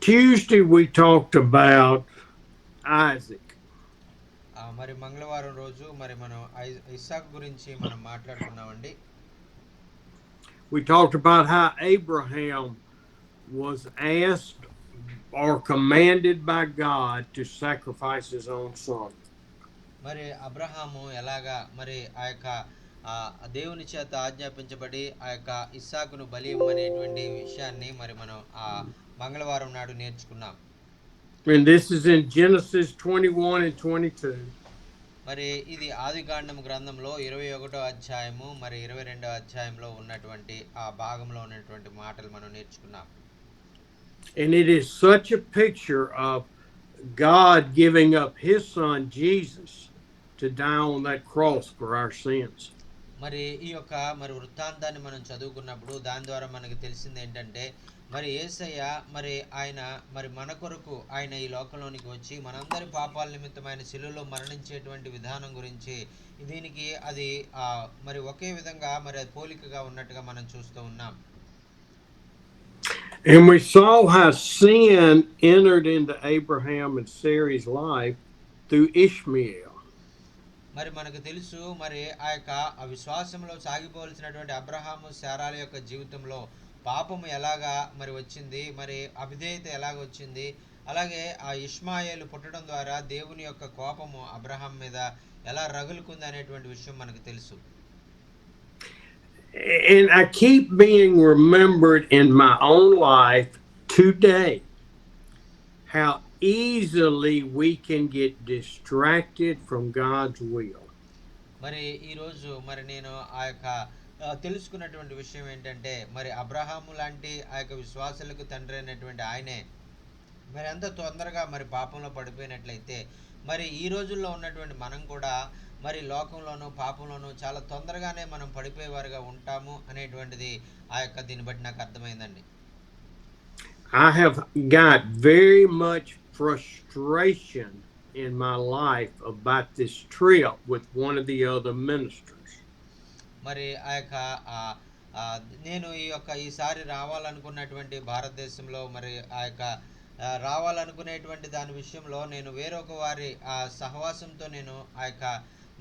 Tuesday we talked about Isaac. మరి మంగళవారం రోజు మరి మనం ఇస్సాకు గురించి మనం మాట్లాడుకున్నామండి. We talked about how Abraham was asked or commanded by God to sacrifice his own son. మరి అబ్రహాము ఎలాగా మరి ఆ యొక్క దేవుని చేత ఆజ్ఞాపించబడి ఆ యొక్క ఇస్సాకును బలి ఇవ్వమనేటువంటి విషయాన్ని మరి మనం ఆ మంగళవారం నాడు నేర్చుకున్నాం. And this is in Genesis 21 and 22. మరి ఇది ఆదికాండం గ్రంథంలో 21వ అధ్యాయము మరి 22వ అధ్యాయంలో ఉన్నటువంటి ఆ భాగంలో ఉన్నటువంటి మాటలు మనం నేర్చుకున్నాం. And it is such a picture of God giving up his son Jesus to die on that cross for our sins. మరి ఈ యొక్క మరి వృత్తాంతాన్ని మనం చదువుకున్నప్పుడు దాని ద్వారా మనకు తెలిసింది ఏంటంటే మరి యేసయ్య మరి ఆయన మరి మన కొరకు ఆయన ఈ లోకంలోనికి వచ్చి మనందరి పాపాల నిమిత్తమైన శిలువలో మరణించేటువంటి విధానం గురించి దీనికి అది మరి ఒకే విధంగా మరి పోలికగా ఉన్నట్టుగా మనం చూస్తూ ఉన్నాం. And we saw how sin entered into Abraham and Sarah's life through Ishmael. మరి మనకు తెలుసు మరి ఆ యొక్క విశ్వాసంలో సాగిపోవలసినటువంటి అబ్రహాము శారాల యొక్క జీవితంలో పాపము ఎలాగా మరి వచ్చింది, మరి అవిధేయత ఎలాగ వచ్చింది, అలాగే ఆ ఇష్మాయేలు పుట్టడం ద్వారా దేవుని యొక్క కోపము అబ్రహాం మీద ఎలా రగులుకుంది అనేటువంటి విషయం మనకు తెలుసు. And I keep being remembered in my own life today how easily we can get distracted from God's will. మరి ఈరోజు మరి నేను ఆ యొక్క తెలుసుకున్నటువంటి విషయం ఏంటంటే మరి అబ్రహాము లాంటి ఆ యొక్క విశ్వాసులకు తండ్రి అయినటువంటి ఆయనే మరి ఎంత తొందరగా మరి పాపంలో పడిపోయినట్లయితే మరి ఈ రోజుల్లో ఉన్నటువంటి మనం కూడా మరి లోకంలోనూ పాపంలోనూ చాలా తొందరగానే మనం పడిపోయేవారుగా ఉంటాము అనేటువంటిది ఆ యొక్క దీన్ని బట్టి నాకు అర్థమైందండి. I have got very much frustration in my life about this trip with one of the other ministers. మరి ఆ యొక్క నేను ఈసారి రావాలనుకున్నటువంటి భారతదేశంలో మరి ఆ యొక్క రావాలనుకునేటువంటి దాని విషయంలో నేను వేరొక వారి సహవాసంతో నేను ఆ యొక్క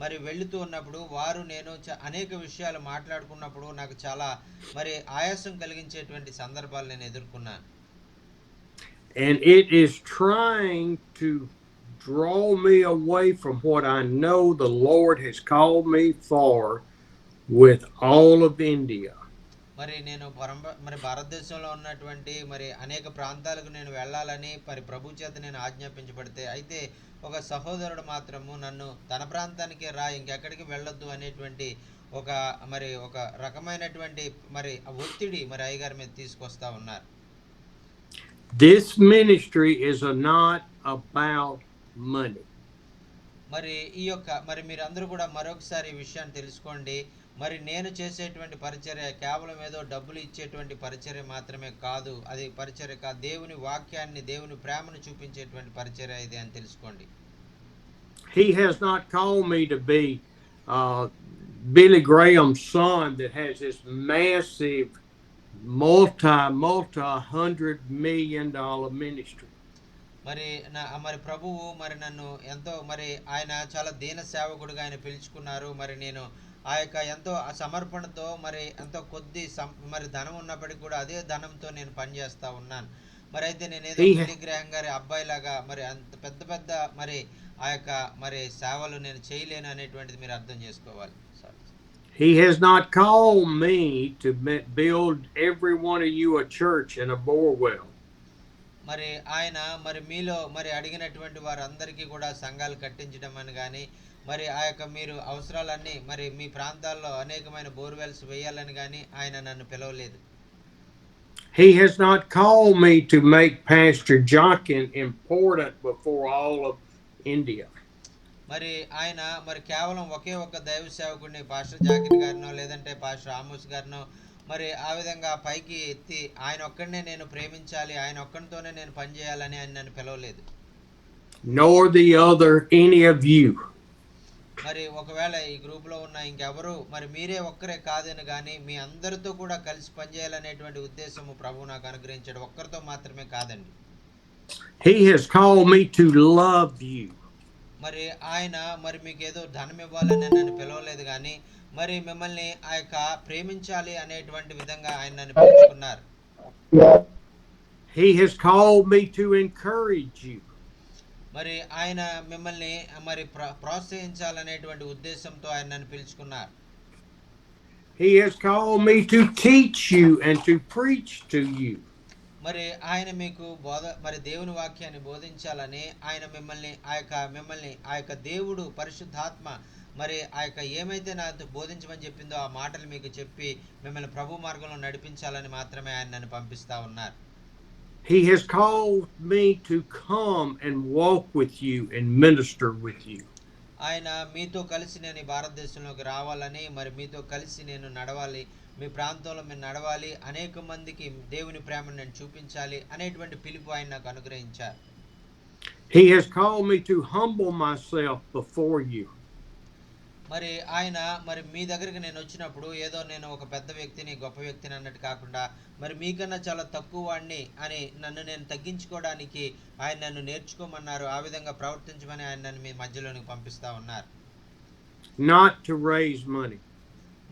మరి వెళుతూ ఉన్నప్పుడు వారు నేను అనేక విషయాలు మాట్లాడుకున్నప్పుడు నాకు చాలా మరి ఆయాసం కలిగించేటువంటి సందర్భాలు నేను ఎదుర్కొన్నాను. And it is trying to draw me away from what I know the Lord has called me for with all of India. మరి నేను మరి భారతదేశంలో ఉన్నటువంటి మరి అనేక ప్రాంతాలకు నేను వెళ్ళాలని మరి ప్రభు చేత నేను ఆజ్ఞాపించబడితే అయితే ఒక సహోదరుడు మాత్రము నన్ను తన ప్రాంతానికే రా, ఇంకెక్కడికి వెళ్ళొద్దు అనేటువంటి ఒక రకమైనటువంటి మరి ఒత్తిడి మరి అయ్యగారి మీద తీసుకొస్తా ఉన్నారు. This ministry is not about money. మరి ఈ యొక్క మరి మీరందరూ కూడా మరొకసారి ఈ విషయాన్ని తెలుసుకోండి. మరి నేను చేసేటువంటి పరిచర్య కేవలం ఏదో డబ్బులు ఇచ్చేటువంటి పరిచర్య మాత్రమే కాదు, అది పరిచర్య కాదు, దేవుని వాక్యాన్ని దేవుని ప్రేమను చూపించేటువంటి పరిచర్య ఇది అని తెలుసుకోండి. He has not called me to be Billy Graham's son that has this massive multi-$100 million ministry. మరి ప్రభువు మరి నన్ను ఎంతో మరి ఆయన చాలా దీన సేవకుడిగా ఆయన పిలుచుకున్నారు. మరి నేను ఆ యొక్క ఎంతో సమర్పణతో మరి ఎంతో కొద్ది మరి ధనం ఉన్నప్పటికీ కూడా అదే ధనంతో నేను పనిచేస్తా ఉన్నాను. మరి అయితే నేను ఏదో బిల్లీ గ్రాహం గారి అబ్బాయిలాగా మరి అంత పెద్ద పెద్ద మరి ఆ యొక్క మరి సేవలు నేను చేయలేను అనేటువంటిది మీరు అర్థం చేసుకోవాలి. He has not called me to build every one of you a church and a borewell. మరి ఆయన మరి మీలో మరి అడిగినటువంటి వారందరికీ కూడా సంఘాలు కట్టించడం అని కానీ మరి ఆ యొక్క మీరు అవసరాలన్నీ మరి మీ ప్రాంతాల్లో అనేకమైన బోర్వెల్స్ వేయాలని కానీ ఆయన నన్ను పిలవలేదు. He has not called me to make Pastor Jochen important before all of India. మరి ఆయన మరి కేవలం ఒకే ఒక దైవ సేవకుడిని పాస్టర్ జాకిర్ గారినో లేదంటే పాస్టర్ ఆమోస్ గారినో మరి ఆ విధంగా పైకి ఎత్తి ఆయన ఒక్కడినే నేను ప్రేమించాలి, ఆయన ఒక్కడితోనే నేను పనిచేయాలని ఆయన నన్ను పిలవలేదు. Nor the other any of you. మరి ఒకవేళ ఈ గ్రూప్ లో ఉన్న ఇంకెవరు మరి మీరే ఒక్కరే కాదని కానీ మీ అందరితో కూడా కలిసి పనిచేయాలనేటువంటి ఉద్దేశము ప్రభు నాకు అనుగ్రహించాడు. ఒక్కరితో మాత్రమే కాదండి. He has called me to love you. మరి ఆయన మరి మీకేదో ధనం ఇవ్వాలని నన్ను పిలవలేదు కానీ మరి మిమ్మల్ని ఆ యొక్క ప్రేమించాలి అనేటువంటి విధంగా ఆయన నన్ను పిలుచుకున్నారు. He has called me to encourage you. మరి ఆయన మిమ్మల్ని మరి ప్రోత్సహించాలనేటువంటి ఉద్దేశంతో ఆయన నన్ను పిలుచుకున్నారు. He has called me to teach you and to preach to you. మరి ఆయన మీకు మరి దేవుని వాక్యాన్ని బోధించాలని ఆయన మిమ్మల్ని ఆ యొక్క దేవుడు పరిశుద్ధాత్మ మరి ఆ యొక్క ఏమైతే నాకు బోధించమని చెప్పిందో ఆ మాటలు మీకు చెప్పి మిమ్మల్ని ప్రభు మార్గంలో నడిపించాలని మాత్రమే ఆయన నన్ను పంపిస్తా ఉన్నారు. He has called me to come and walk with you and minister with you. ఆయన మీతో కలిసి నేను భారతదేశంలోకి రావాలని మరి మీతో కలిసి నేను నడవాలి, మీ ప్రాంతంలో మీరు నడవాలి, అనేక మందికి దేవుని ప్రేమను నేను చూపించాలి అనేటువంటి పిలుపు ఆయన నాకు అనుగ్రహించారు. He has called me to humble myself before you. మరి ఆయన మరి మీ దగ్గరికి నేను వచ్చినప్పుడు ఏదో నేను ఒక పెద్ద వ్యక్తిని గొప్ప వ్యక్తిని అన్నట్టు కాకుండా మరి మీకన్నా చాలా తక్కువ వాడిని అని నన్ను నేను తగ్గించుకోవడానికి ఆయన నన్ను నేర్చుకోమన్నారు. ఆ విధంగా ప్రవర్తించమని ఆయన నన్ను మీ మధ్యలోనికి పంపిస్తా ఉన్నారు. Not to raise money.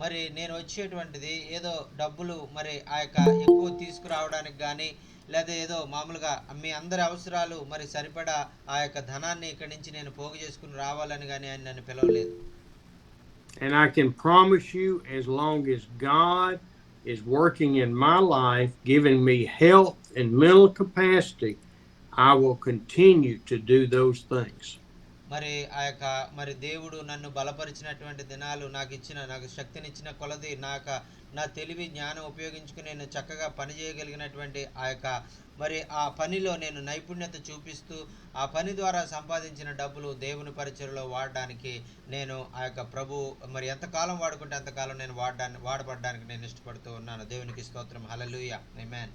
మరి నేను వచ్చేటువంటిది ఏదో డబ్బులు మరి ఆ యొక్క ఎక్కువ తీసుకురావడానికి కానీ లేదా ఏదో మామూలుగా మీ అందరి అవసరాలు మరి సరిపడా ఆ యొక్క ధనాన్ని ఇక్కడి నుంచి నేను పోగు చేసుకుని రావాలని కానీ ఆయన నన్ను పిలవలేదు. And I can promise you, as long as God is working in my life, giving me health and mental capacity, I will continue to do those things. మరి ఆ యొక్క మరి దేవుడు నన్ను బలపరిచినటువంటి దినాలు నాకు శక్తినిచ్చిన కొలది నా తెలివి జ్ఞానం ఉపయోగించుకుని నేను చక్కగా పని చేయగలిగినటువంటి ఆ యొక్క మరి ఆ పనిలో నేను నైపుణ్యత చూపిస్తూ ఆ పని ద్వారా సంపాదించిన డబ్బులు దేవుని పరిచయలో వాడడానికి నేను ఆ యొక్క ప్రభు మరి ఎంతకాలం వాడుకుంటే అంతకాలం నేను వాడబడడానికి నేను ఇష్టపడుతూ ఉన్నాను. దేవునికి స్తోత్రం. హల్లెలూయా. ఆమేన్.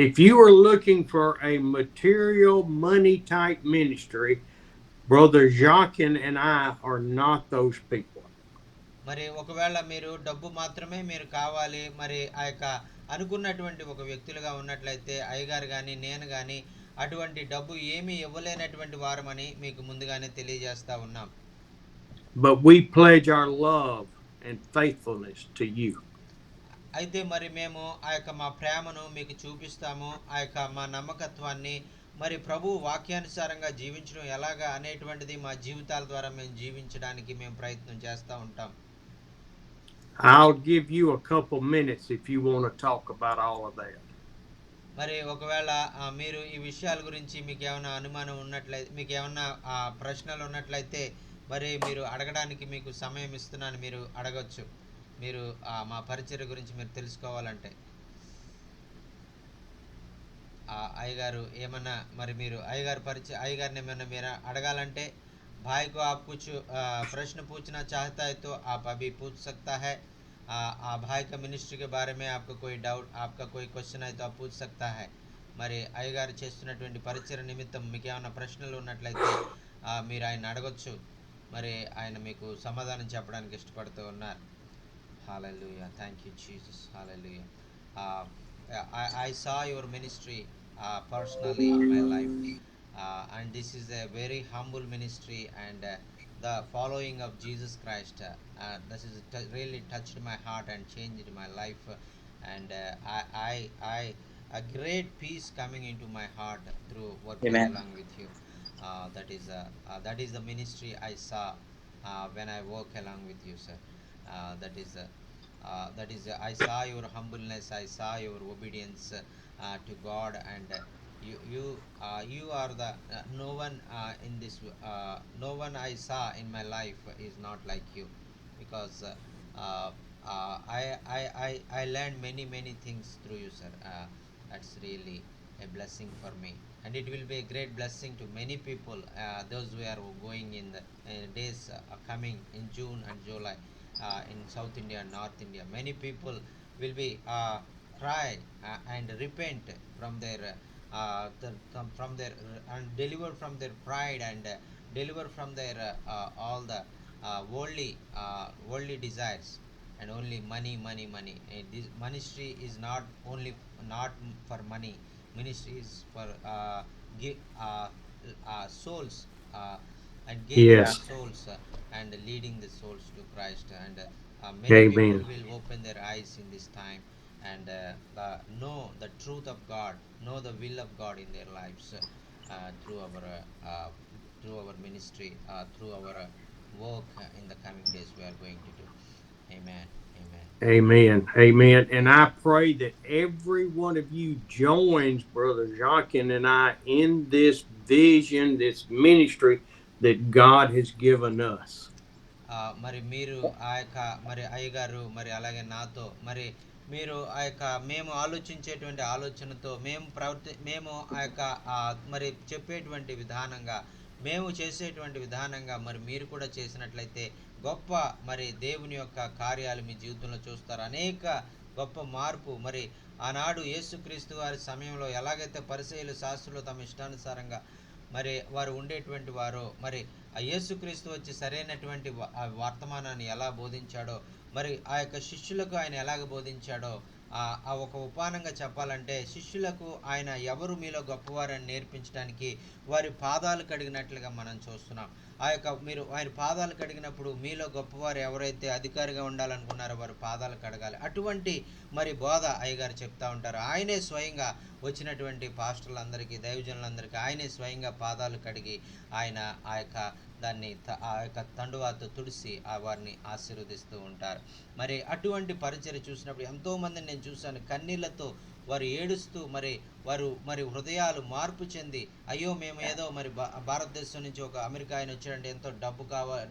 If you are looking for a material money type ministry, Brother Jacques and I are not those people. మరి ఒకవేళ మీరు డబ్బు మాత్రమే మీరు కావాలి మరి ఆ యొక్క అనుకున్నటువంటి ఒక వ్యక్తులుగా ఉన్నట్లయితే అయ్యగారు కానీ నేను కానీ అటువంటి డబ్బు ఏమీ ఇవ్వలేనటువంటి వారమని మీకు ముందుగానే తెలియజేస్తా ఉన్నాం. But we pledge our love and faithfulness to you. అయితే మరి మేము ఆ యొక్క మా ప్రేమను మీకు చూపిస్తాము, ఆ యొక్క మా నమ్మకత్వాన్ని మరి ప్రభు వాక్యానుసారంగా జీవించడం ఎలాగా అనేటువంటిది మా జీవితాల ద్వారా మేము జీవించడానికి మేము ప్రయత్నం చేస్తూ ఉంటాం. I'll give you a couple minutes if you want to talk about all of that. మరి ఒకవేళ మీరు ఈ విషయాల గురించి మీకు ఏమైనా అనుమానం ఉన్నట్లయితే మీకు ఏమైనా ప్రశ్నలు ఉన్నట్లయితే మరి మీరు అడగడానికి మీకు సమయం ఇస్తున్నాను, మీరు అడగచ్చు. మీరు మా పరిచర్య గురించి మీరు తెలుసుకోవాలంటే అయ్యగారు ఏమన్నా మరి మీరు అయ్యగారిని ఏమన్నా మీరు అడగాలంటే भाई को आप कुछ प्रश्न पूछना चाहता है तो आप अभी पूछ सकता है. भाई का मिनिस्ट्री के बारे में आपका कोई डाउट आपका कोई क्वेश्चन है तो आप पूछ सकता है. మరి అయ్యగారు చేస్తున్నటువంటి పరిచయ నిమిత్తం మీకు ఏమైనా ప్రశ్నలు ఉన్నట్లయితే మీరు ఆయన అడగొచ్చు. మరి ఆయన మీకు సమాధానం చెప్పడానికి ఇష్టపడుతూ ఉన్నారు. Hallelujah. Thank you Jesus. Hallelujah. I saw your ministry personally in my life. And this is a very humble ministry and the following of Jesus Christ. This is really touched my heart and changed my life. And a great peace coming into my heart through working Amen. along with you. That is the ministry I saw when I work along with you, sir. That is I saw your humbleness, I saw your obedience to God, and you are the no one in this no one I saw in my life is not like you, because I learned many things through you, sir. That's really a blessing for me, and it will be a great blessing to many people, those who are going in the days coming in June and July in South India and North India. Many people will be cry and repent from their and deliver from their pride and deliver from their all the worldly desires and only money. This ministry is not only not for money. ministry is for give souls, uh, and gaining Yes. the souls, and leading the souls to Christ. And many people Amen. will open their eyes in this time, and know the truth of God, know the will of God in their lives, through our ministry, through our work in the coming days we are going to do. Amen. Amen. Amen. Amen. And I pray that every one of you joins Brother Jacques and I in this vision, this ministry that God has given us. మరి మీరు ఆ యొక్క మరి అయ్యగారు మరి అలాగే నాతో మరి మీరు ఆ యొక్క మేము ఆలోచించేటువంటి ఆలోచనతో మేము ఆ యొక్క మరి చెప్పేటువంటి విధానంగా, మేము చేసేటువంటి విధానంగా మరి మీరు కూడా చేసినట్లయితే గొప్ప మరి దేవుని యొక్క కార్యాలు మీ జీవితంలో చూస్తారు. అనేక గొప్ప మార్పు మరి ఆనాడు యేసుక్రీస్తు వారి సమయంలో ఎలాగైతే పరిసయ్యులు శాస్త్రులు తమ ఇష్టానుసారంగా మరి వారు ఉండేటువంటి వారు, మరి ఆ యేసుక్రీస్తు వచ్చి సరైనటువంటి వర్తమానాన్ని ఎలా బోధించాడో, మరి ఆ యొక్క శిష్యులకు ఆయన ఎలాగ బోధించాడో, ఆ ఒక ఉపానంగా చెప్పాలంటే శిష్యులకు ఆయన ఎవరు మీలో గొప్పవారని నేర్పించడానికి వారి పాదాలు కడిగినట్లుగా మనం చూస్తున్నాం. ఆ యొక్క మీరు ఆయన పాదాలు కడిగినప్పుడు మీలో గొప్పవారు ఎవరైతే అధికారిగా ఉండాలనుకున్నారో వారు పాదాలు కడగాలి. అటువంటి మరి బోధ అయ్యగారు చెప్తా ఉంటారు. ఆయనే స్వయంగా వచ్చినటువంటి పాస్టర్లందరికీ, దైవజనులందరికీ ఆయనే స్వయంగా పాదాలు కడిగి ఆయన ఆ యొక్క దాన్ని ఆ యొక్క తండువాతో తుడిసి వారిని ఆశీర్వదిస్తూ ఉంటారు. మరి అటువంటి పరిచర్య చూసినప్పుడు ఎంతోమందిని నేను చూశాను, కన్నీళ్లతో వారు ఏడుస్తూ వారు హృదయాలు మార్పు చెంది, అయ్యో మేము ఏదో మరి భారతదేశం నుంచి ఒక అమెరికా ఆయన వచ్చాడంటే ఎంతో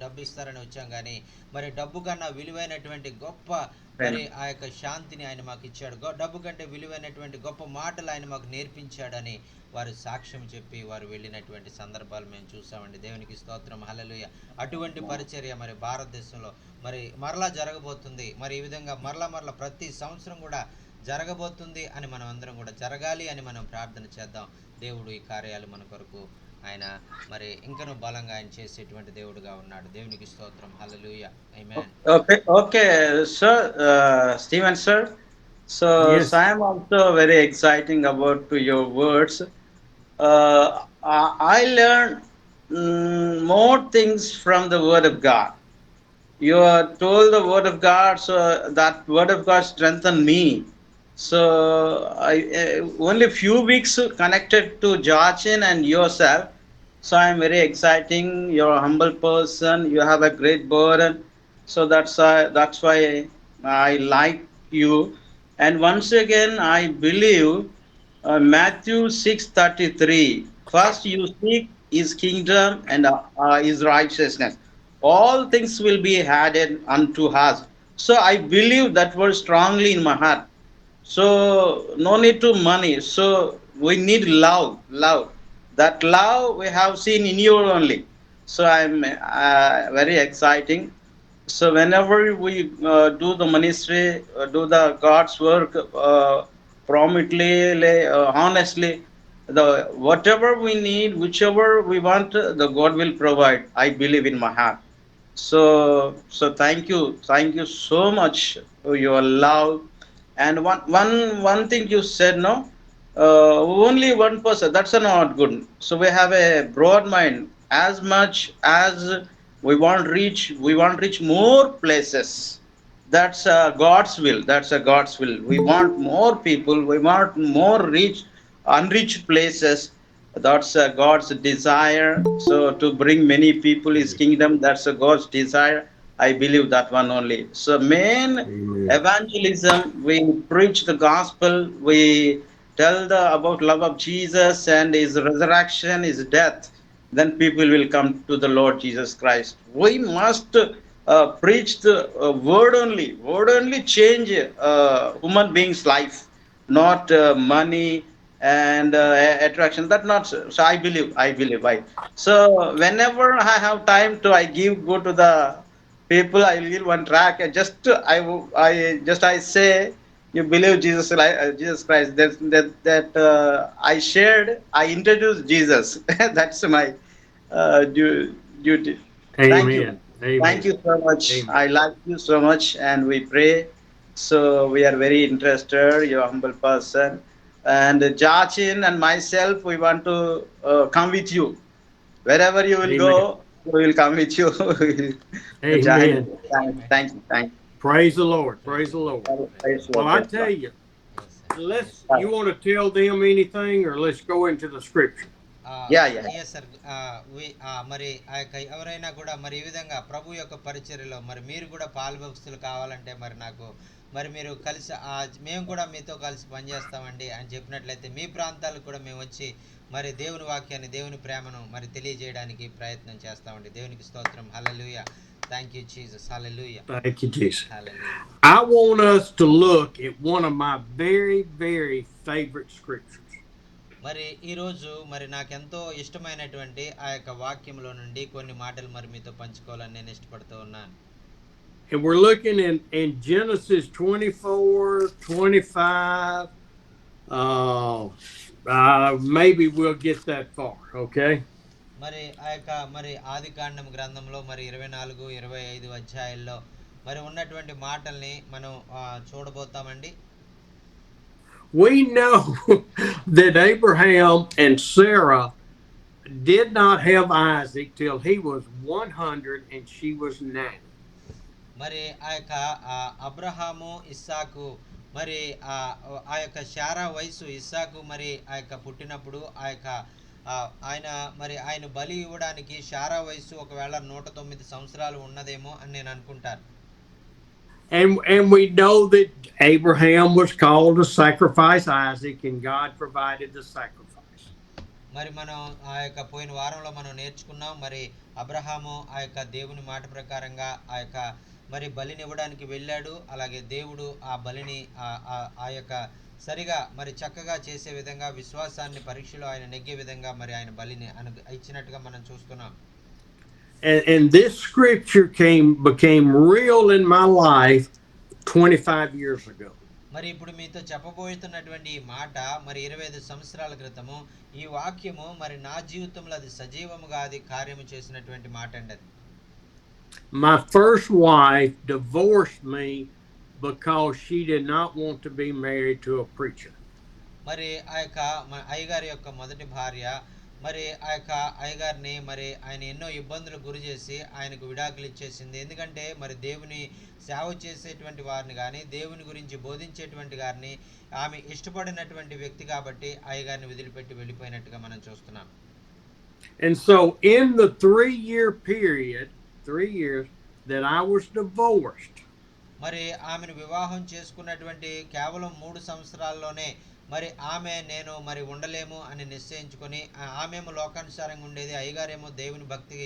డబ్బు ఇస్తారని వచ్చాం, కానీ మరి డబ్బు కన్నా విలువైనటువంటి గొప్ప మరి ఆ యొక్క శాంతిని ఆయన మాకు ఇచ్చాడు, డబ్బు కంటే విలువైనటువంటి గొప్ప మాటలు ఆయన మాకు నేర్పించాడని వారు సాక్ష్యం చెప్పి వారు వెళ్ళినటువంటి సందర్భాలు మేము చూసామండి. దేవునికి స్తోత్రం, హల్లెలూయా. అటువంటి పరిచర్య మరి భారతదేశంలో మరి మరలా జరగబోతుంది. మరి ఈ విధంగా మరలా ప్రతి సంవత్సరం కూడా జరగబోతుంది అని మనం అందరం కూడా జరగాలి అని మనం ప్రార్థన చేద్దాం. దేవుడు ఈ కార్యాలు మన కొరకు ఆయన మరి ఇంకనూ బలంగా ఆయన చేసేటువంటి దేవుడుగా ఉన్నాడు. దేవునికి స్తోత్రం, హల్లెలూయా. ఆమేన్. Okay, sir, Stephen, sir. So, Yes. I am also very exciting about to your words. I learned more things from the Word of God. You are told the Word of God, so that Word of God strengthened me. So, I only few weeks connected to Jachin and yourself. So I am very exciting. You're a humble person. You have a great burden. So that's why I like you. And once again, I believe Matthew 6:33. First, you seek His kingdom and His righteousness. All things will be added unto us. So I believe that word strongly in my heart. So no need to money. So we need love, love. That love we have seen in you only. So I'm very exciting. So whenever we do the ministry, do the God's work promptly, honestly, the whatever we need, whichever we want, the God will provide. I believe in my heart. So thank you so much for your love. And one thing you said, no, only one person. That's not good. So we have a broad mind. As much as we want reach more places. That's God's will. That's a God's will. We want more people. We want more unreached places. That's God's desire. So to bring many people His kingdom, that's a God's desire. I believe that one only. So main Amen. evangelism, we preach the gospel. We tell about love of Jesus and His resurrection, His death. Then people will come to the Lord Jesus Christ. We must preach the word only change human being's life, not money and attraction. That not so. So I so whenever I have time to I go to the people. I give one track. I say you believe Jesus Christ. That I shared. I introduced Jesus. That's my duty. Thank you. Amen. Thank Amen. you so much. Amen. I like you so much, and we pray. So we are very interested. You're a humble person. And Jachin and myself, we want to come with you. Wherever you will Amen. go, we will come with you. Join. Amen. Amen. Thank you. Thank Praise the Lord. Praise Praise the the Lord. Lord. you. Praise Praise the Lord. Well, I Praise tell God. you, Lord. Yes, sir. let's. Yes. You want to tell them anything, or let's go into the scripture. Yeah, yeah. Yes sir మరి ఆ యొక్క ఎవరైనా కూడా మరి ఈ విధంగా ప్రభు యొక్క పరిచర్యలో మరి మీరు కూడా పాలుభక్తులు కావాలంటే మరి నాకు మరి మీరు కలిసి మేము కూడా మీతో కలిసి పనిచేస్తామండి అని చెప్పినట్లయితే మీ ప్రాంతాలకు కూడా మేము వచ్చి మరి దేవుని వాక్యాన్ని దేవుని ప్రేమను మరి తెలియజేయడానికి ప్రయత్నం చేస్తామండి. దేవునికి స్తోత్రం. Hallelujah. Thank you Jesus. Hallelujah. Thank you, Jesus. Hallelujah. I want us to look at one of my very, very favorite scriptures. మరి ఈరోజు మరి నాకెంతో ఇష్టమైనటువంటి ఆ యొక్క వాక్యంలో నుండి కొన్ని మాటలు మరి మీతో పంచుకోవాలని నేను ఇష్టపడుతూ ఉన్నాను. And we're looking in Genesis 24, 25. Maybe we'll get that far, okay? మరి ఆ యొక్క మరి ఆది కాండం గ్రంథంలో మరి 24, 25 అధ్యాయాల్లో మరి ఉన్నటువంటి మాటల్ని మనం చూడబోతామండి. We know that Abraham and Sarah did not have Isaac till he was 100 and she was 90. మరి ఆ యొక్క అబ్రహాము ఇస్సాకు మరి ఆ యొక్క శారా వయసు ఇస్సాకు మరి ఆ యొక్క పుట్టినప్పుడు ఆ యొక్క ఆయన మరి ఆయన బలి ఇవ్వడానికి శారా వయసు ఒకవేళ 109 సంవత్సరాలు ఉన్నదేమో అని నేను అనుకుంటాను. And we know that Abraham was called to sacrifice Isaac, and God provided the sacrifice. మరి మనం ఆ యొక్క పోయిన వారంలో మనం నేర్చుకున్నాం. మరి అబ్రహాము ఆ యొక్క దేవుని మాట ప్రకారంగా ఆ యొక్క మరి బలిని ఇవ్వడానికి వెళ్ళాడు. అలాగే దేవుడు ఆ బలిని ఆ యొక్క సరిగా మరి చక్కగా చేసే విధంగా విశ్వాసాన్ని పరీక్షలో ఆయన నెగ్గే విధంగా మరి ఆయన బలిని ఇచ్చినట్టుగా మనం చూస్తున్నాం. And this scripture became real in my life 25 years ago. మరి ఇప్పుడు మీతో చెప్పబోతున్నటువంటి ఈ మాట మరి 25 సంవత్సరాల క్రితము ఈ వాక్యము మరి నా జీవితంలో అది సజీవముగా అది కార్యము చేసినటువంటి మాట అండి. అది My first wife divorced me because she did not want to be married to a preacher. మరి ఆ యొక్క అయ్యగారి యొక్క మొదటి భార్య మరి ఆ యొక్క అయ్యగారిని మరి ఆయన ఎన్నో ఇబ్బందులు గురి చేసి ఆయనకు విడాకులు ఇచ్చేసింది. ఎందుకంటే మరి దేవుని సేవ చేసేటువంటి వారిని కానీ దేవుని గురించి బోధించేటువంటి గారిని ఆమె ఇష్టపడినటువంటి వ్యక్తి కాబట్టి అయ్యగారిని వదిలిపెట్టి వెళ్ళిపోయినట్టుగా మనం చూస్తున్నాం. And so in the 3-year period, 3 years that I was divorced, మరి ఆమెను వివాహం చేసుకున్నటువంటి కేవలం 3 సంవత్సరాల్లోనే మరి నేను మరి ఉండలేము అని నిశ్చయించుకొని ఆమెమో లోకానుసారంగా ఉండేది, అయ్యగారేమో దేవుని భక్తి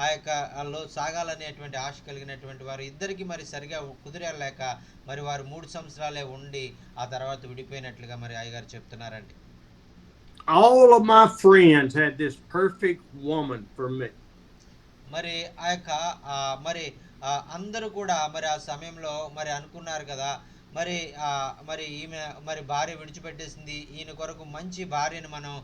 ఆ యొక్క లో సాగాలనేటువంటి ఆశ కలిగినటువంటి వారు ఇద్దరికి మరి సరిగా కుదిరేలేక మరి వారు 3 సంవత్సరాలే ఉండి ఆ తర్వాత విడిపోయినట్లుగా మరి అయ్యగారు చెప్తున్నారండి. all of my friends had this perfect woman for me. మరి ఆ యొక్క మరి అందరూ కూడా మరి ఆ సమయంలో మరి అనుకున్నారు కదా మరి మరి ఈమె మరి భార్య విడిచిపెట్టేసింది, ఈయన కొరకు మంచి భార్యను మనం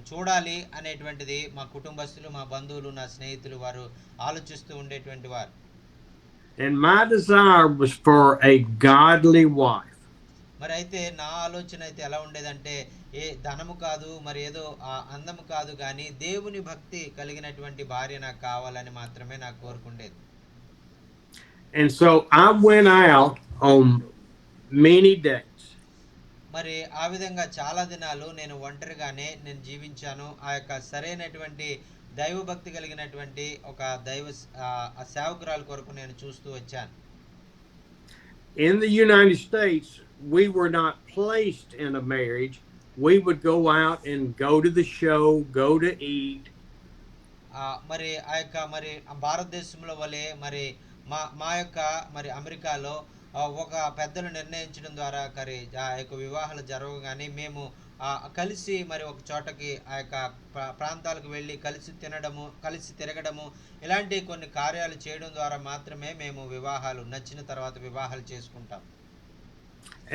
చూడాలి అనేటువంటిది మా కుటుంబస్తులు, మా బంధువులు, నా స్నేహితులు వారు ఆలోచిస్తూ ఉండేటువంటి వారు. And my desire was for a godly wife. మరి అయితే నా ఆలోచన అయితే ఎలా ఉండేదంటే ఏ ధనము కాదు మరి ఏదో అందము కాదు కానీ దేవుని భక్తి కలిగినటువంటి భార్య నాకు కావాలని మాత్రమే నాకు కోరుకుండేది. And so I went out on many dates. మరి ఆ విధంగా చాలా దినాలు నేను ఒంటరిగానే నేను జీవించాను. ఆ యొక్క సరైనటువంటి దైవభక్తి కలిగినటువంటి ఒక దైవ సేవకురాలు కొరకు నేను చూస్తూ వచ్చాను. In the United States, we were not placed in a marriage. We would go out and go to the show, go to eat. మరి ఆ యొక్క మరి భారతదేశంలో వలె మరి మా యొక్క మరి అమెరికాలో ఒక పెద్దలు నిర్ణయించడం ద్వారా ఆ యొక్క వివాహాలు జరగగానే మేము కలిసి మరి ఒక చోటకి ఆ యొక్క ప్రాంతాలకు వెళ్ళి కలిసి తినడము, కలిసి తిరగడము, ఇలాంటి కొన్ని కార్యాలు చేయడం ద్వారా మాత్రమే మేము వివాహాలు నచ్చిన తర్వాత వివాహాలు చేసుకుంటాం.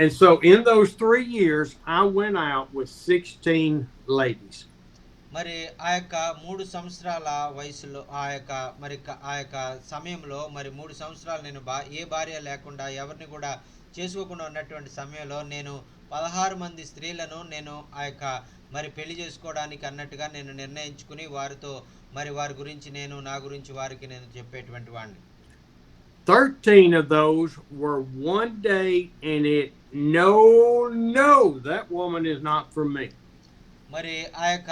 And so in those 3 years, I went out with 16 ladies. మరి ఆ యొక్క 3 సంవత్సరాల వయసులో ఆ యొక్క సమయంలో మరి 3 సంవత్సరాలు నేను ఏ భార్య లేకుండా ఎవరిని కూడా చేసుకోకుండా ఉన్నటువంటి సమయంలో నేను 16 మంది స్త్రీలను నేను ఆ యొక్క మరి పెళ్లి చేసుకోవడానికి అన్నట్టుగా నేను నిర్ణయించుకుని వారితో మరి వారి గురించి నేను నా గురించి వారికి నేను చెప్పేటువంటి వాడిని. 13 of those were one day, and no, that woman is not for me. మరి ఆ యొక్క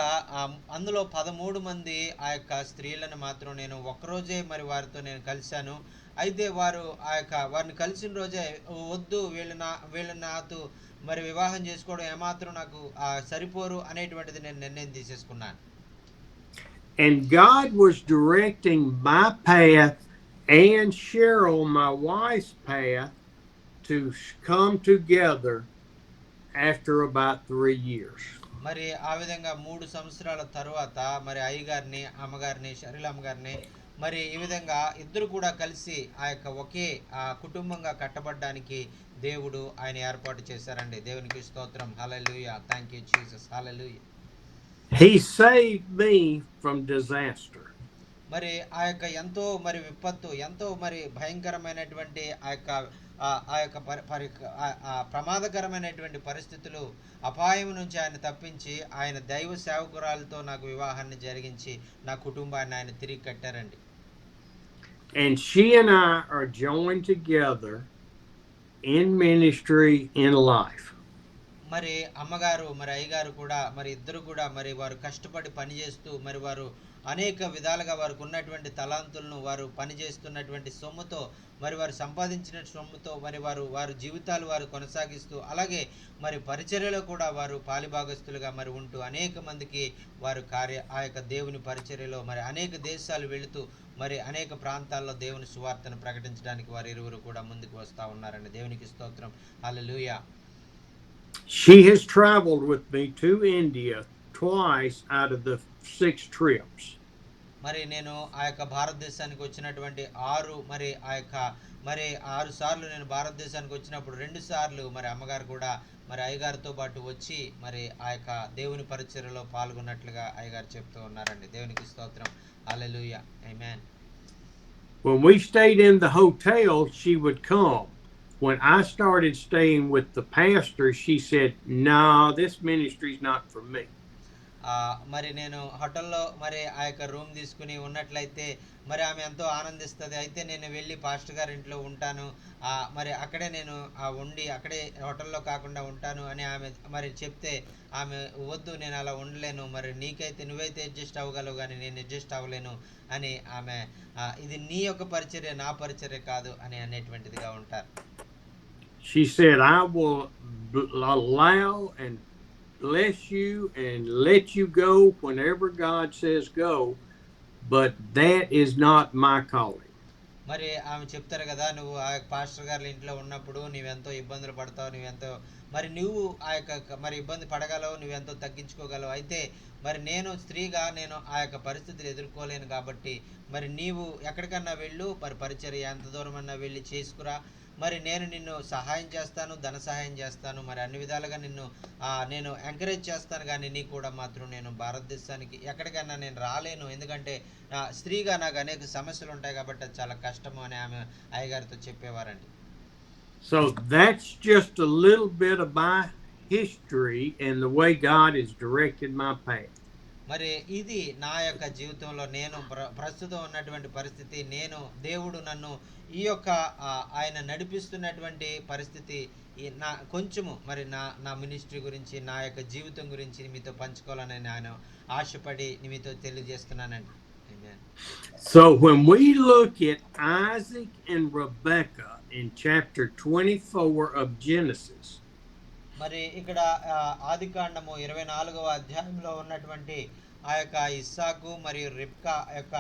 అందులో 13 మంది ఆ యొక్క స్త్రీలను మాత్రం నేను ఒక్కరోజే మరి వారితో నేను కలిశాను. అయితే వారు వారిని కలిసిన రోజే వద్దు, వీళ్ళు నాతో మరి వివాహం చేసుకోవడం ఏమాత్రం నాకు సరిపోరు అనేటువంటిది నేను నిర్ణయం తీసేసుకున్నాను. And God was directing my path and Cheryl, my wife's path, to come together after about 3 years. మరి ఆ విధంగా 3 సంవత్సరాల తరువాత మరి అయ్యగారిని, అమ్మగారిని, షరీల్ అమ్మగారిని మరి ఈ విధంగా ఇద్దరు కూడా కలిసి ఆ యొక్క ఒకే కుటుంబంగా కట్టబడడానికి దేవుడు ఆయన ఏర్పాటు చేశారండి. దేవునికి స్తోత్రం. Hallelujah. Thank you Jesus. Hallelujah. He saved me from disaster. మరి ఆ యొక్క ఎంతో మరి విపత్తు, ఎంతో మరి భయంకరమైనటువంటి ఆ యొక్క ప్రమాదకరమైనటువంటి పరిస్థితులు, అపాయం నుంచి ఆయన తప్పించి ఆయన దైవ సేవకురాలతో నాకు వివాహాన్ని జరిగించి నా కుటుంబాన్ని ఆయన తిరిగి కట్టారండి. And she and I are joined together in ministry in life. మరి అమ్మగారు మరి అయ్యగారు కూడా మరి ఇద్దరు కూడా మరి వారు కష్టపడి పనిచేస్తూ మరి వారు అనేక విధాలుగా వారికి ఉన్నటువంటి తలాంతులను వారు పనిచేస్తున్నటువంటి సొమ్ముతో మరి వారు సంపాదించిన సొమ్ముతో మరి వారు జీవితాలు వారు కొనసాగిస్తూ అలాగే మరి పరిచర్యలో కూడా వారు పాలిభాగస్తులుగా మరి ఉంటూ అనేక మందికి వారు ఆ యొక్క దేవుని పరిచర్యలో మరి అనేక దేశాలు వెళుతూ మరి అనేక ప్రాంతాల్లో దేవుని సువార్తను ప్రకటించడానికి వారు ఇరువురు కూడా ముందుకు వస్తూ ఉన్నారండి. దేవునికి స్తోత్రం. హల్లెలూయా. She has traveled with me to India twice out of the 6 trips. మరి నేను ఆ యొక్క భారతదేశానికి వచ్చినటువంటి 6 సార్లు నేను భారతదేశానికి వచ్చినప్పుడు 2 సార్లు మరి అమ్మగారు కూడా మరి అయ్యగారితో పాటు వచ్చి మరి ఆ యొక్క దేవుని పరిచర్యలో పాల్గొన్నట్లుగా అయ్యగారు చెప్తూ ఉన్నారండి. దేవునికి స్తోత్రం. హల్లెలూయా. ఆమేన్. When we stayed in the hotel, she would come. When I started staying with the pastor, she said, "No, this ministry is not for me." మరి నేను హోటల్లో మరి ఆ యొక్క రూమ్ తీసుకుని ఉన్నట్లయితే మరి ఆమె ఎంతో ఆనందిస్తుంది. అయితే నేను వెళ్ళి పాస్టర్ గారి ఇంట్లో ఉంటాను, మరి అక్కడే నేను ఉండి అక్కడే హోటల్లో కాకుండా ఉంటాను అని ఆమె మరి చెప్తే ఆమె వద్దు, నేను అలా ఉండలేను, మరి నువ్వైతే అడ్జస్ట్ అవ్వగలవు కానీ నేను అడ్జస్ట్ అవ్వలేను అని ఆమె ఇది నీ యొక్క పరిచర్య, నా పరిచర్య కాదు అని అనేటువంటిదిగా ఉంటారు. She said, "I will allow and bless you and let you go whenever God says go, but that is not my calling." మరి ఆమె చెప్తారు కదా, నువ్వు ఆ పాస్టర్ గారి ఇంట్లో ఉన్నప్పుడు నువ్వెంతో ఇబ్బందులు పడతావు, నువ్వు ఆ యొక్క మరి ఇబ్బంది పడగలవు, నువ్వెంతో తగ్గించుకోగలవు. అయితే మరి నేను స్త్రీగా నేను ఆ యొక్క పరిస్థితులు ఎదుర్కోలేను కాబట్టి మరి నీవు ఎక్కడికన్నా వెళ్ళు, మరి పరిచర్య ఎంత దూరమన్నా వెళ్ళి చేసుకురా, మరి నేను నిన్ను సహాయం చేస్తాను, ధన సహాయం చేస్తాను, మరి అన్ని విధాలుగా నేను ఎంకరేజ్ చేస్తాను, కానీ నీ కూడా మాత్రం నేను భారతదేశానికి ఎక్కడికైనా నేను రాలేను, ఎందుకంటే స్త్రీగా నాకు అనేక సమస్యలు ఉంటాయి కాబట్టి అది చాలా కష్టము అని ఆమె అయ్యగారితో చెప్పేవారండి. So that's just a little bit of my history and the way God has directed my path. మరి ఇది నా యొక్క జీవితంలో నేను ప్రస్తుతం ఉన్నటువంటి పరిస్థితి, దేవుడు నన్ను ఈ యొక్క ఆయన నడిపిస్తున్నటువంటి పరిస్థితి, నా కొంచెము మరి నా మినిస్ట్రీ గురించి, నా యొక్క జీవితం గురించి మీతో పంచుకోవాలని నేను ఆశపడి మీతో తెలియజేస్తున్నానండి. So when we look at Isaac and Rebekah in chapter 24 of Genesis, మరి ఇక్కడ ఆదికాండము 24వ అధ్యాయంలో ఉన్నటువంటి ఆ యొక్క ఇస్సాకు మరియు రిబ్కా యొక్క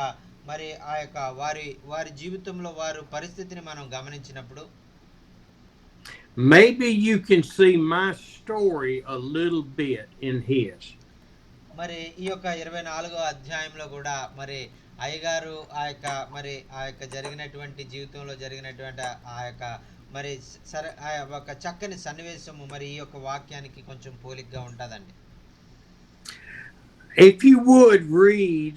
మరి ఆ యొక్క వారి జీవితంలో వారి పరిస్థితిని మనం గమనించినప్పుడు maybe you can see my story a little bit in his. మరి ఈ యొక్క 24వ అధ్యాయంలో కూడా మరి అయ్యగారు ఆ యొక్క జరిగినటువంటి జీవితంలో జరిగినటువంటి ఆ యొక్క మరి ఒక చక్కని సన్నివేశము మరి ఈ యొక్క వాక్యానికి కొంచెం పోలికగా ఉంటుందండి. If you would read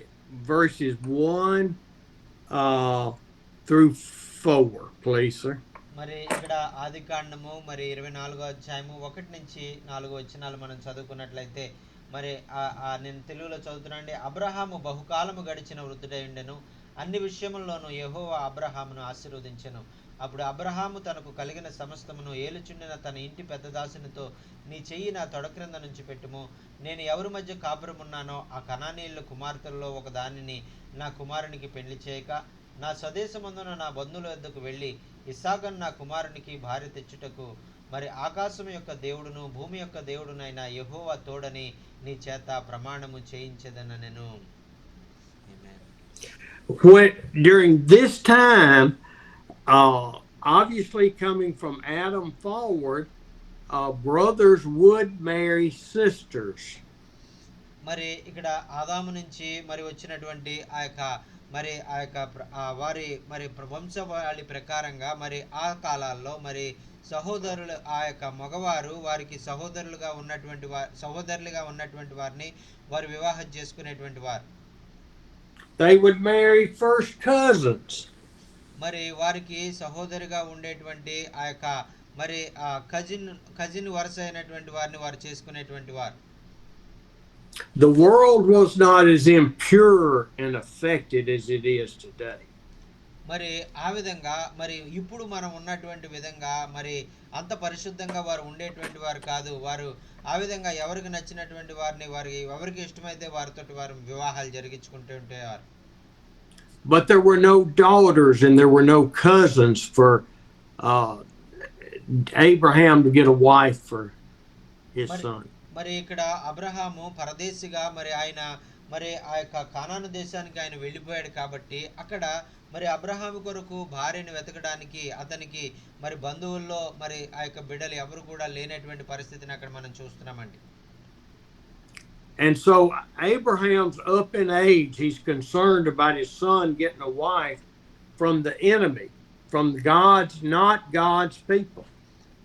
verses 1 through 4, please, sir. మరి ఇక్కడ ఆదికాండము మరి 24వ అధ్యాయము 1 నుంచి 4 వచనాలు మనం చదువుకున్నట్లయితే మరి నేను తెలుగులో చదువుతున్నాండి. అబ్రహాము బహుకాలము గడిచిన వృద్ధుడై ఉండెను, అన్ని విషయముల్లోనూ యెహోవా అబ్రహామును ఆశీర్వదించెను. అప్పుడు అబ్రహాము తనకు కలిగిన సమస్తమును ఏలుచుండిన తన ఇంటి పెద్ద దాసునితో, నీ చెయ్యి నా తొడ క్రింద నుంచి పెట్టుము, నేను ఎవరి మధ్య కాపురమున్నానో ఆ కనానీయుల కుమార్తెల్లో ఒక దానిని నా కుమారునికి పెళ్లి చేయక, నా స్వదేశమందున నా బంధువుల వద్దకు వెళ్ళి ఇస్సాకును నా కుమారునికి భార్య తెచ్చుటకు మరి ఆకాశం యొక్క దేవుడును భూమి యొక్క దేవుడునైన యెహోవా తోడని నీ చేత ప్రమాణము చేయించెదనెను. During this time, obviously coming from Adam forward, brothers would marry sisters. మరి ఇక్కడ ఆదాము నుంచి మరి వచ్చినటువంటి ఆ యొక్క వారి మరి వంశవాళి ప్రకారంగా మరి ఆ కాలాల్లో మరి సహోదరులు ఆ యొక్క మగవారు వారికి సహోదరులుగా ఉన్నటువంటి వారిని వారు వివాహం చేసుకునేటువంటి వారు. They would marry first cousins. మరి వారికి సహోదరిగా ఉండేటువంటి ఆ యొక్క మరి కజిన్ వరుస అయినటువంటి వారిని వారు చేసుకునేటువంటి వారు. The world was not as impure and affected as it is today. మరి ఆ విధంగా మరి ఇప్పుడు మనం ఉన్నటువంటి విధంగా మరి అంత పరిశుద్ధంగా వారు ఉండేటువంటి వారు కాదు. వారు ఆ విధంగా ఎవరికి నచ్చినటువంటి వారిని వారికి ఎవరికి ఇష్టమైతే వారితోటి వారు వివాహాలు జరిగించుకుంటూ ఉండేవారు. But there were no daughters and there were no cousins for Abraham to get a wife for his son. మరి ఇక్కడ అబ్రహాము పరదేశిగా మరి ఆయన మరి ఆ యొక్క కానాను దేశానికి ఆయన వెళ్ళిపోయాడు కాబట్టి అక్కడ మరి అబ్రహాము కొరకు భార్యను వెతకడానికి అతనికి మరి బంధువుల్లో మరి ఆ యొక్క బిడ్డలు ఎవరు కూడా లేనటువంటి పరిస్థితిని అక్కడ మనం చూస్తున్నామండి. And so Abraham's up in age. He's concerned about his son getting a wife from the enemy, from not God's people.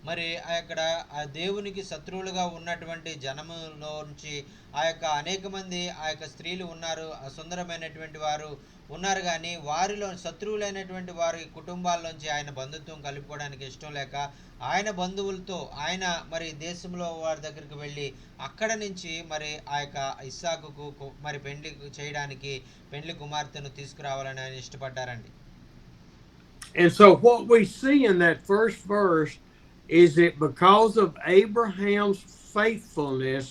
మరి అక్కడ ఆ దేవునికి శత్రువులుగా ఉన్నటువంటి జనములోంచి ఆ యొక్క అనేక మంది ఆ యొక్క స్త్రీలు ఉన్నారు, సుందరమైనటువంటి వారు ఉన్నారు, కానీ వారిలో శత్రువులైనటువంటి వారి కుటుంబాల్లోంచి ఆయన బంధుత్వం కలుపుకోవడానికి ఇష్టం లేక ఆయన బంధువులతో ఆయన మరి దేశంలో వారి దగ్గరికి వెళ్ళి అక్కడ నుంచి మరి ఆ యొక్క ఇస్సాకుకు మరి పెండ్లి చేయడానికి పెండ్లి కుమార్తెను తీసుకురావాలని ఆయన ఇష్టపడ్డారండి. And so what we see in that first verse is that because of Abraham's faithfulness,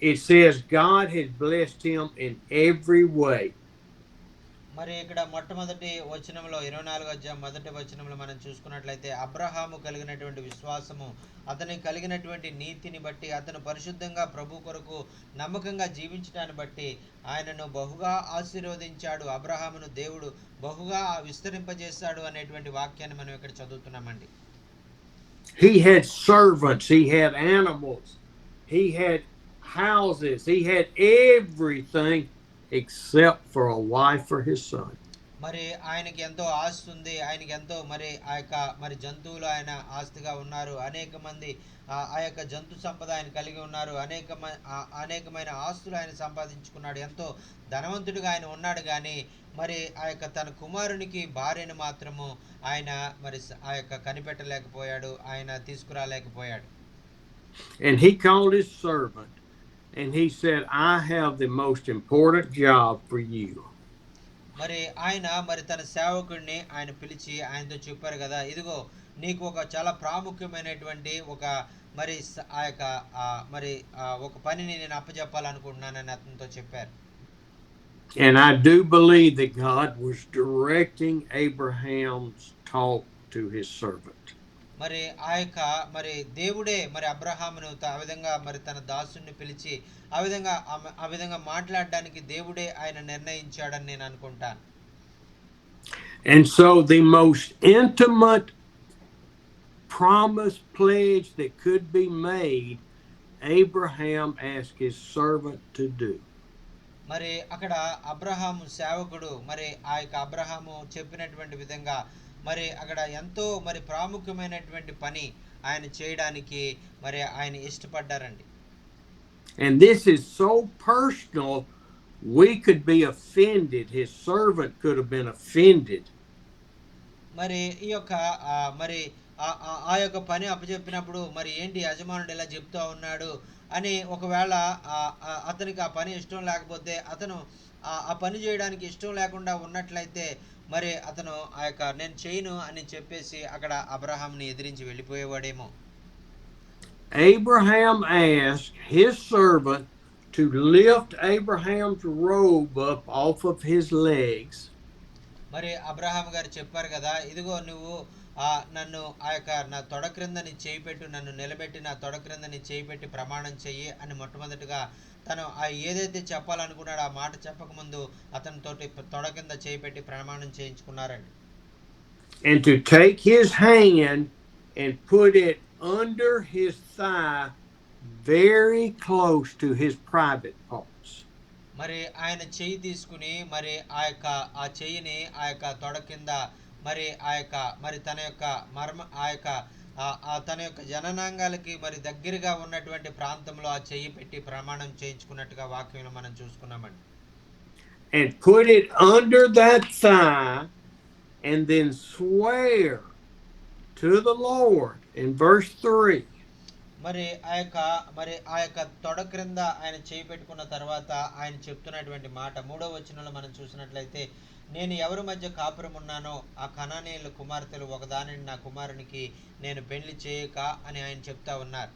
it says God has blessed him in every way. మరి ఇక్కడ మొట్టమొదటి వచనంలో 24వ అధ్యాయం మొదటి వచనంలో మనం చూసుకున్నట్లయితే అబ్రహాము కలిగినటువంటి విశ్వాసము అతనికి కలిగినటువంటి నీతిని బట్టి అతను పరిశుద్ధంగా ప్రభు కొరకు నమ్మకంగా జీవించడాన్ని బట్టి ఆయనను బహుగా ఆశీర్వదించాడు, అబ్రహామును దేవుడు బహుగా విస్తరింపజేశాడు అనేటువంటి వాక్యాన్ని మనం ఇక్కడ చదువుతున్నామండి. He had servants, he had animals, he had houses, he had everything except for a wife for his son. మరి ఆయనకి ఎంతో ఆస్తి ఉంది, ఆయనకి ఎంతో మరి ఆ యొక్క మరి జంతువులు ఆయన ఆస్తిగా ఉన్నారు, అనేక మంది ఆ యొక్క జంతు సంపద ఆయన కలిగి ఉన్నారు, అనేకమైన ఆస్తులు ఆయన సంపాదించుకున్నాడు, ఎంతో ధనవంతుడిగా ఆయన ఉన్నాడు, కానీ మరి ఆ యొక్క తన కుమారునికి భార్యను మాత్రము ఆయన మరి ఆ యొక్క కనిపెట్టలేకపోయాడు, ఆయన తీసుకురాలేకపోయాడు. And he called his servant and he said, I have the most important job for you. మరి ఆయన మరి తన సేవకుడిని ఆయన పిలిచి ఆయనతో చెప్పారు కదా, ఇదిగో నీకు ఒక చాలా ప్రాముఖ్యమైనటువంటి ఒక మరి ఆ యొక్క మరి ఒక పనిని నేను అప్పచెప్పాలనుకుంటున్నానని అతనితో చెప్పారు. And I do believe that God was directing Abraham's talk to his servant. మరి ఆ యొక్క మరి దేవుడే మరి అబ్రహామును ఆ విధంగా మరి తన దాసుని పిలిచి ఆ విధంగా మాట్లాడడానికి దేవుడే ఆయన నిర్ణయించాడని నేను అనుకుంటాను. And so the most intimate promise pledge that could be made, Abraham asked his servant to do. మరి అక్కడ అబ్రహాము సేవకుడు మరి ఆ యొక్క అబ్రహాము చెప్పినటువంటి విధంగా మరి అక్కడ ఎంతో మరి ప్రాముఖ్యమైనటువంటి పని ఆయన చేయడానికి మరి ఆయన ఇష్టపడ్డారండి. And this is so personal, we could be offended. His servant could have been offended. మరి ఈ యొక్క మరి ఆ యొక్క పని అప్పచెప్పినప్పుడు మరి ఏంటి యజమానుడు ఇలా చెప్తా ఉన్నాడు అని ఒకవేళ అతనికి ఆ పని ఇష్టం లేకపోతే అతను ఆ పని చేయడానికి ఇష్టం లేకుండా ఉన్నట్లయితే మరి అతను ఆ యొక్క నేను చేయను అని చెప్పేసి అక్కడ అబ్రహాంని ఎదిరించి వెళ్ళిపోయేవాడేమో. Abraham asked his servant to lift Abraham's robe up off of his legs. మరి అబ్రహాం గారు చెప్పారు కదా, ఇదిగో నువ్వు నన్ను ఆ యొక్క నా తొడ క్రింద నీ చేయి పెట్టు, నన్ను నిలబెట్టి నా తొడ క్రింద నీ చేయి పెట్టి ప్రమాణం చెయ్యి అని మొట్టమొదటిగా తను ఏదైతే చెప్పాలనుకున్నాడో ఆ మాట చెప్పకముందు అతనితోటి తొడ కింద చేయి పెట్టి ప్రమాణం చేయించుకున్నారండి. And to take his hand and put it under his thigh, very close to his private parts. మరి ఆయన చెయ్యి తీసుకుని మరి ఆ చెయ్యిని ఆ యొక్క తొడ కింద మరి ఆ యొక్క మరి తన యొక్క ఆ యొక్క తన యొక్క జననాంగాలకి మరి దగ్గరగా ఉన్నటువంటి ప్రాంతంలో ఆ చెయ్యి పెట్టి ప్రమాణం చేయించుకున్నట్టుగా వాక్యంలో మనం చూసుకున్నామండి. And put it under that thigh and then swear to the Lord in verse 3. మరి ఆ యొక్క తొడ క్రింద ఆయన చేయి పెట్టుకున్న తర్వాత ఆయన చెప్తున్నటువంటి మాట 3వ వచనంలో మనం చూసినట్లయితే, నేను ఎవరి మధ్య కాపురం ఉన్నానో ఆ కనానీయుల కుమార్తెలు ఒకదానిని నా కుమారునికి నేను పెళ్లి చేయక అని ఆయన చెప్తా ఉన్నారు.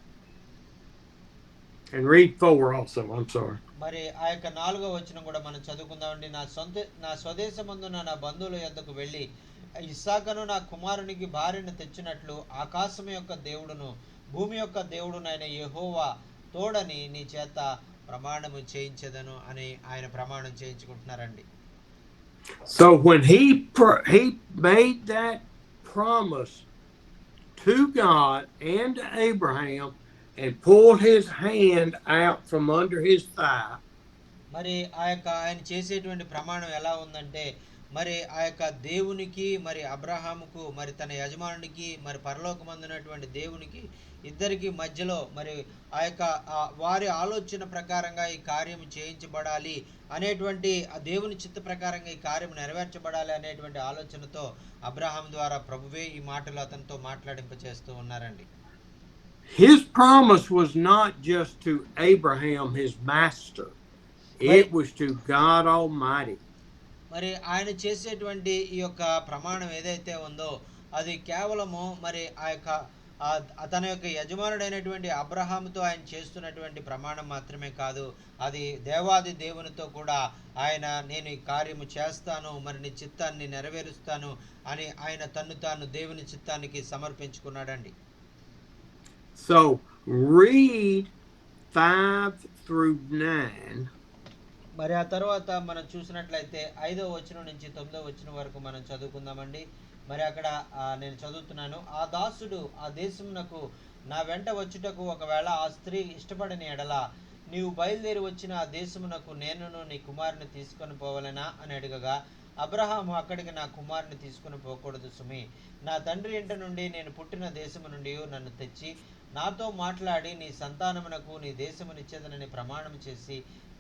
And read 4 also. I'm sorry. మరి ఆ యొక్క 4వ వచనం కూడా మనం చదువుకుందామండి. నా స్వదేశమందున నా బంధువుల యొద్దకు వెళ్ళి ఇస్సాకును నా కుమారునికి భార్యను తెచ్చినట్లు ఆకాశం యొక్క దేవుడును భూమి యొక్క దేవుడునైన యెహోవా తోడని నీ చేత ప్రమాణము చేయించెదను అని ఆయన ప్రమాణం చేయించుకుంటున్నారండి. So when he made that promise to God and to Abraham and pulled his hand out from under his thigh. మరి ఆ యొక్క ఆయన చేసేటువంటి ప్రమాణం ఎలా ఉందంటే, మరి ఆ యొక్క దేవునికి మరి అబ్రహాముకు మరి తన యజమానునికి మరి పరలోకమందున్నటువంటి దేవునికి ఇద్దరికి మధ్యలో మరి ఆ యొక్క వారి ఆలోచన ప్రకారంగా ఈ కార్యం చేయించబడాలి అనేటువంటి ఆ దేవుని చిత్త ప్రకారంగా ఈ కార్యం నెరవేర్చబడాలి అనేటువంటి ఆలోచనతో అబ్రహాం ద్వారా ప్రభువే ఈ మాటలు అతనితో మాట్లాడింప చేస్తూ ఉన్నారండి. His promise was not just to Abraham, his master. It was to God Almighty. మరి ఆయన చేసేటువంటి ఈ యొక్క ప్రమాణం ఏదైతే ఉందో అది కేవలము మరి ఆ యొక్క తన యొక్క యజమానుడైనటువంటి అబ్రహాముతో ఆయన చేస్తున్నటువంటి ప్రమాణం మాత్రమే కాదు, అది దేవాది దేవునితో కూడా ఆయన నేను ఈ కార్యము చేస్తాను మరి నీ చిత్తాన్ని నెరవేరుస్తాను అని ఆయన తన్ను తాను దేవుని చిత్తానికి సమర్పించుకున్నాడండి. So read 5 through 9. మరి ఆ తర్వాత మనం చూసినట్లయితే 5వ వచనం నుంచి 9వ వచనం వరకు మనం చదువుకుందామండి. మరి అక్కడ నేను చదువుతున్నాను. ఆ దాసుడు ఆ దేశమునకు నా వెంట వచ్చుటకు ఒకవేళ ఆ స్త్రీ ఇష్టపడని ఎడల నీవు బయలుదేరి వచ్చిన ఆ దేశమునకు నేనును నీ కుమారుని తీసుకొని పోవలెనా అని అడగగా, అబ్రహాము అక్కడికి నా కుమారుని తీసుకొని పోకూడదు సుమి, నా తండ్రి ఇంట నుండి నేను పుట్టిన దేశము నుండి నన్ను తెచ్చి నాతో మాట్లాడి నీ సంతానమునకు నీ దేశమునిచ్చేదనని ప్రమాణం చేసి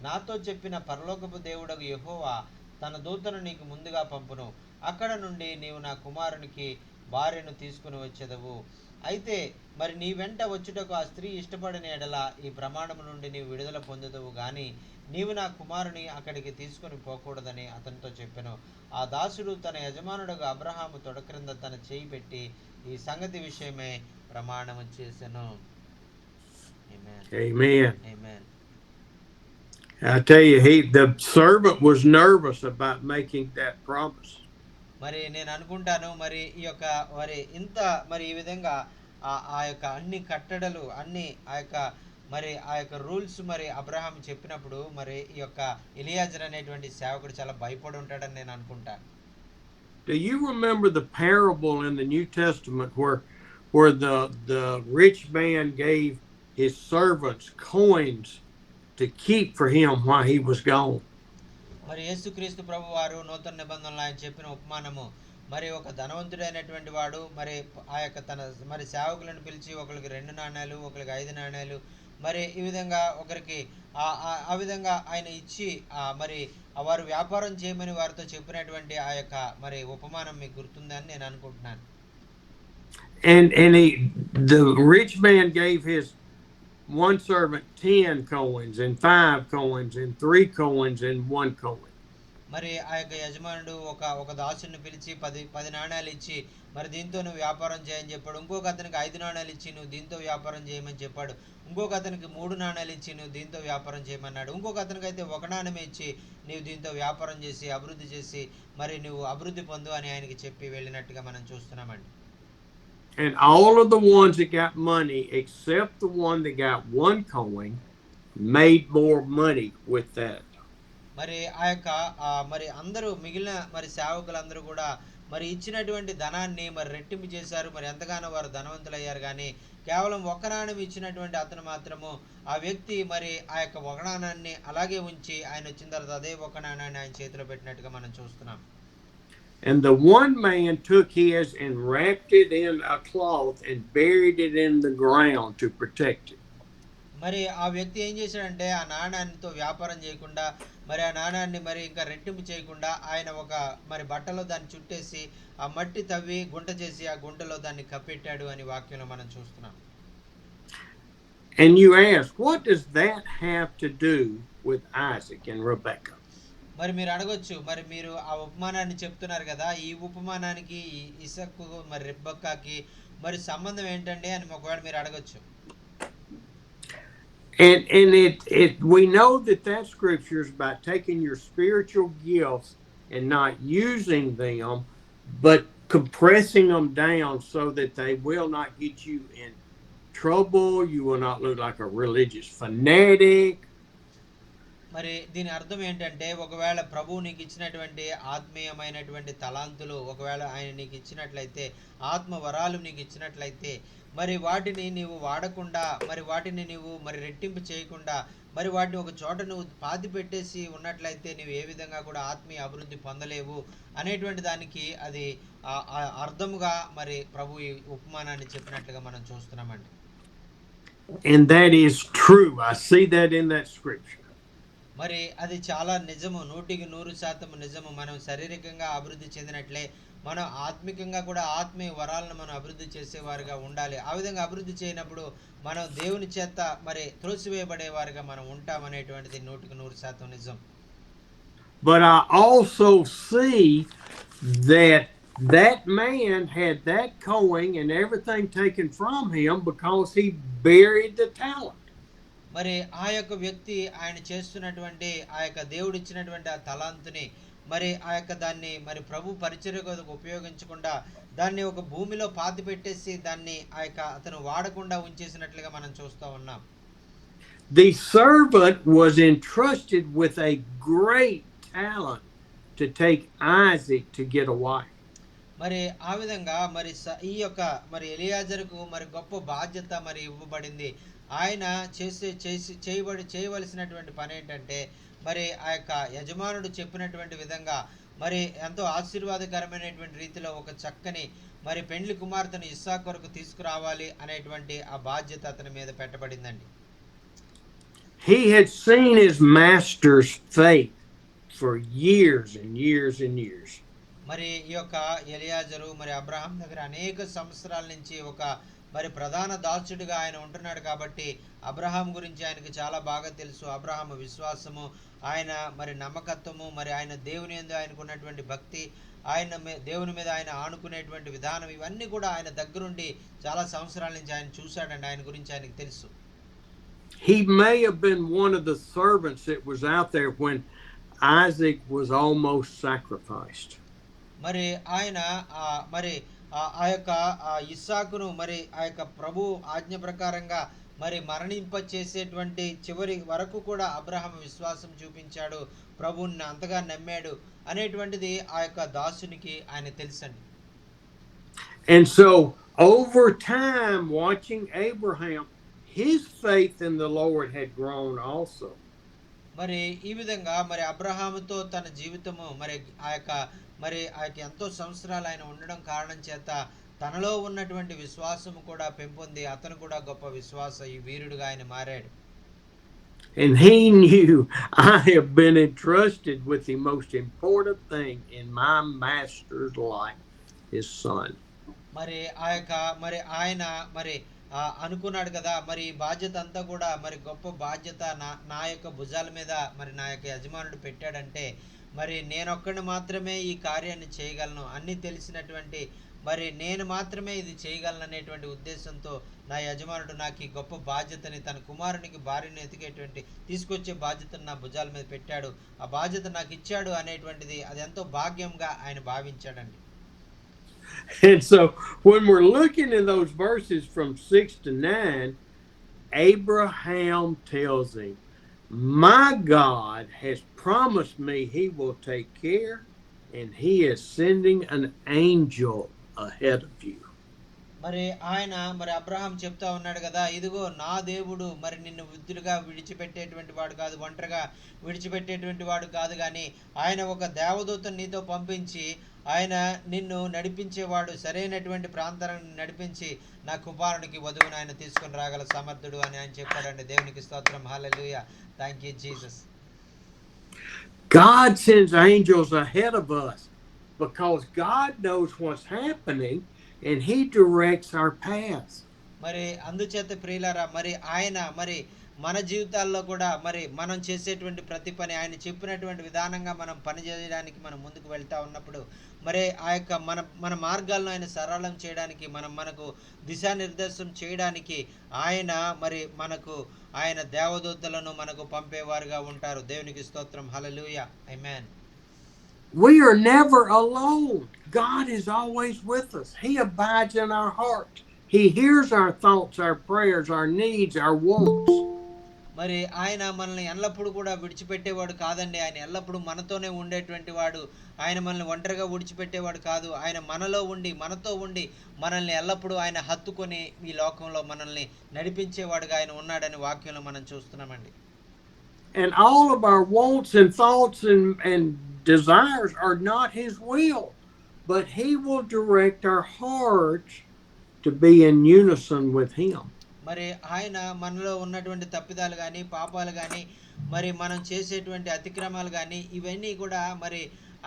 నాతో చెప్పిన పరలోకపు దేవుడగు యెహోవా తన దూతను నీకు ముందుగా పంపును, అక్కడ నుండి నీవు నా కుమారునికి భార్యను తీసుకుని వచ్చేదవు. అయితే మరి నీ వెంట వచ్చుటకు ఆ స్త్రీ ఇష్టపడిన ఎడల ఈ ప్రమాణము నుండి నీవు విడుదల పొందుదవు గాని నీవు నా కుమారుని అక్కడికి తీసుకొని పోకూడదని అతనితో చెప్పెను. ఆ దాసుడు తన యజమానుడుగా అబ్రహాము తొడ క్రింద తన చేయి పెట్టి ఈ సంగతి విషయమై ప్రమాణము చేసెను. Amen. Amen. I tell you, the servant was nervous about making that promise. మరి నేను అనుకుంటాను మరి ఈ యొక్క మరి ఇంత మరి ఈ విధంగా ఆ యొక్క అన్ని కట్టడలు అన్ని ఆ యొక్క మరి ఆ యొక్క రూల్స్ మరి అబ్రహాం చెప్పినప్పుడు మరి ఈ యొక్క ఎలియాజర్ అనేటువంటి సేవకుడు చాలా భయపడి ఉంటాడని నేను అనుకుంటాను. Do you remember the parable in the New Testament where the rich man gave his servants coins to keep for him while he was gone? మరి యేసుక్రీస్తు ప్రభు వారు నూతన నిబంధనలో ఆయన చెప్పిన ఉపమానము, మరి ఒక ధనవంతుడైనటువంటి వాడు మరి ఆ యొక్క తన మరి సేవకులను పిలిచి ఒకరికి 2 నాణేలు ఒకరికి 5 నాణేలు మరి ఈ విధంగా ఒకరికి ఆ విధంగా ఆయన ఇచ్చి మరి వారు వ్యాపారం చేయమని వారితో చెప్పినటువంటి ఆ యొక్క మరి ఉపమానం మీకు గుర్తుందని నేను అనుకుంటున్నాను. And the rich man gave his one servant 10 coins and 5 coins and 3 coins and 1 coin. మరి ఆ యొక్క యజమానుడు ఒక దాసుని పిలిచి 10 నాణేలు ఇచ్చి మరి దీంతో నువ్వు వ్యాపారం చేయని చెప్పాడు. ఇంకొక అతనికి 5 నాణేలు ఇచ్చి నువ్వు దీంతో వ్యాపారం చేయమని చెప్పాడు. ఇంకొక అతనికి 3 నాణేలు ఇచ్చి నువ్వు దీంతో వ్యాపారం చేయమన్నాడు. ఇంకొక అతనికి అయితే 1 నాణెమే ఇచ్చి నీవు దీంతో వ్యాపారం చేసి అభివృద్ధి చేసి మరి నువ్వు అభివృద్ధి పొందు అని ఆయనకి చెప్పి వెళ్ళినట్టుగా మనం చూస్తున్నామండి. And all of the ones that got money, except the one that got 1 coin, made more money with that. మరి ఆ యొక్క మరి అందరూ మిగిలిన మరి సేవకులందరూ కూడా మరి ఇచ్చినటువంటి ధనాన్ని మరి రెట్టింపు చేశారు. మరి ఎంతగానో వారు ధనవంతులయ్యారు. కానీ కేవలం ఒక నాణెం ఇచ్చినటువంటి అతను మాత్రము ఆ వ్యక్తి మరి ఆ యొక్క ఒక నాణాన్ని అలాగే ఉంచి ఆయన వచ్చిన తర్వాత అదే ఒక నాణాన్ని ఆయన చేతిలో పెట్టినట్టుగా మనం చూస్తున్నాం. And the one man took his and wrapped it in a cloth and buried it in the ground to protect it. మరి ఆ వ్యక్తి ఏం చేశాడంటే ఆ నాణానితో వ్యాపారం చేయకుండా మరి ఆ నాణాన్ని మరి ఇంకా రెట్టింపు చేయకుండా ఆయన ఒక మరి బట్టలో దాన్ని చుట్టేసి ఆ మట్టి తవ్వి గుంట చేసి ఆ గుంటలో దాన్ని కప్పెట్టాడు అని వాక్యంలో మనం చూస్తున్నాం. And you ask, what does that have to do with Isaac and Rebekah? మరి మీరు అడగొచ్చు, మరి మీరు ఆ ఉపమానాన్ని చెప్తున్నారు కదా, ఈ ఉపమానానికి ఇసక్కు మరి రెబ్బెక్కాకి మరి సంబంధం ఏంటండి అని ఒకవేళ మీరు అడగొచ్చు. And we know that scripture is about taking your spiritual gifts and not using them, but compressing them down so that they will not get you in trouble. You will not look like a religious fanatic. మరి దీని అర్థం ఏంటంటే ఒకవేళ ప్రభువు నీకు ఇచ్చినటువంటి ఆత్మీయమైనటువంటి తలాంతులు ఒకవేళ ఆయన నీకు ఇచ్చినట్లయితే ఆత్మ వరాలు నీకు ఇచ్చినట్లయితే మరి వాటిని నీవు వాడకుండా మరి వాటిని నీవు మరి రెట్టింపు చేయకుండా మరి వాటిని ఒక చోట నువ్వు పాతి పెట్టేసి ఉన్నట్లయితే నీవు ఏ విధంగా కూడా ఆత్మీయ అభివృద్ధి పొందలేవు అనేటువంటి దానికి అది అర్థముగా మరి ప్రభు ఈ ఉపమానాన్ని చెప్పినట్లుగా మనం చూస్తున్నామండి. And that is true. I see that in that scripture. మరి అది చాలా నిజము, 100% నిజము. మనం శారీరకంగా అభివృద్ధి చెందినట్లే మనం ఆత్మికంగా కూడా ఆత్మీయ వరాలను మనం అభివృద్ధి చేసేవారుగా ఉండాలి. ఆ విధంగా అభివృద్ధి చేయనప్పుడు మనం దేవుని చేత మరి త్రోసివేయబడేవారుగా మనం ఉంటామనేటువంటిది 100% నిజం. But I also see that man had that coin and everything taken from him because he buried the talent. మరి ఆ యొక్క వ్యక్తి ఆయన చేస్తున్నటువంటి ఆ యొక్క దేవుడు ఇచ్చినటువంటి ఆ తలాంతుని మరి ఆ యొక్క దాన్ని మరి ప్రభు పరిచర్య కొరకు ఉపయోగించకుండా దాన్ని ఒక భూమిలో పాతి పెట్టేసి దాన్ని ఆ యొక్క అతను వాడకుండా ఉంచేసినట్లుగా మనం చూస్తూ ఉన్నాం. The servant was entrusted with a great talent to take Isaac to get a wife. మరి ఆ విధంగా మరి ఈ యొక్క మరి ఎలియాజరుకు మరి గొప్ప బాధ్యత మరి ఇవ్వబడింది. ఆయన చేయవలసినటువంటి పని ఏంటంటే మరి ఆ యొక్క యజమానుడు చెప్పినటువంటి విధంగా మరి ఎంతో ఆశీర్వాదకరమైనటువంటి రీతిలో ఒక చక్కని మరి పెండ్లి కుమార్తెను ఇస్సాకు కొరకు తీసుకురావాలి అనేటువంటి ఆ బాధ్యత అతని మీద పెట్టబడిందండి. He had seen his master's faith for years and years and years. మరి ఈ యొక్క ఎలియాజరు మరి అబ్రహాం దగ్గర అనేక సంవత్సరాల నుంచి ఒక మరి ప్రధాన దాసుడిగా ఆయన ఉంటున్నాడు కాబట్టి అబ్రహాం గురించి ఆయనకు చాలా బాగా తెలుసు. అబ్రహాము విశ్వాసము, ఆయన మరి నమ్మకత్వము, మరి ఆయన దేవుని యందు ఆయనకు ఉన్నటువంటి భక్తి, ఆయన దేవుని మీద ఆయన ఆనుకునేటువంటి విధానం, ఇవన్నీ కూడా ఆయన దగ్గరుండి చాలా సంవత్సరాల నుంచి ఆయన చూశాడండి. ఆయన గురించి ఆయనకు తెలుసు. He may have been one of the servants that was out there when Isaac was almost sacrificed. మరి ఆయన మరి ఆ యొక్క ఇస్సాకును మరి ఆ యొక్క ప్రభు ఆజ్ఞ ప్రకారంగా మరి మరణింప చేసేటువంటి చివరి వరకు కూడా అబ్రహాము విశ్వాసం చూపించాడు, ప్రభువుని అంతగా నమ్మాడు అనేటువంటిది ఆ యొక్క దాసునికి ఆయన తెలుసండి. And so over time watching Abraham, his faith in the Lord had grown also. మరి ఈ విధంగా మరి అబ్రహాముతో తన జీవితము మరి ఆ యొక్క ఎంతో సంవత్సరాలు ఆయన ఉండడం కారణం చేత తనలో ఉన్నటువంటి విశ్వాసము కూడా పెంపొంది అతను కూడా గొప్ప విశ్వాస ఈ వీరుడుగా ఆయన మారాడు. And he knew I have been entrusted with the most important thing in my master's life, his son. మరి ఆ యొక్క మరి ఆయన మరి అనుకున్నాడు కదా, మరి ఈ బాధ్యత అంతా కూడా మరి గొప్ప బాధ్యత నా యొక్క భుజాల మీద మరి నా యొక్క యజమానుడు పెట్టాడంటే మరి నేనొక్కడిని మాత్రమే ఈ కార్యాన్ని చేయగలను, అన్నీ తెలిసినటువంటి మరి నేను మాత్రమే ఇది చేయగలను అనేటువంటి ఉద్దేశంతో నా యజమానుడు నాకు ఈ గొప్ప బాధ్యతని తన కుమారునికి భార్యను ఎతికేటువంటి తీసుకొచ్చే బాధ్యతను నా భుజాల మీద పెట్టాడు, ఆ బాధ్యత నాకు ఇచ్చాడు అనేటువంటిది అది ఎంతో భాగ్యంగా ఆయన భావించాడండి. And so when we're looking in those verses from 6 to 9, Abraham tells him, my God has promised me he will take care, and he is sending an angel ahead of you. మరి ఆయన మరి Abraham చెప్తా ఉన్నాడు కదా, ఇదిగో నా దేవుడు మరి నిన్ను వృద్ధులుగా విడిచిపెట్టేటువంటి వాడు కాదు, ఒంటరిగా విడిచిపెట్టేటువంటి వాడు కాదు, కానీ ఆయన ఒక దేవదూతను నీతో పంపించి ఆయన నిన్ను నడిపించేవాడు, సరైనటువంటి ప్రాంతాన్ని నడిపించి నా కుమారునికి వధువును ఆయన తీసుకొని రాగల సమర్థుడు అని ఆయన చెప్పాడండి. దేవునికి స్తోత్రం, hallelujah, thank you Jesus. God sends angels ahead of us because God knows what's happening and he directs our paths. మరి అందుచేత ప్రియులారా మరి ఆయన మరి మన జీవితాల్లో కూడా మరి మనం చేసేటువంటి ప్రతి పని ఆయన చెప్పినటువంటి విధానంగా మనం పని చేయడానికి మనం ముందుకు వెళ్తా ఉన్నప్పుడు మరి ఆ యొక్క మన మార్గాలను ఆయన సరళం చేయడానికి మనకు దిశానిర్దేశం చేయడానికి ఆయన మరి మనకు ఆయన దేవదూతలను మనకు పంపేవారుగా ఉంటారు. దేవునికి స్తోత్రం, హల్లెలూయా, ఆమేన్. We are never alone. God is always with us. He abides in our heart. He hears our thoughts, our prayers, our needs, our wants. మరి ఆయన మనల్ని ఎల్లప్పుడూ కూడా విడిచిపెట్టేవాడు కాదండి. ఆయన ఎల్లప్పుడూ మనతోనే ఉండేటువంటి వాడు. ఆయన మనల్ని ఒంటరిగా విడిచిపెట్టేవాడు కాదు. ఆయన మనలో ఉండి మనతో ఉండి మనల్ని ఎల్లప్పుడూ ఆయన హత్తుకొని ఈ లోకంలో మనల్ని నడిపించేవాడుగా ఆయన ఉన్నాడని వాక్యంలో మనం చూస్తున్నామండి. And all of our wants and thoughts and desires are not his will, but he will direct our hearts to be in unison with him. మరి ఆయన మనలో ఉన్నటువంటి తప్పిదాలు కానీ పాపాలు కానీ మరి మనం చేసేటువంటి అతిక్రమాలు కానీ ఇవన్నీ కూడా మరి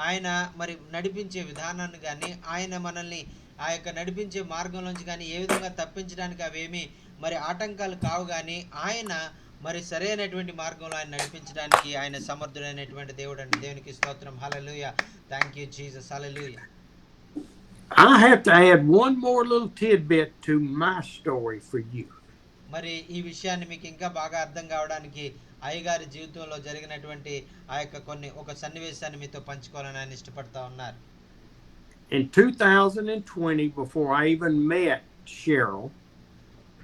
ఆయన మరి నడిపించే విధానాన్ని కానీ ఆయన మనల్ని ఆ యొక్క నడిపించే మార్గంలోంచి కానీ ఏ విధంగా తప్పించడానికి అవేమి మరి ఆటంకాలు కావు, కానీ ఆయన మరి సరైనటువంటి మార్గంలో ఆయన నడిపించడానికి ఆయన సమర్థుడైనటువంటి దేవుడు అండి. దేవునికి స్తోత్రం, hallelujah, thank you Jesus, hallelujah. I have to add one more little tidbit to my story for you. మరి ఈ విషయాన్ని మీకు ఇంకా బాగా అర్థం కావడానికి అయ్యగారి జీవితంలో జరిగినటువంటి ఆ యొక్క ఒక సన్నివేశాన్ని మీతో పంచుకోవాలని ఆయన ఇష్టపడతా ఉన్నారు. In 2020, before I even met Cheryl,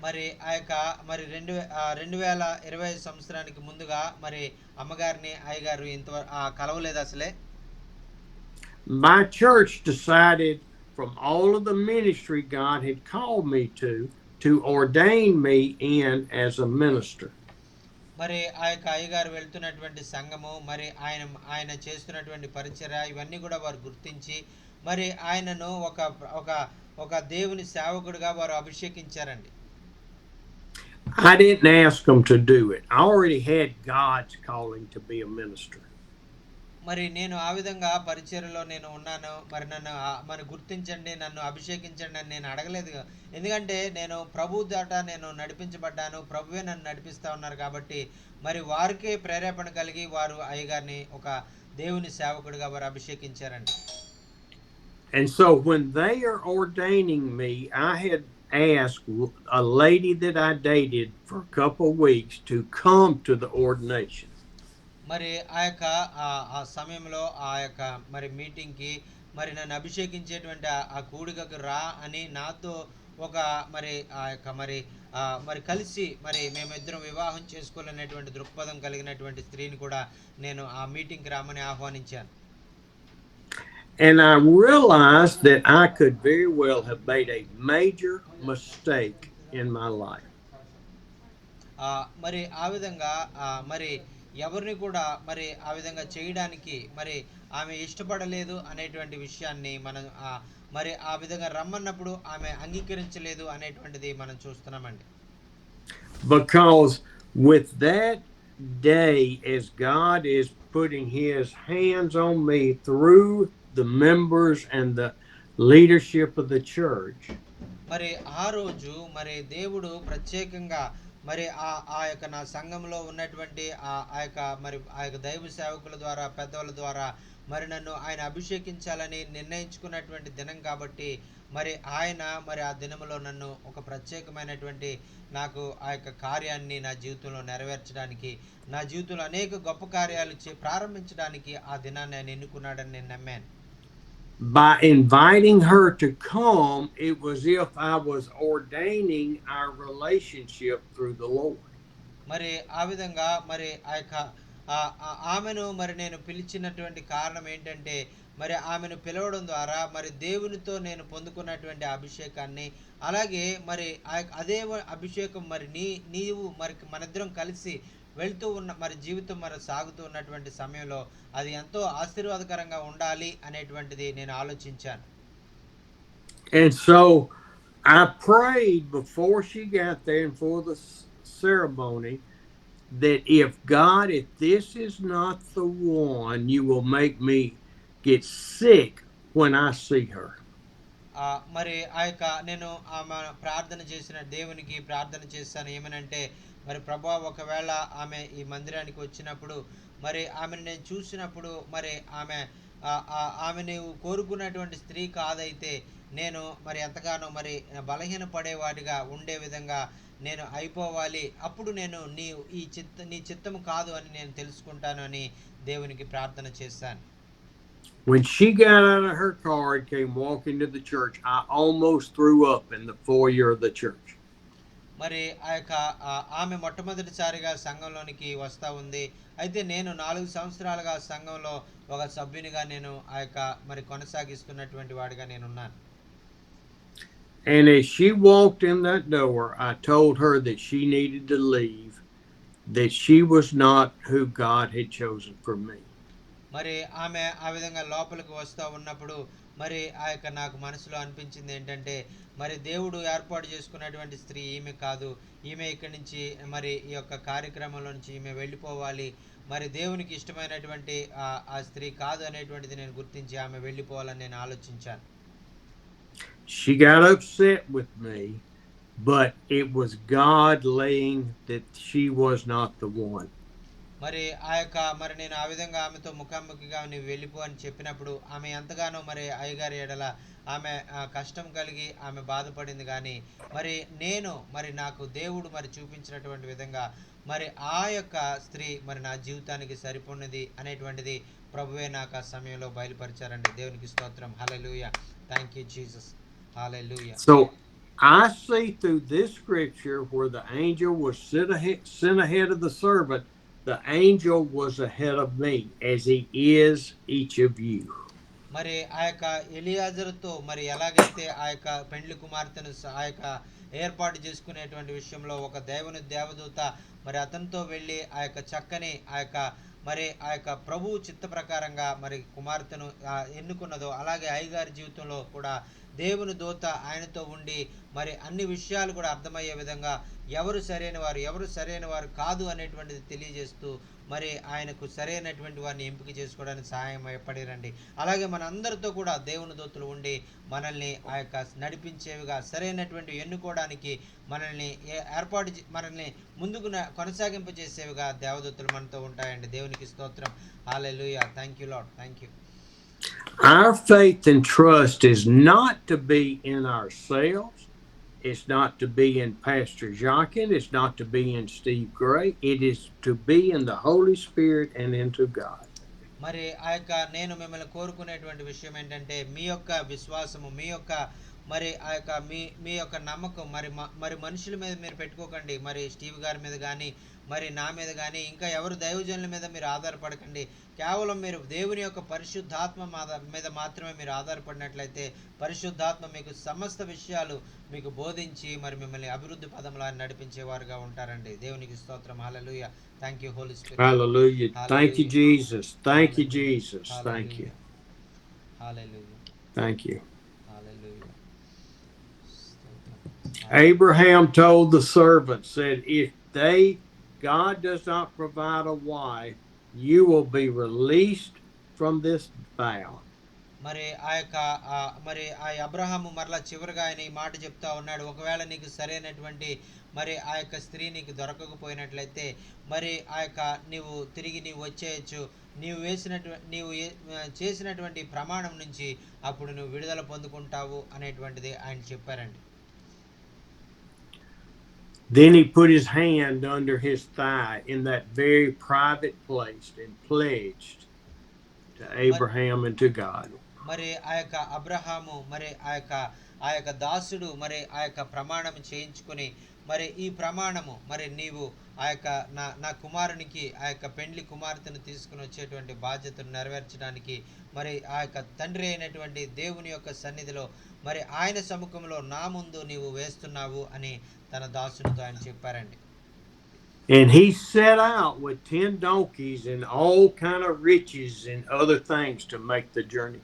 మరి ఆ యొక్క మరి 2020 సంవత్సరానికి ముందుగా మరి అమ్మగారిని అయ్యగారు ఇంతవరకు కలవలేదు అసలే. my church decided from all of the ministry God had called me to ordain me in as a minister. మరి ఆ యొక్క అయ్యగారు వెళ్తున్నటువంటి సంఘము మరి ఆయన చేస్తున్నటువంటి పరిచర్య ఇవన్నీ కూడా వారు గుర్తించి మరి ఆయనను ఒక దేవుని సేవకుడిగా వారు అభిషేకించారండి. I didn't ask them to do it. I already had God's calling to be a minister. మరి నేను ఆ విధంగా పరిచర్యలో నేను ఉన్నాను, మరి నన్ను గుర్తించండి, నన్ను అభిషేకించండి అని నేను అడగలేదు. ఎందుకంటే నేను ప్రభు దాట నేను నడిపించబడ్డాను, ప్రభువే నన్ను నడిపిస్తా ఉన్నారు కాబట్టి మరి వారికే ప్రేరేపణ కలిగి వారు అయ్యగారిని ఒక దేవుని సేవకుడిగా వారు అభిషేకించారండి. And so when they are ordaining me, I had asked a lady that I dated for a couple of weeks to come to the ordination. మరి ఆ యొక్క ఆ సమయంలో ఆ యొక్క మరి మీటింగ్కి మరి నన్ను అభిషేకించేటువంటి ఆ కూడికకు రా అని నాతో ఒక మరి ఆ యొక్క మరి కలిసి మరి మేమిద్దరం వివాహం చేసుకోవాలనేటువంటి దృక్పథం కలిగినటువంటి స్త్రీని కూడా నేను ఆ మీటింగ్కి రామని ఆహ్వానించాను. And I realized that I could very well have made a major mistake in my life. మరి ఆ విధంగా మరి ఎవరిని కూడా మరి ఆ విధంగా చేయడానికి మరి ఆమె ఇష్టపడలేదు అనేటువంటి విషయాన్ని మనం మరి ఆ విధంగా రమ్మన్నప్పుడు ఆమె అంగీకరించలేదు అనేటువంటిది మనం చూస్తున్నామండి. Because with that day, as God is putting his hands on me through the members and the leadership of the church, మరి ఆ రోజు మరి దేవుడు ప్రత్యేకంగా మరి ఆ యొక్క నా సంఘంలో ఉన్నటువంటి ఆ యొక్క మరి ఆ యొక్క దైవ సేవకుల ద్వారా పెద్దవాళ్ళ ద్వారా మరి నన్ను ఆయన అభిషేకించాలని నిర్ణయించుకున్నటువంటి దినం కాబట్టి మరి ఆయన మరి ఆ దినములో నన్ను ఒక ప్రత్యేకమైనటువంటి నాకు ఆ యొక్క కార్యాన్ని నా జీవితంలో నెరవేర్చడానికి నా జీవితంలో అనేక గొప్ప కార్యాలు ప్రారంభించడానికి ఆ దినాన్ని ఆయన ఎన్నుకున్నాడని నేను నమ్మాను. by inviting her to come, it was if I was ordaining our relationship through the Lord. మరి ఆ విధంగా మరి ఆ యొక్క ఆమెను మరి నేను పిలిచినటువంటి కారణం ఏంటంటే మరి ఆమెను పిలవడం ద్వారా మరి దేవునితో నేను పొందుకున్నటువంటి అభిషేకాన్ని అలాగే మరి అదే అభిషేకం మరి నీవు మరి మనిద్దరం కలిసి వెళ్తూ ఉన్న మరి జీవితం మరి సాగుతూ ఉన్నటువంటి సమయంలో అది ఎంతో ఆశీర్వాదకరంగా ఉండాలి అనేటువంటిది నేను ఆలోచించాను. And so I prayed before she got there and for the ceremony that if God, if this is not the one, you will make me get sick when I see her. మరి ఆ యొక్క నేను ఆమె ప్రార్థన చేసిన దేవునికి ప్రార్థన చేశాను ఏమనంటే మరి ప్రభా ఒకవేళ ఆమె ఈ మందిరానికి వచ్చినప్పుడు మరి ఆమెను నేను చూసినప్పుడు మరి ఆమె నీవు కోరుకున్నటువంటి స్త్రీ కాదైతే నేను మరి ఎంతగానో మరి బలహీన పడేవాడిగా ఉండే విధంగా నేను అయిపోవాలి, అప్పుడు నేను నీ చిత్తము కాదు అని నేను తెలుసుకుంటాను అని దేవునికి ప్రార్థన చేశాను. When she got out of her car and came walking to the church, I almost threw up in the foyer of the church. మరి ఆ యొక్క ఆమె మొట్టమొదటిసారిగా సంఘంలోనికి వస్తూ ఉంది. అయితే నేను 4 సంవత్సరాలుగా సంఘంలో ఒక సభ్యునిగా నేను ఆ యొక్క మరి కొనసాగిస్తున్నటువంటి వాడిగా నేనున్నాను. And as she walked in that door, I told her that she needed to leave, that she was not who God had chosen for me. మరి ఆమె ఆ విధంగా లోపలికి వస్తూ ఉన్నప్పుడు మరి ఆ యొక్క నాకు మనసులో అనిపించింది ఏంటంటే మరి దేవుడు ఏర్పాటు చేసుకున్నటువంటి స్త్రీ ఈమె కాదు, ఈమె ఇక్కడి నుంచి మరి ఈ యొక్క కార్యక్రమంలో నుంచి ఈమె వెళ్ళిపోవాలి, మరి దేవునికి ఇష్టమైనటువంటి ఆ స్త్రీ కాదు అనేటువంటిది నేను గుర్తించి ఆమె వెళ్ళిపోవాలని నేను ఆలోచించాను. She got upset with me, but it was God laying that she was not the one. మరి ఆ యొక్క మరి నేను ఆ విధంగా ఆమెతో ముఖాముఖిగా నీవు వెళ్ళిపో అని చెప్పినప్పుడు ఆమె ఎంతగానో మరి అయ్యగారి ఎడల ఆమె కష్టం కలిగి ఆమె బాధపడింది. కానీ మరి నేను మరి నాకు దేవుడు మరి చూపించినటువంటి విధంగా మరి ఆ యొక్క స్త్రీ మరి నా జీవితానికి సరిపోయినది అనేటువంటిది ప్రభువే నాకు ఆ సమయంలో బయలుపరిచారండి. దేవునికి స్తోత్రం. Hallelujah. Thank you Jesus. Hallelujah. So I see through this scripture where the angel was sent ahead of the servant, the angel was ahead of me as he is each of you. మరి ఆ యొక్క ఎలియాజరుతో మరి ఎలాగైతే ఆ యొక్క పెండ్లి కుమార్తెను ఆ యొక్క ఏర్పాటు చేసుకునేటువంటి విషయంలో ఒక దేవదూత మరి అతనితో వెళ్ళి ఆ యొక్క చక్కని ఆ యొక్క ప్రభు చిత్త ప్రకారంగా మరి కుమార్తెను ఎన్నుకున్నదో అలాగే అయ్యగారి జీవితంలో కూడా దేవుని దూత ఆయనతో ఉండి మరి అన్ని విషయాలు కూడా అర్థమయ్యే విధంగా ఎవరు సరైన వారు కాదు అనేటువంటిది తెలియజేస్తూ మరి ఆయనకు సరైనటువంటి వారిని ఎంపిక చేసుకోవడానికి సహాయం పడిరండి. అలాగే మన అందరితో కూడా దేవుని దూతలు ఉండి మనల్ని ఆ యొక్క నడిపించేవిగా సరైనటువంటి ఎన్నుకోవడానికి మనల్ని మనల్ని ముందుకు కొనసాగింపజేసేవిగా దేవదూతలు మనతో ఉంటాయండి. దేవునికి స్తోత్రం. Hallelujah. Thank you Lord. Thank you. Our faith and trust is not to be in ourselves. It's not to be in Pastor Jockin. It's not to be in Steve Gray. It is to be in the Holy Spirit and into God. మరి ఆ యొక్క నేను మిమ్మల్ని కోరుకునేటువంటి విషయం ఏంటంటే మీ యొక్క విశ్వాసము మీ యొక్క మరి ఆ యొక్క మీ యొక్క నమ్మకం మరి మనుషుల మీద మీరు పెట్టుకోకండి. మరి స్టీవ్ గారి మీద కానీ, మరి నా మీద కానీ, ఇంకా ఎవరు దైవజనుల మీద మీరు ఆధారపడకండి. కేవలం మీరు దేవుని యొక్క పరిశుద్ధాత్మ మీద మాత్రమే మీరు ఆధారపడినట్లయితే పరిశుద్ధాత్మ మీకు సమస్త విషయాలు మీకు బోధించి మరి మిమ్మల్ని అభివృద్ధి పదంలో నడిపించేవారుగా ఉంటారండి. దేవునికి స్తోత్రం. Hallelujah. Thank you Holy Spirit. Hallelujah. Thank you, Hallelujah. Jesus. Thank you, Hallelujah. Jesus. Thank you. Hallelujah. Hallelujah. Thank you. Hallelujah. Abraham told the servant, said, if God does not provide a wife, you will be released from this vow. మరి ఆ అబ్రహాము మరలా చివరిగా ఆయన ఈ మాట చెప్తా ఉన్నాడు. ఒకవేళ నీకు సరైనటువంటి మరి ఆ యొక్క స్త్రీ నీకు దొరకకపోయినట్లయితే మరి ఆ యొక్క నీవు వచ్చేయచ్చు. నీవు చేసినటువంటి ప్రమాణం నుంచి అప్పుడు నువ్వు విడుదల పొందుకుంటావు అనేటువంటిది ఆయన చెప్పారండి. Then he put his hand under his thigh in that very private place and pledged to Abraham and to God. మరి ఆ యొక్క అబ్రహాము మరి ఆ యొక్క దాసుడు మరి ఆ యొక్క ప్రమాణం చేయించుకొని మరి ఈ ప్రమాణము మరి నీవు ఆ యొక్క నా కుమారునికి ఆ యొక్క పెండ్లి కుమార్తెను తీసుకుని వచ్చేటువంటి బాధ్యతను నెరవేర్చడానికి మరి ఆ యొక్క తండ్రి అయినటువంటి దేవుని యొక్క సన్నిధిలో మరి ఆయన సముఖంలో నా ముందు నీవు వేస్తున్నావు అని తన దాసునితో ఆయన చెప్పారండి. And he set out with 10 donkeys and all kind of riches and other things to make the journey.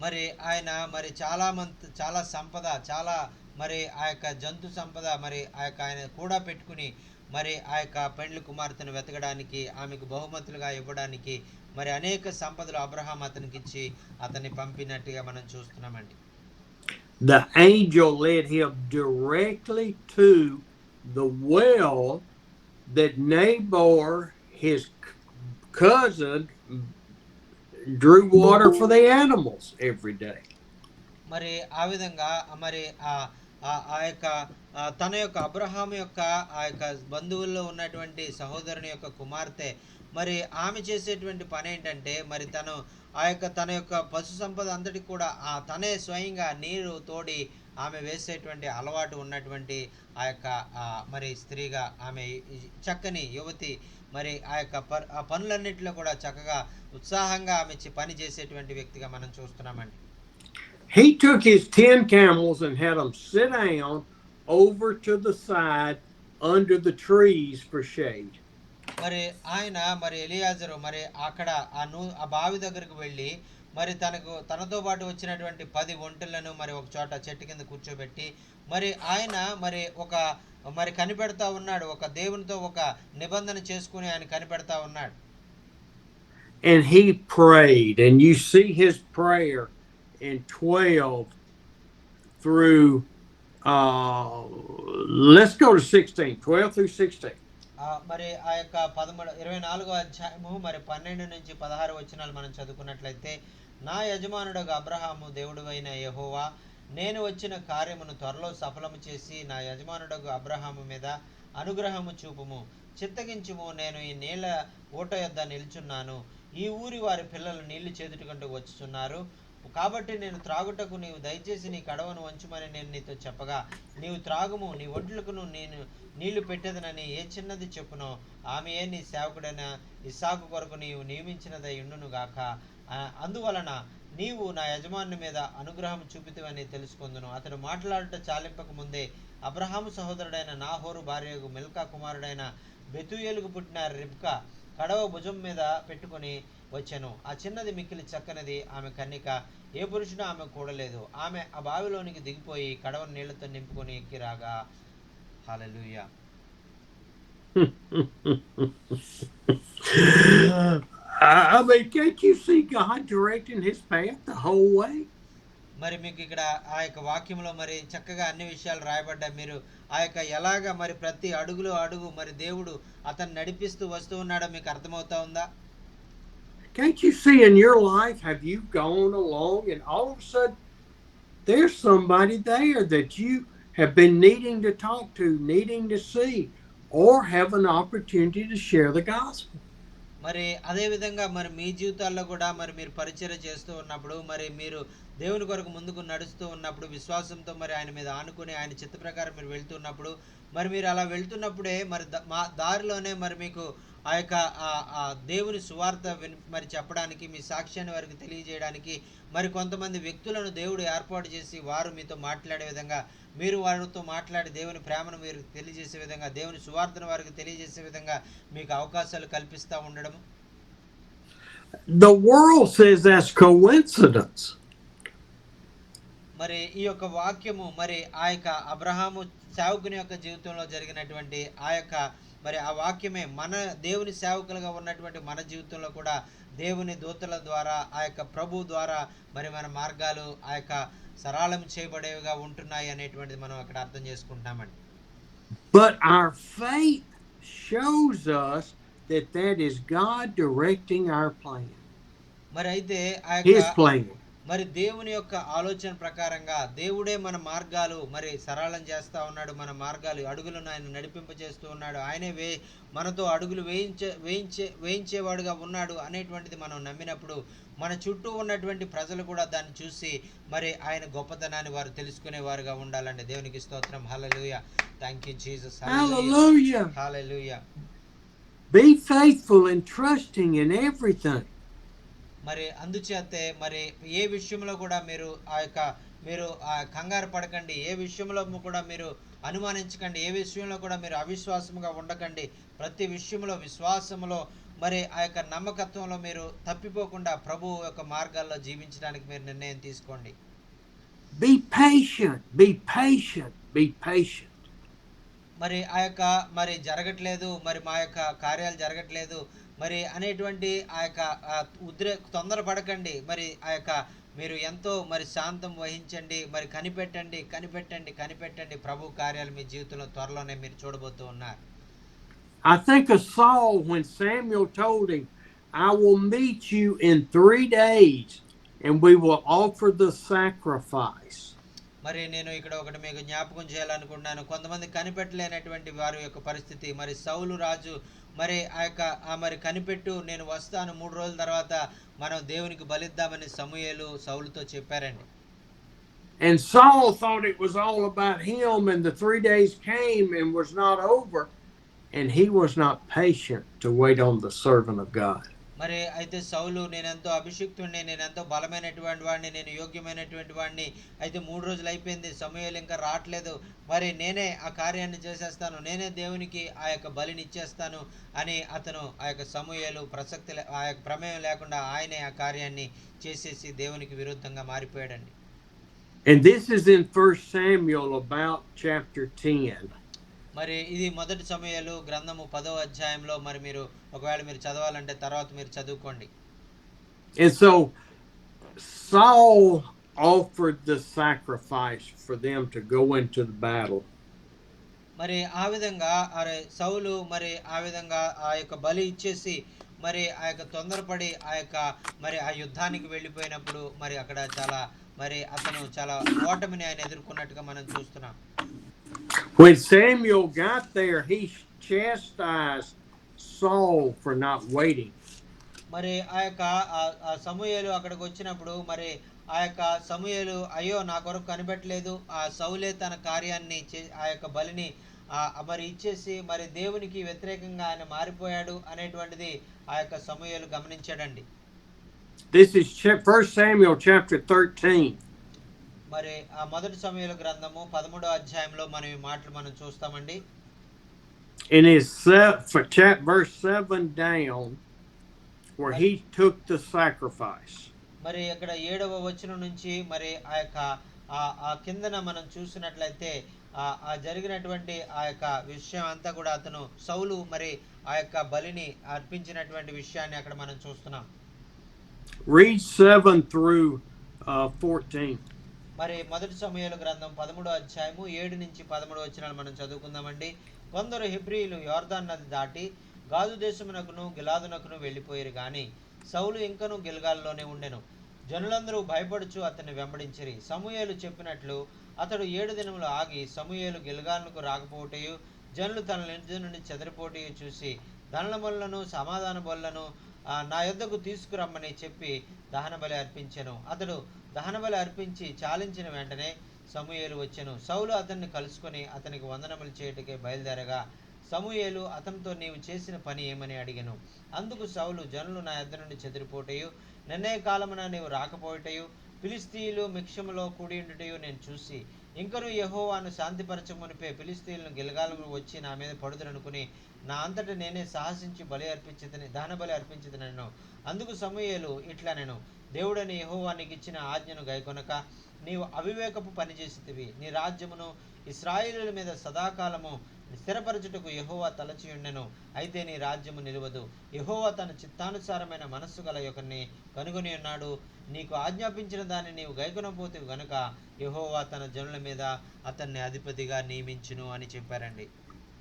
మరి ఆయన మరి చాలా సంపద, చాలా మరి ఆ యొక్క జంతు సంపద మరి ఆ యొక్క ఆయన కూడా పెట్టుకుని మరి ఆ యొక్క పెండ్లి కుమార్తెను వెతకడానికి, ఆమెకు బహుమతులుగా ఇవ్వడానికి మరి అనేక సంపదలు అబ్రహాం అతనికి ఇచ్చి అతన్ని పంపినట్టుగా మనం చూస్తున్నామండి. The angel led him directly to the well that Nabor, his cousin, drew water for the animals every day. మరి ఆ విధంగా మరి ఆ యొక్క తన యొక్క అబ్రహాము యొక్క ఆ యొక్క బంధువుల్లో ఉన్నటువంటి సహోదరుని యొక్క కుమార్తె మరి ఆమె చేసేటువంటి పని ఏంటంటే మరి తన యొక్క పశు సంపద అంతటి కూడా తనే స్వయంగా నీరు తోడి ఆమె వేసేటువంటి అలవాటు ఉన్నటువంటి ఆ యొక్క మరి స్త్రీగా ఆమె చక్కని యువతి మరి ఆ యొక్క పనులన్నింటిలో కూడా చక్కగా ఉత్సాహంగా ఆమె పని చేసేటువంటి వ్యక్తిగా మనం చూస్తున్నామండి. He took his 10 camels and had them sit down over to the side under the trees for shade. మరి ఆయన మరి ఎలియాజరు మరి అక్కడ ఆ బావి దగ్గరకు వెళ్ళి మరి తనతో పాటు వచ్చినటువంటి 10 ఒంటెలను మరి ఒక చోట చెట్టు కింద కూర్చోబెట్టి మరి ఆయన మరి కనిపెడతా ఉన్నాడు. ఒక దేవునితో ఒక నిబంధన చేసుకుని ఆయన కనిపెడతా ఉన్నాడు. And he prayed, and you see his prayer in 12 through let's go to 16, 12 through 16. మరి ఆ యొక్క 24వ అధ్యాయము మరి 12 నుంచి 16 వచనాలు మనం చదువుకున్నట్లయితే, నా యజమానుడగు అబ్రహాము దేవుడువైన యెహోవా, నేను వచ్చిన కార్యమును త్వరలో సఫలము చేసి నా యజమానుడగు అబ్రహాము మీద అనుగ్రహము చూపుము, చిత్తగించుము. నేను ఈ నీళ్ల ఊట యొద్ద నిల్చున్నాను. ఈ ఊరి వారి పిల్లలు నీళ్లు చేదుటకంటూ వచ్చుచున్నారు. కాబట్టి నేను త్రాగుటకు నీవు దయచేసి నీ కడవను వంచుమని నేను నీతో చెప్పగా, నీవు త్రాగుము, నీ ఒడ్లకును నేను నీళ్లు పెట్టేదనని ఏ చిన్నది చెప్పునో ఆమె నీ సేవకుడైన ఇస్సాకు కొరకు నీవు నియమించినదై ఉండును గాక. అందువలన నీవు నా యజమాని మీద అనుగ్రహం చూపితివని తెలుసుకొందును. అతడు మాట్లాడుట చాలింపక ముందే అబ్రహాము సహోదరుడైన నాహోరు భార్యకు మిల్కా కుమారుడైన బెతూయేలుకు పుట్టిన రిబ్కా కడవ భుజం మీద పెట్టుకుని వచ్చెను. ఆ చిన్నది మిక్కిలి చక్కనిది, ఆమె కన్నిక, ఏ పురుషుడు ఆమె కూడలేదు. ఆమె ఆ బావిలోనికి దిగిపోయి కడవను నీళ్లతో నింపుకొని ఎక్కి రాగా. హల్లెలూయా. I mean, can't you see God directing his path the whole way? మరి మీకు ఇక్కడ ఆ యొక్క వాక్యంలో మరి చక్కగా అన్ని విషయాలు రాయబడ్డాయి. మీరు ఆ యొక్క ఎలాగా మరి ప్రతి అడుగులో అడుగు మరి దేవుడు అతన్ని నడిపిస్తూ వస్తూ ఉన్నాడో మీకు అర్థమవుతా ఉందా? Can't you see in your life, have you gone along and all of a sudden there's somebody there that you have been needing to talk to, needing to see, or have an opportunity to share the gospel? మరి అదే విధంగా మరి మీ జీవితాల్లో కూడా మరి మీరు పరిచర్య చేస్తూ ఉన్నప్పుడు మరి మీరు దేవుని కొరకు ముందుకు నడుస్తూ ఉన్నప్పుడు విశ్వాసంతో మరి ఆయన మీద ఆనుకుని ఆయన చిత్త ప్రకారం మీరు వెళ్తున్నప్పుడు మరి మీరు అలా వెళ్తున్నప్పుడే మరి మా దారిలోనే మరి మీకు ఆ యొక్క ఆ దేవుని సువార్త మరి చెప్పడానికి మీ సాక్ష్యాన్ని వారికి తెలియజేయడానికి మరి కొంతమంది వ్యక్తులను దేవుడు ఏర్పాటు చేసి వారు మీతో మాట్లాడే విధంగా మీరు వారితో మాట్లాడి దేవుని ప్రేమను మీరు తెలియజేసే విధంగా దేవుని సువార్తను వారికి తెలియజేసే విధంగా మీకు అవకాశాలు కల్పిస్తూ ఉండడం. The world says that's coincidence. మరి ఈ యొక్క వాక్యము మరి ఆ యొక్క అబ్రహాము సేవకుని యొక్క జీవితంలో జరిగినటువంటి ఆ యొక్క మరి ఆ వాక్యమే మన దేవుని సేవకులుగా ఉన్నటువంటి మన జీవితంలో కూడా దేవుని దూతల ద్వారా ఆ యొక్క ప్రభు ద్వారా మరి మన మార్గాలు ఆ యొక్క సరళం చేయబడేవిగా ఉంటున్నాయి అనేటువంటిది మనం అక్కడ అర్థం చేసుకుంటున్నామండి. But our faith shows us that is God directing our plan. మరి అయితే ఆ His యొక్క plan. మరి దేవుని యొక్క ఆలోచన ప్రకారంగా దేవుడే మన మార్గాలు మరి సరళం చేస్తూ ఉన్నాడు. మన మార్గాలు అడుగులను ఆయన నడిపింపజేస్తూ ఉన్నాడు. ఆయనే మనతో అడుగులు వేయించేవాడుగా ఉన్నాడు అనేటువంటిది మనం నమ్మినప్పుడు మన చుట్టూ ఉన్నటువంటి ప్రజలు కూడా దాన్ని చూసి మరి ఆయన గొప్పతనాన్ని వారు తెలుసుకునేవారుగా ఉండాలండి. దేవునికి స్తోత్రం. Hallelujah. Thank you Jesus. Hallelujah. Hallelujah. Be faithful and trusting in everything. మరి అందుచేతే మరి ఏ విషయంలో కూడా మీరు మీరు కంగారు పడకండి. ఏ విషయంలో కూడా మీరు అనుమానించకండి. ఏ విషయంలో కూడా మీరు అవిశ్వాసముగా ఉండకండి. ప్రతి విషయంలో విశ్వాసములో మరి ఆ యొక్క నమ్మకత్వంలో మీరు తప్పిపోకుండా ప్రభు యొక్క మార్గాల్లో జీవించడానికి మీరు నిర్ణయం తీసుకోండి. Be patient. Be patient. Be patient. మరి ఆ యొక్క మరి జరగట్లేదు, మరి మా యొక్క కార్యాలు జరగట్లేదు మరి అనేటువంటి ఆ యొక్క తొందరపడకండి. మరి ఆ యొక్క మీరు ఎంతో మరి శాంతం వహించండి. మరి కనిపెట్టండి కనిపెట్టండి కనిపెట్టండి. ప్రభు కార్యాలు మీ జీవితంలో త్వరలోనే మీరు చూడబోతూ ఉన్నారు. I think of Saul when Samuel told him, I will meet you in 3 days and we will offer the sacrifice. మరి నేను ఇక్కడ ఒకటి మీకు జ్ఞాపకం చేయాలనుకుంటున్నాను. కొంతమంది కనిపెట్టలేనటువంటి వారి యొక్క పరిస్థితి. మరి సౌలు రాజు మరి ఆ యొక్క మరి కనిపెట్టు, నేను వస్తాను 3 రోజుల తర్వాత మనం దేవునికి బలిద్దామని సమూయేలు సౌలుతో చెప్పారండి. And Saul thought it was all about him and the 3 days came and was not over and he was not patient to wait on the servant of God. మరి అయితే సౌలు నేనెంతో అభిషిక్తుడిని, నేనెంతో బలమైనటువంటి వాడిని, నేను యోగ్యమైనటువంటి వాడిని, అయితే 3 రోజులు అయిపోయింది, సమూయేలు ఇంకా రావట్లేదు, మరి నేనే ఆ కార్యాన్ని చేసేస్తాను, నేనే దేవునికి ఆ యొక్క బలిని ఇచ్చేస్తాను అని అతను ఆ యొక్క సమూయేలు ఆ యొక్క ప్రమేయం లేకుండా ఆయనే ఆ కార్యాన్ని చేసేసి దేవునికి విరుద్ధంగా మారిపోయాడండి. And this is in 1 Samuel about chapter 10. మరి ఇది మొదటి సమూయేలు గ్రంథము 10వ అధ్యాయంలో మరి మీరు ఒకవేళ మీరు చదవాలంటే తర్వాత మీరు చదువుకోండి. And so Saul offered the sacrifice for them to go into the battle. మరి ఆ విధంగా సౌలు మరి ఆ విధంగా ఆ యొక్క బలి ఇచ్చేసి మరి ఆ యొక్క తొందరపడి ఆ యొక్క మరి ఆ యుద్ధానికి వెళ్ళిపోయినప్పుడు మరి అక్కడ చాలా మరి అతను చాలా ఓటమిని ఆయన ఎదుర్కొన్నట్టుగా మనం చూస్తున్నాం. When Samuel got there, he chastised Saul for not waiting. మరి ఆ యొక్క సమూయేలు అక్కడికి వచ్చినప్పుడు మరి ఆ యొక్క సమూయేలు అయ్యో నా కొరకు కనిపెట్టలేదు, ఆ సౌలే తన కార్యాన్ని ఆ యొక్క బలిని మరి ఇచ్చేసి మరి దేవునికి వ్యతిరేకంగా ఆయన మారిపోయాడు అనేటువంటిది ఆ యొక్క సమూయేలు గమనించాడండి. This is 1 Samuel chapter 13. మరి ఆ మొదటి సమూయేలు గ్రంథము 13వ అధ్యాయంలో మనం ఈ మాటలు మనం చూస్తామండి. In his verse 7 down where he took the sacrifice. మరి ఇక్కడ 7వ వచనం నుంచి మరి ఆ యొక్క ఆ కిందన మనం చూసినట్లయితే ఆ జరిగినటువంటి ఆ యొక్క విషయం అంతా కూడా అతను సౌలు మరి ఆ యొక్క బలిని అర్పించినటువంటి విషయాన్ని అక్కడ మనం చూస్తున్నాం. Read 7 through 14. మరి మొదటి సమూయేలు గ్రంథం 13వ అధ్యాయము 7 నుంచి 13 వచనాలు మనం చదువుకుందామండి. కొందరు హెబ్రీయులు యోర్దాను నది దాటి గాదు దేశమునకును గిలాదునకును వెళ్ళిపోయారు గాని సౌలు ఇంకను గిల్గాల్లోనే ఉండెను. జనులందరూ భయపడుచు అతన్ని వెంబడించిరి. సమూయేలు చెప్పినట్లు అతడు 7 దినములు ఆగి సమూయేలు గిల్గాలుకు రాకపోవటయు జనులు తన ఇంటి నుండి చెదరిపోటయు చూసి దహన బలులను సమాధాన బలులను నా యొద్దకు తీసుకురమ్మని చెప్పి దహన బలి అర్పించెను. అతడు దహన బలి అర్పించి చాలించిన వెంటనే సమూయేలు వచ్చెను. సౌలు అతన్ని కలుసుకొని అతనికి వందనములు చేయుటకే బయలుదేరగా సమూయేలు అతనితో నీవు చేసిన పని ఏమని అడిగెను. అందుకు సౌలు జనులు నా యొద్ద నుండి చెదిరిపోటయు నిర్ణయ కాలమున నీవు రాకపోవటయు ఫిలిస్తీయులు మిక్షములో కూడియుండుటయు నేను చూసి ఇంకను యెహోవాను శాంతిపరచమునిపే ఫిలిస్తీయులను గిల్గాలు వచ్చి నా మీద పడుదురనుకుని నా అంతట నేనే సాహసించి బలి అర్పించదని దహన బలి అర్పించదనను. అందుకు సమూయేలు ఇట్లా నేను దేవుడని యెహోవా నీకు ఇచ్చిన ఆజ్ఞను గైకొనక నీవు అవివేకపు పని చేసితివి. నీ రాజ్యమును ఇశ్రాయేలుల మీద సదాకాలము స్థిరపరచుటకు యెహోవా తలచియుండెను. అయితే నీ రాజ్యము నిలువదు. యెహోవా తన చిత్తానుసారమైన మనస్సు గల యొకరిని కనుగొని ఉన్నాడు. నీకు ఆజ్ఞాపించిన దాన్ని నీవు గైకొనపోతే గనుక యెహోవా తన జనుల మీద అతన్ని అధిపతిగా నియమించును అని చెప్పారండి.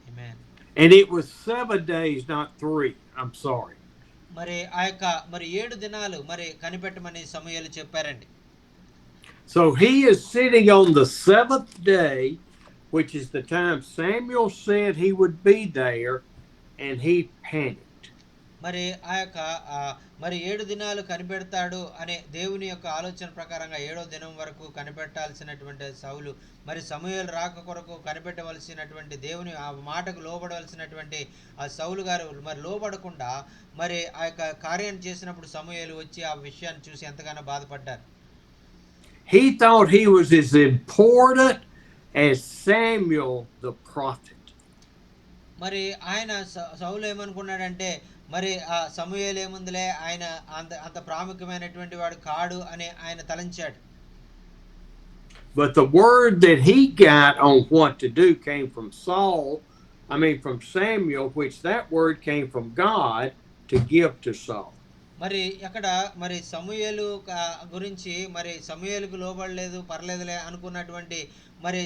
ఆమేన్. And it was 7 days, not 3. I'm sorry. మరి ఆ యొక్క మరి 7 దినాలు మరి కనిపెట్టమని సమూయేలు చెప్పారండి. So he is sitting on the 7th day, which is the time Samuel said he would be there, and he panicked. మరి ఆ యొక్క మరి 7 దినాలు కనిపెడతాడు అనే దేవుని యొక్క ఆలోచన ప్రకారంగా 7వ దినం వరకు కనిపెట్టాల్సినటువంటి సౌలు మరి సమూయేలు రాక కొరకు కనిపెట్టవలసినటువంటి దేవుని ఆ మాటకు లోబడవలసినటువంటి ఆ సౌలు గారు మరి లోబడకుండా మరి ఆ యొక్క కార్యాన్ని చేసినప్పుడు సమూయేలు వచ్చి ఆ విషయాన్ని చూసి ఎంతగానో బాధపడ్డారు. He thought he was as important as Samuel the prophet. మరి ఆయన సౌలు ఏమనుకున్నాడంటే మరి ఆ సమూయేలు ఏముందిలే ఆయన అంత ప్రాముఖ్యమైనటువంటి వాడు కాడు అని ఆయన తలంచాడు. But the word that he got on what to do came from from Samuel, which that word came from God to give to Saul. మరి అక్కడ మరి సమూయేలు గురించి మరి సమూయేలుకు లోబడలేదు పర్లేదులే అనుకున్నటువంటి మరి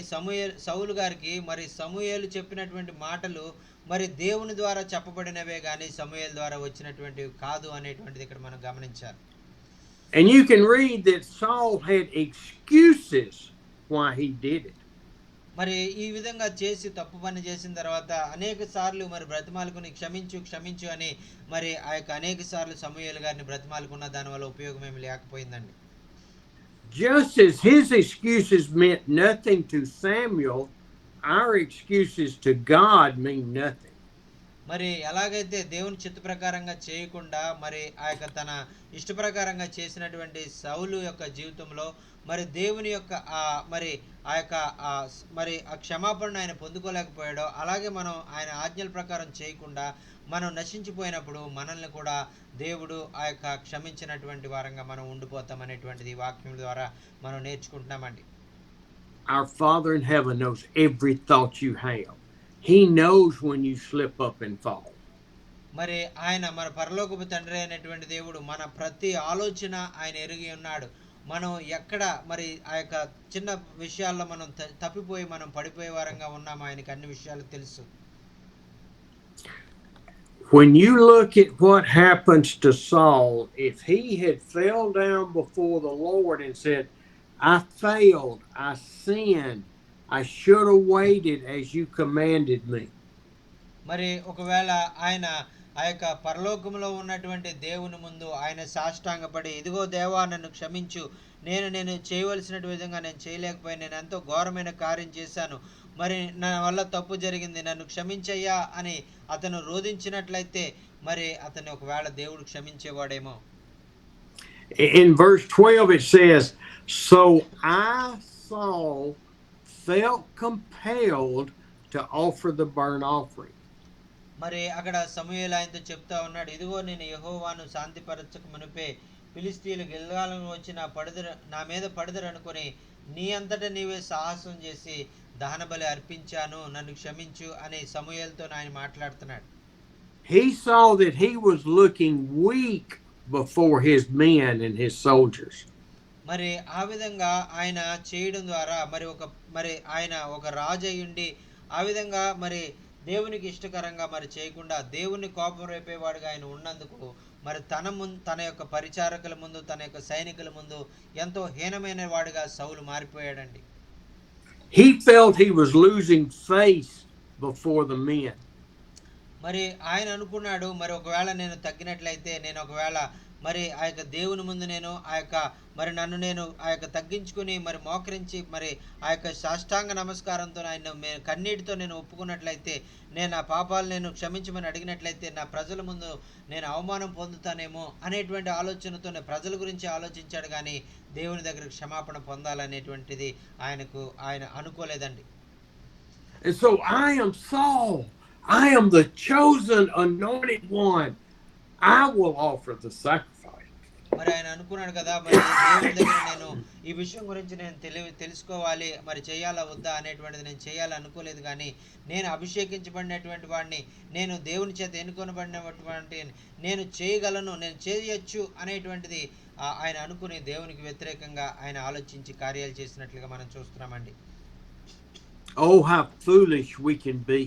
సౌలు గారికి మరి సమూయేలు చెప్పినటువంటి మాటలు మరి దేవుని ద్వారా చెప్పబడినవే కానీ సమూయేలు ద్వారా వచ్చినటువంటివి కాదు అనేటువంటిది ఇక్కడ మనం గమనించాలి. And you can read that Saul had excuses why he did it. మరి ఈ విధంగా చేసి తప్పు పని చేసిన తర్వాత అనేక సార్లు మరి బ్రతిమాలుకుని క్షమించు అని మరి ఆ యొక్క అనేక సార్లు సమూయేలు గారిని బ్రతిమాలుకున్న దానివల్ల ఉపయోగం ఏమి లేకపోయిందండి. Just as his excuses meant nothing to Samuel, our excuses to God mean nothing. మరి ఎలాగైతే దేవుని చిత్త ప్రకారంగా చేయకుండా మరి ఆ యొక్క తన ఇష్ట ప్రకారంగా చేసినటువంటి సౌలు యొక్క జీవితంలో మరి దేవుని యొక్క మరి ఆ యొక్క మరి ఆ క్షమాపణ ఆయన పొందుకోలేకపోయాడో అలాగే మనం ఆయన ఆజ్ఞల ప్రకారం చేయకుండా మనం నశించిపోయినప్పుడు మనల్ని కూడా దేవుడు ఆ యొక్క క్షమించినటువంటి వారంగా మనం ఉండిపోతాం అనేటువంటిది వాక్యం ద్వారా మనం నేర్చుకుంటున్నామండి. Our Father in heaven knows every thought you have. He knows when you slip up and fall. మరి ఆయన మన పరలోకపు తండ్రి అయినటువంటి దేవుడు మన ప్రతి ఆలోచన ఆయన ఎరిగి ఉన్నాడు. మనం ఎక్కడ మరి ఆ యొక్క చిన్న విషయాల్లో మనం తప్పిపోయి మనం పడిపోయే వారంగా ఉన్నాము ఆయనకి అన్ని విషయాలు తెలుసు. When you look at what happens to Saul, if he had fell down before the Lord and said, I failed, I sinned, I should have waited as you commanded me. మరి ఒకవేళ ఆయన ఆ యొక్క పరలోకంలో ఉన్నటువంటి దేవుని ముందు ఆయన సాష్టాంగపడి ఇదిగో దేవా నన్ను క్షమించు, నేను చేయవలసిన విధంగా నేను చేయలేకపోయాను, నేను ఎంతో ఘోరమైన కార్యం చేశాను, మరి నా వల్ల తప్పు జరిగింది, నన్ను క్షమించయ్యా అని అతను రోధించినట్లయితే మరి అతన్ని ఒకవేళ దేవుడు క్షమించేవాడేమో. In verse 12 it says, so I, Saul, felt compelled to offer the burnt offering. మరి అక్కడ సమూయేలు ఆయనతో చెప్తా ఉన్నాడు, ఇదిగో నేను యెహోవాను శాంతిపరచక మునిపే ఫిలిస్తీయులు గిల్గాలను వచ్చి నా మీద పడదరు అనుకుని నీ అంతటా నీవే సాహసం చేసి దహన బలి అర్పించాను, నన్ను క్షమించు అని సమూయేలుతో ఆయన మాట్లాడుతున్నాడు. He saw that he was looking weak before his men and his soldiers. మరి ఆ విధంగా ఆయన చేయడం ద్వారా మరి ఆయన ఒక రాజు అయ్యుండి ఆ విధంగా మరి దేవునికి ఇష్టకరంగా మరి చేయకుండా దేవుని కోపం రేపేవాడుగా ఆయన ఉన్నందుకు మరి తన యొక్క పరిచారకుల ముందు తన యొక్క సైనికుల ముందు ఎంతో హీనమైన వాడిగా సౌలు మారిపోయాడండి. He felt he was losing face before the men. మరి ఆయన అనుకున్నాడు, మరి ఒకవేళ నేను తగ్గినట్లయితే, నేను ఒకవేళ మరి ఆ యొక్క దేవుని ముందు నేను ఆ యొక్క మరి నన్ను నేను ఆ యొక్క తగ్గించుకుని మరి మోకరించి మరి ఆ యొక్క సాష్టాంగ నమస్కారంతో ఆయన కన్నీటితో నేను ఒప్పుకున్నట్లయితే, నేను ఆ పాపాలు నేను క్షమించమని అడిగినట్లయితే నా ప్రజల ముందు నేను అవమానం పొందుతానేమో అనేటువంటి ఆలోచనతో ప్రజల గురించి ఆలోచించాడు, కానీ దేవుని దగ్గర క్షమాపణ పొందాలనేటువంటిది ఆయన అనుకోలేదండి. And so I am Saul. I am the chosen anointed one. I will offer the sacrifice. మరి ఆయన అనుకున్నాడు కదా, మరి దేవుని దగ్గర నేను ఈ విషయం గురించి నేను తెలుసుకోవాలి, మరి చేయాలా వద్దా అనేటువంటిది నేను చేయాలి అనుకోలేదు, కానీ నేను అభిషేకించబడినటువంటి వాడిని, నేను దేవుని చేత ఎన్నుకొనబడినటువంటి నేను చేయగలను, నేను చేయొచ్చు అనేటువంటిది ఆయన అనుకుని దేవునికి వ్యతిరేకంగా ఆయన ఆలోచించి కార్యాలు చేసినట్లుగా మనం చూస్తున్నామండి. Oh, how foolish we can be.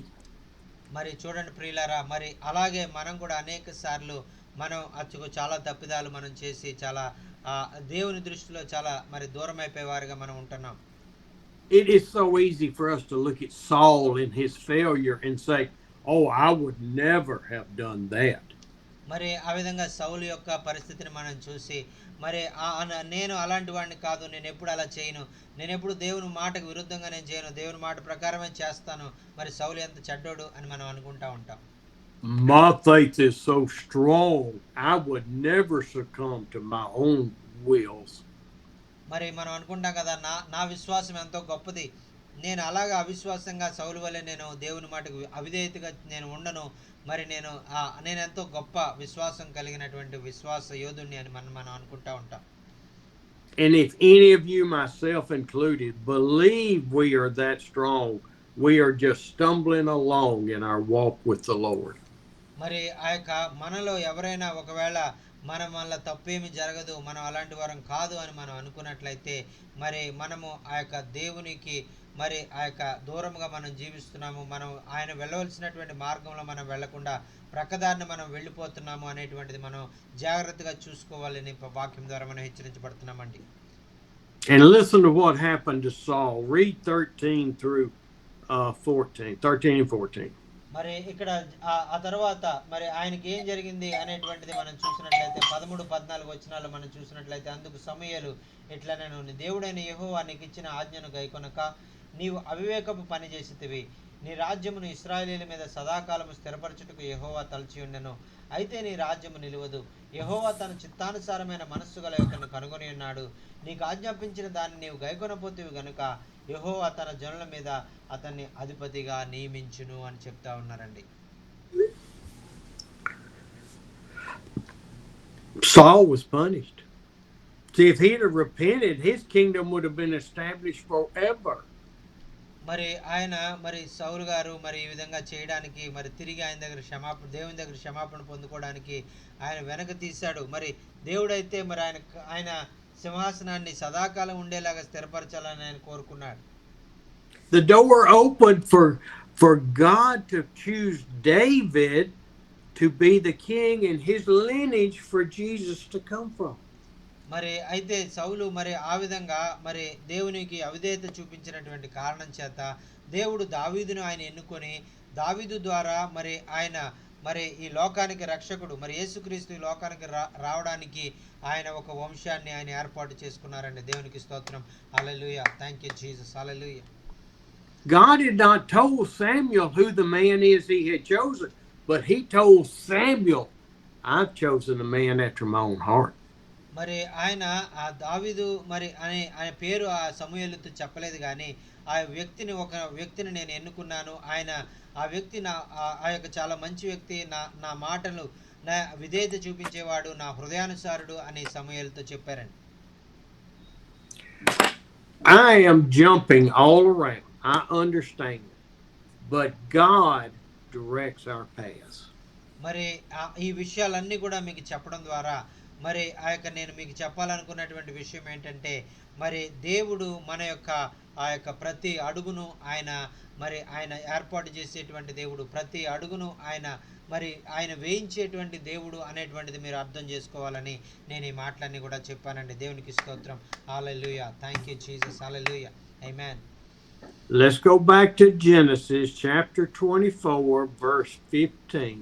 మరి చూడండి ప్రియులారా, మరి అలాగే మనం కూడా అనేక సార్లు మనం చాలా తప్పిదాలు మనం చేసి చాలా దేవుని దృష్టిలో చాలా మరి దూరం అయిపోయేవారుగా మనం ఉంటున్నాం. It is so easy for us to look at Saul and his failure and say, oh, I would never have done that. మరి ఆ విధంగా సౌలు యొక్క పరిస్థితిని మనం చూసి, మరి నేను అలాంటి వాడిని కాదు, నేను ఎప్పుడు అలా చేయను, నేను ఎప్పుడు దేవుని మాటకు విరుద్ధంగా నేను చేయను, దేవుని మాట ప్రకారమే చేస్తాను, మరి సౌలు ఎంత చెడ్డోడు అని మనం అనుకుంటా ఉంటాం. My faith is so strong, I would never succumb to my own wills. మరి మనం అనుకుంటాం కదా, నా విశ్వాసం ఎంతో గొప్పది, నేను అలాగా అవిశ్వాసంగా సౌలు వలె నేను దేవుని మాటకు అవిధేయతగా నేను ఉండను, మరి నేను ఎంతో గొప్ప విశ్వాసం కలిగినటువంటి విశ్వాస యోధుడిని అని మనం అనుకుంటా ఉంటాం. And if any of you, myself included, believe we are that strong, we are just stumbling along in our walk with the Lord. మరి ఆ యొక్క మనలో ఎవరైనా ఒకవేళ మనం వల్ల తప్పేమి జరగదు, మనం అలాంటి వారం కాదు అని మనం అనుకున్నట్లయితే, మరి మనము ఆ యొక్క దేవునికి మరి ఆ యొక్క దూరంగా మనం జీవిస్తున్నాము, మనం ఆయన వెళ్ళవలసినటువంటి మార్గంలో మనం వెళ్లకుండా ప్రక్కదారిని మనం వెళ్ళిపోతున్నాము అనేటువంటిది మనం జాగ్రత్తగా చూసుకోవాలని వాక్యం ద్వారా మనం హెచ్చరించబడుతున్నామండి. And listen to what happened to Saul. Read 13 through 14, 13 and 14. మరి ఇక్కడ ఆ తర్వాత మరి ఆయనకి ఏం జరిగింది అనేటువంటిది మనం చూసినట్లయితే 13-14 వచనాలు మనం చూసినట్లయితే, అందుకు సమూయేలు ఇట్లా, నేను దేవుడైన యెహోవా నీకు ఇచ్చిన ఆజ్ఞను గైకొనక నీవు అవివేకపు పని చేసితివి, నీ రాజ్యమును ఇశ్రాయేలీయుల మీద సదాకాలము స్థిరపరచుటకు యెహోవా తలచి ఉండెను, అయితే నీ రాజ్యము నిలువదు. యెహోవా తన చిత్తానుసారమైన మనస్సు గల యొక్కను కనుగొని ఉన్నాడు, నీకు ఆజ్ఞాపించిన దాన్ని నీవు గైకొనపోతివి గనుక యెహోవా తన జనుల మీద అతన్ని అధిపతిగా నియమించును అని చెప్తా ఉన్నారండి. Saul was punished. See, if he'd have repented, his kingdom would have been established forever. మరి ఆయన మరి సౌలు గారు మరి ఈ విధంగా చేయడానికి మరి తిరిగి ఆయన దగ్గర దేవుని దగ్గర క్షమాపణ పొందుకోవడానికి ఆయన వెనక తీశాడు. మరి దేవుడైతే మరి ఆయన సింహాసనాన్ని సదాకాలం ఉండేలాగా స్థిరపరచాలని ఆయన కోరుకున్నాడు. The door opened for God to choose David to be the king and his lineage for Jesus to come from. మరి అయితే సౌలు మరి ఆ విధంగా మరి దేవునికి అవిధేయత చూపించినటువంటి కారణం చేత దేవుడు దావీదును ఆయన ఎన్నుకొని, దావీదు ద్వారా మరి ఆయన మరి ఈ లోకానికి రక్షకుడు మరి యేసుక్రీస్తు ఈ లోకానికి రావడానికి ఆయన ఒక వంశాన్ని ఆయన ఏర్పాటు చేసుకున్నారండి. దేవునికి స్తోత్రం. Hallelujah. Thank you Jesus. Hallelujah. God had not told Samuel who the man is he had chosen, but he told Samuel, I've chosen a man after my own heart. మరి ఆయన ఆ దావీదు మరి ఆయన పేరు ఆ సమూయేలుతో చెప్పలేదు, కానీ ఒక వ్యక్తిని నేను ఎన్నుకున్నాను, ఆయన ఆ వ్యక్తి ఆ యొక్క చాలా మంచి వ్యక్తి, నా మాటలు నా విధేయత చూపించేవాడు, నా హృదయానుసారుడు అని సమూయేలుతో చెప్పారండి. I am jumping all around. I understand, but God directs our paths. మరి ఈ విషయాలన్నీ కూడా మీకు చెప్పడం ద్వారా మరి నేను మీకు చెప్పాలనుకున్నటువంటి విషయం ఏంటంటే, మరి దేవుడు మన యొక్క ఆ యొక్క ప్రతి అడుగును ఆయన ఏర్పాటు చేసేటువంటి దేవుడు, ప్రతి అడుగును ఆయన వేయించేటువంటి దేవుడు అనేటువంటిది మీరు అర్థం చేసుకోవాలని నేను ఈ మాటలన్నీ కూడా చెప్పానండి. దేవునికి స్తోత్రం. Hallelujah. Thank you Jesus. Hallelujah. Amen. Let's go back to Genesis chapter 24, verse 15.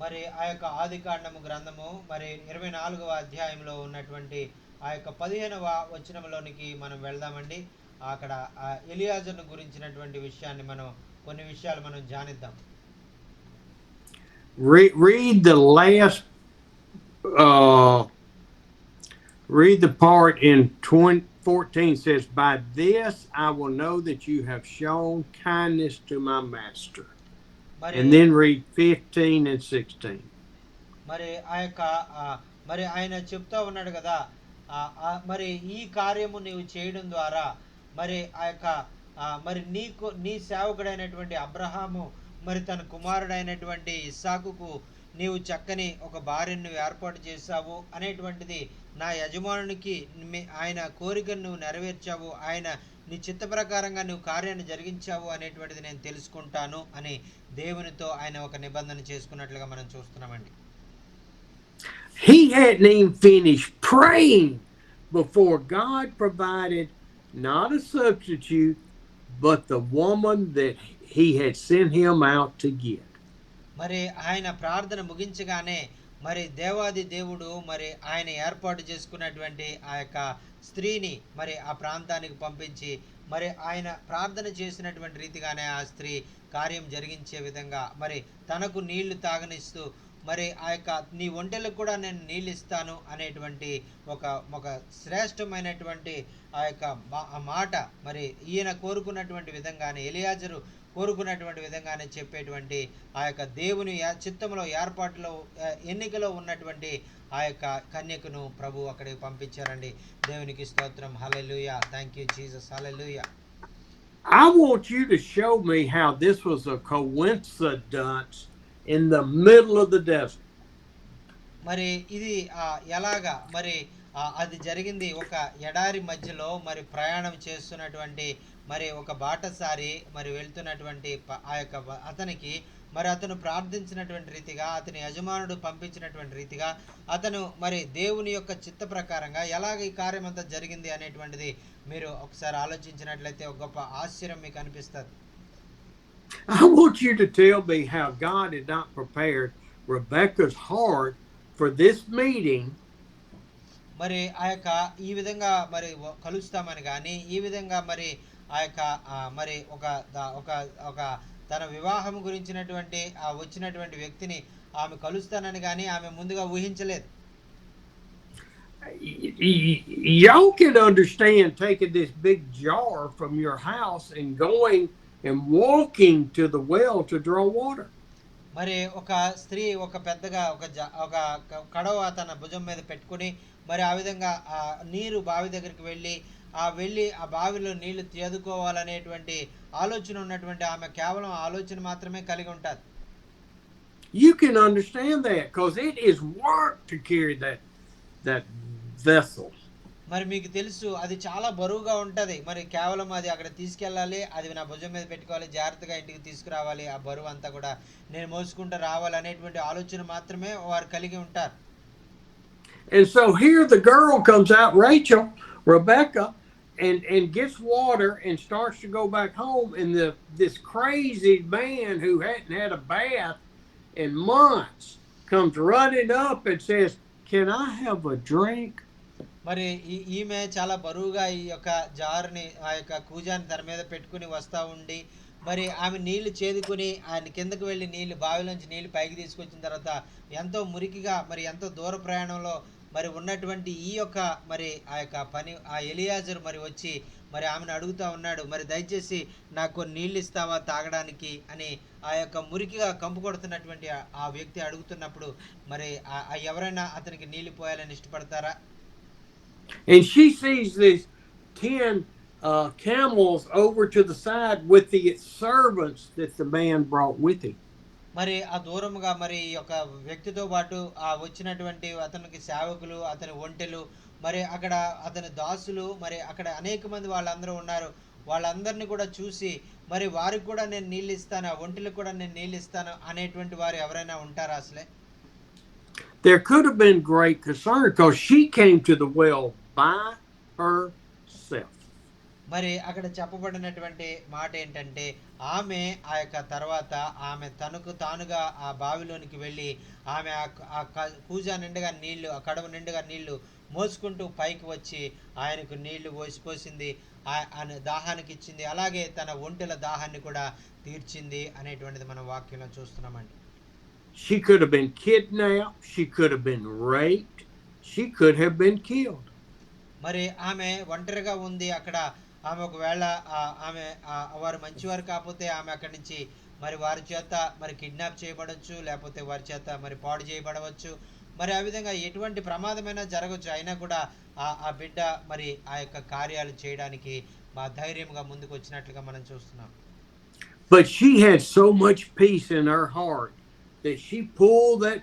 మరి ఆ యొక్క ఆది కాండము గ్రంథము మరి 24వ అధ్యాయంలో ఉన్నటువంటి ఆ యొక్క 15వ వచనంలోనికి మనం వెళ్దామండి. అక్కడ ఆ ఎలియాజరును గురించినటువంటి విషయాన్ని మనం కొన్ని విషయాలు మనం ధ్యానిద్దాం. Read the last, read the part in 14 says, "By this I will know that you have shown kindness to my master." And then read 15 and 16. మరి ఆ యొక్క మరి ఆయన చెప్తా ఉన్నాడు కదా, మరి ఈ కార్యము నీవు చేయడం ద్వారా మరి ఆ యొక్క మరి నీ సేవకుడైనటువంటి అబ్రహాము మరి తన కుమారుడైనటువంటి ఇస్సాకుకు నీవు చక్కని ఒక భార్యను ఏర్పాటు చేశావు అనేటువంటిది, నా యజమానునికి ఆయన కోరికను నువ్వు నెరవేర్చావు, ఆయన నీ చిత్త ప్రకారంగా నువ్వు కార్యాన్ని జరిగించావు అనేటువంటిది నేను తెలుసుకుంటాను అని దేవునితో ఆయన ఒక నిబంధన చేసుకున్నట్లుగా మనం చూస్తున్నామండి. He hadn't even finished praying before God provided not a substitute, but the woman that he had sent him out to get. మరి ఆయన ప్రార్థన ముగించగానే మరి దేవాది దేవుడు మరి ఆయన ఏర్పాటు చేసుకున్నటువంటి ఆ యొక్క స్త్రీని మరి ఆ ప్రాంతానికి పంపించి మరి ఆయన ప్రార్థన చేసినటువంటి రీతిగానే ఆ స్త్రీ కార్యం జరిగించే విధంగా మరి తనకు నీళ్లు తాగనిస్తూ మరి ఆ యొక్క నీ ఒంటెలకు కూడా నేను నీళ్ళు ఇస్తాను అనేటువంటి ఒక శ్రేష్టమైనటువంటి ఆ యొక్క మాట మరి ఈయన కోరుకున్నటువంటి విధంగానే, ఎలియాజరు కోరుకున్నటువంటి విధంగానే చెప్పేటువంటి ఆ యొక్క దేవుని చిత్తంలో ఏర్పాటులో ఎన్నికలో ఉన్నటువంటి ఆ యొక్క కన్యకను ప్రభు అక్కడికి పంపించారండి. దేవునికి స్తోత్రం. Hallelujah. Thank you Jesus. Hallelujah. I want you to show me how this was a coincidence in the middle of the desert. మరి ఇది ఎలాగా మరి అది జరిగింది ఒక ఎడారి మధ్యలో మరి ప్రయాణం చేస్తున్నటువంటి మరి ఒక బాటసారి మరి వెళ్తున్నటువంటి ఆ యొక్క అతనికి మరి అతను ప్రార్థించినటువంటి రీతిగా, అతని యజమానుడు పంపించినటువంటి రీతిగా అతను మరి దేవుని యొక్క చిత్త ప్రకారంగా ఎలాగ ఈ కార్యం అంతా జరిగింది అనేటువంటిది మీరు ఒకసారి ఆలోచించినట్లయితే ఒక గొప్ప ఆశ్చర్యం మీకు అనిపిస్తుంది. I want you to tell me how God had not prepared Rebecca's heart for this meeting. మరి ఆ యొక్క ఈ విధంగా మరి కలుస్తామని కానీ, ఈ విధంగా మరి ఆ యొక్క మరి ఒక తన వివాహం గురించినటువంటి వచ్చినటువంటి వ్యక్తిని ఆమె కలుస్తానని కానీ ఆమె ముందుగా ఊహించలేదు. Y'all can understand taking this big jar from your house and going and walking to the well to draw water. మరి ఒక స్త్రీ ఒక పెద్దగా ఒక కడవ తన భుజం మీద పెట్టుకుని మరి ఆ విధంగా ఆ నీరు బావి దగ్గరికి వెళ్ళి ఆ బావిలో నీళ్లు తీదుకోవాలనేటువంటి ఆలోచన ఉన్నటువంటి ఆమె కేవలం ఆలోచన మాత్రమే కలిగి ఉంటారు. You can understand that because it is work to carry that vessel. మరి మీకు తెలుసు అది చాలా బరువుగా ఉంటది. మరి కేవలం అది అక్కడ తీసుకెళ్ళాలి, అది నా భుజం మీద పెట్టుకోవాలి, జాగ్రత్తగా ఇంటికి తీసుకురావాలి, ఆ బరువు అంతా కూడా నేను మోసుకుంటూ రావాలి అనేటువంటి ఆలోచన మాత్రమే వారు కలిగి ఉంటారు. And so here the girl comes out, Rebecca, and gets water and starts to go back home, and this crazy man who hadn't had a bath in months comes running up and says, "Can I have a drink?" మరి ఈమె చాలా బరువుగా ఈ యొక్క జారుని ఆ యొక్క కూజాన్ని తన మీద పెట్టుకుని వస్తూ ఉండి మరి ఆమె నీళ్లు చేదుకుని ఆయన కిందకు వెళ్ళి బావిలోంచి నీళ్లు పైకి తీసుకొచ్చిన తర్వాత ఎంతో మురికిగా మరి ఎంతో దూర ప్రయాణంలో మరి ఉన్నటువంటి ఈ యొక్క మరి ఆ యొక్క ఆ ఎలియాజరు మరి వచ్చి మరి ఆమెను అడుగుతూ ఉన్నాడు, మరి దయచేసి నాకు నీళ్ళు ఇస్తావా తాగడానికి అని ఆ యొక్క మురికిగా కంపు కొడుతున్నటువంటి ఆ వ్యక్తి అడుగుతున్నప్పుడు మరి ఎవరైనా అతనికి నీళ్లు పోయాలని ఇష్టపడతారా? And she sees these 10 camels over to the side with the servants that the man brought with him. మరి ఆ దూరముగా మరి యొక్క వ్యక్తితో పాటు వచ్చినటువంటి అతనికి సేవకులు, అతని ఒంటెలు, మరి అక్కడ అతని దాసులు, మరి అక్కడ అనేక మంది వాళ్ళందరూ ఉన్నారు. వాళ్ళందరినీ కూడా చూసి మరి వారికి కూడా నేను నీళ్ళు ఇస్తాను, ఆ ఒంటెలకు కూడా నేను నీళ్ళు ఇస్తాను అనేటువంటి వారు ఎవరైనా ఉంటారా అసలే? There could have been great concern because she came to the well by herself. మరి అక్కడ చెప్పబడినటువంటి మాట ఏంటంటే ఆమె ఆ యొక్క తర్వాత ఆమె తనకు తానుగా ఆ బావిలోనికి వెళ్ళి ఆమె కూజా నిండుగా నీళ్లు, ఆ కడవ నిండుగా నీళ్లు మోసుకుంటూ పైకి వచ్చి ఆయనకు నీళ్లు పోసింది, ఆయన దాహానికి ఇచ్చింది, అలాగే తన ఒంటెల దాహాన్ని కూడా తీర్చింది అనేటువంటిది మనం వాక్యంలో చూస్తున్నామండి. She could have been kidnapped. She could have been raped. She could have been killed. మరి ఆమె ఒంటరిగా ఉంది అక్కడ. ఆమె ఒకవేళ ఆమె వారు మంచివారు కాకపోతే ఆమె అక్కడి నుంచి మరి వారి చేత మరి కిడ్నాప్ చేయబడవచ్చు, లేకపోతే వారి చేత మరి పాడు చేయబడవచ్చు. మరి ఆ విధంగా ఎటువంటి ప్రమాదమైనా జరగవచ్చు. అయినా కూడా ఆ బిడ్డ మరి ఆ యొక్క కార్యాలు చేయడానికి మా ధైర్యంగా ముందుకు వచ్చినట్లుగా మనం చూస్తున్నాం. But she had so much peace in her heart that she pulled that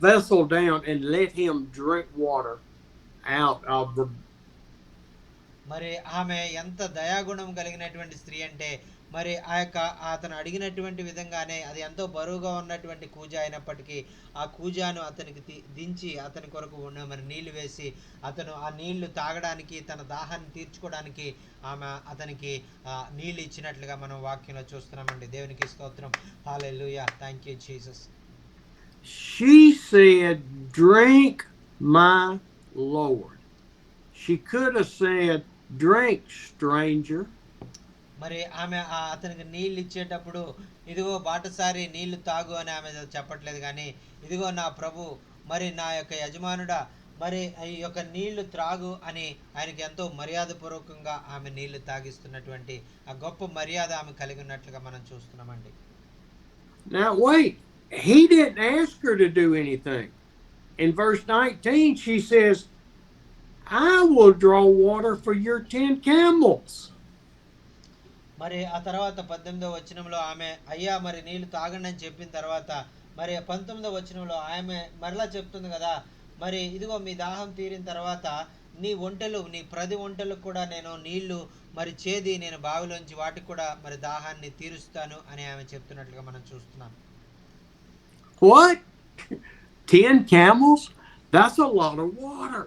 vessel down and let him drink water out of the. మరి ఆమె ఎంత దయాగుణం కలిగినటువంటి స్త్రీ అంటే మరి ఆ యొక్క అతను అడిగినటువంటి విధంగానే అది ఎంతో బరువుగా ఉన్నటువంటి కూజ అయినప్పటికీ ఆ కూజాను అతనికి దించి అతని కొరకు ఉన్న మరి నీళ్లు వేసి అతను ఆ నీళ్లు తాగడానికి తన దాహాన్ని తీర్చుకోవడానికి ఆమె అతనికి నీళ్లు ఇచ్చినట్లుగా మనం వాక్యంలో చూస్తున్నామండి. దేవునికి స్తోత్రం. Hallelujah. Thank you Jesus. She said, "Drink, my Lord." She could have said, "Drink, stranger." మరి ఆమె అతనికి నీళ్ళు ఇచ్చేటప్పుడు ఇదిగో బాటసారి నీళ్లు తాగు అని ఆమె చెప్పట్లేదు, కానీ ఇదిగో నా ప్రభు, మరి నా యొక్క యజమానుడా, మరి ఈ యొక్క నీళ్లు త్రాగు అని ఆయనకి ఎంతో మర్యాదపూర్వకంగా ఆమె నీళ్లు తాగిస్తున్నటువంటి ఆ గొప్ప మర్యాద ఆమె కలిగి ఉన్నట్లుగా మనం చూస్తున్నామండి. Now wait, he didn't ask her to do anything. In verse 19 she says, "I will draw water for your 10 camels." మరి ఆ తర్వాత 18వ వచనంలో ఆమె అయ్యా మరి నీళ్లు తాగండి అని చెప్పిన తర్వాత మరి 19వ వచనంలో ఆమె మరలా చెప్తుంది కదా, మరి ఇదిగో మీ దాహం తీరిన తర్వాత నీ ఒంటెలు, నీ ప్రతి ఒంటెలకు కూడా నేను నీళ్లు మరి చేది నేను బావిలోంచి వాటికి కూడా మరి దాహాన్ని తీరుస్తాను అని ఆమె చెప్తున్నట్లుగా మనం చూస్తున్నాం. What? 10 camels? That's a lot of water.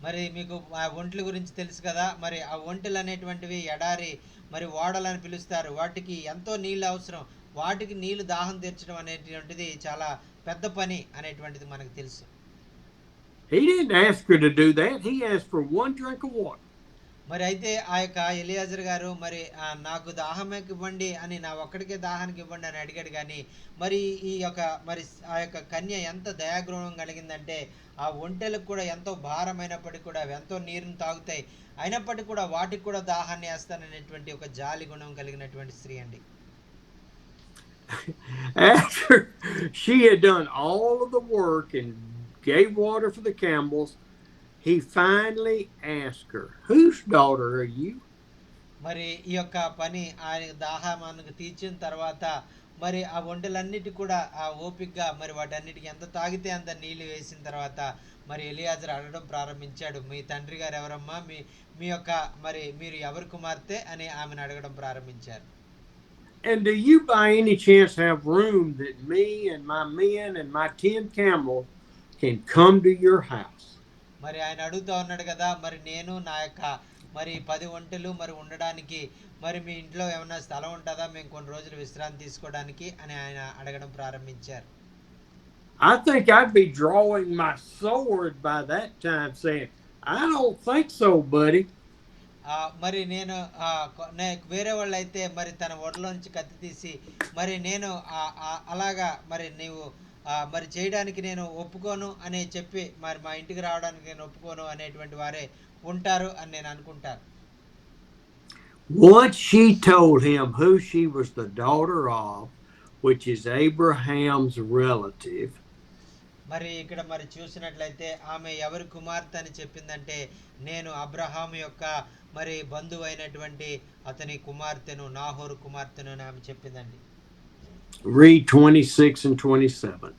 మరి మీకు ఆ ఒంటెల గురించి తెలుసు కదా, మరి ఆ ఒంటెలు అనేటువంటివి ఎడారి మరి ఓడలని పిలుస్తారు. వాటికి ఎంతో నీళ్ళు అవసరం. వాటికి నీళ్లు దాహం తీర్చడం అనేటువంటిది చాలా పెద్ద పని అనేటువంటిది మనకు తెలుసు. He didn't ask her to do that. He asked for one drink of water. మరి అయితే ఆ యొక్క ఎలియాజర్ గారు మరి నాకు దాహంకి ఇవ్వండి అని, నా ఒక్కడికే దాహానికి ఇవ్వండి అని అడిగాడు, కానీ మరి ఈ యొక్క మరి ఆ యొక్క కన్య ఎంత దయాగృహం కలిగిందంటే ఆ ఒంటెలకు కూడా ఎంతో భారమైనప్పటికీ కూడా అవి ఎంతో నీరుని తాగుతాయి, అయినప్పటికీ కూడా వాటికి కూడా దాహాన్ని వేస్తాననేటువంటి ఒక జాలి గుణం కలిగినటువంటి స్త్రీ అండి. After she had done all of the work and gave water for the camels, he finally asked her, "Whose daughter are you?" మరి ఈ యొక్క పని ఆయన దాహానికి తీర్చిన తర్వాత మరి ఆ ఒంటెలన్నిటి కూడా ఆ ఓపికగా మరి వాటన్నిటికి ఎంత తాగితే అంత నీళ్లు వేసిన తర్వాత మరి ఎలియాజర్ అడగడం ప్రారంభించాడు, మీ తండ్రి గారు ఎవరమ్మా, మీ యొక్క మరి మీరు ఎవరి కుమార్తె అని ఆమెను అడగడం ప్రారంభించారు. And do you by any chance have room that me and my men and my 10 camels can come to your house? మరి ఆయన అడుగుతూ ఉన్నాడు కదా, మరి నేను నా యొక్క మరి 10 ఒంటెలు మరి ఉండడానికి మరి మీ ఇంట్లో ఏమైనా స్థలం ఉంటుందా, మేము కొన్ని రోజులు విశ్రాంతి తీసుకోవడానికి అని ఆయన అడగడం ప్రారంభించారు. I think I'd be drawing my sword by that time saying, "I don't think so, buddy." మరి నేను వేరే వాళ్ళు అయితే మరి తన ఒడలోంచి కత్తి తీసి మరి నేను అలాగా మరి నీవు మరి చేయడానికి నేను ఒప్పుకోను అని చెప్పి మరి మా ఇంటికి రావడానికి నేను ఒప్పుకోను అనేటువంటి వారే ఉంటారు అని నేను అనుకుంటాను. Once she told him who she was the daughter of, which is Abraham's relative. మరి ఇక్కడ మరి చూసినట్లయితే ఆమె ఎవరి కుమార్తె అని చెప్పిందంటే నేను అబ్రహాము యొక్క మరి బంధువు అయినటువంటి అతని కుమార్తెను, నాహోరు కుమార్తెను అని ఆమె చెప్పిందండి. Read 26 and 27.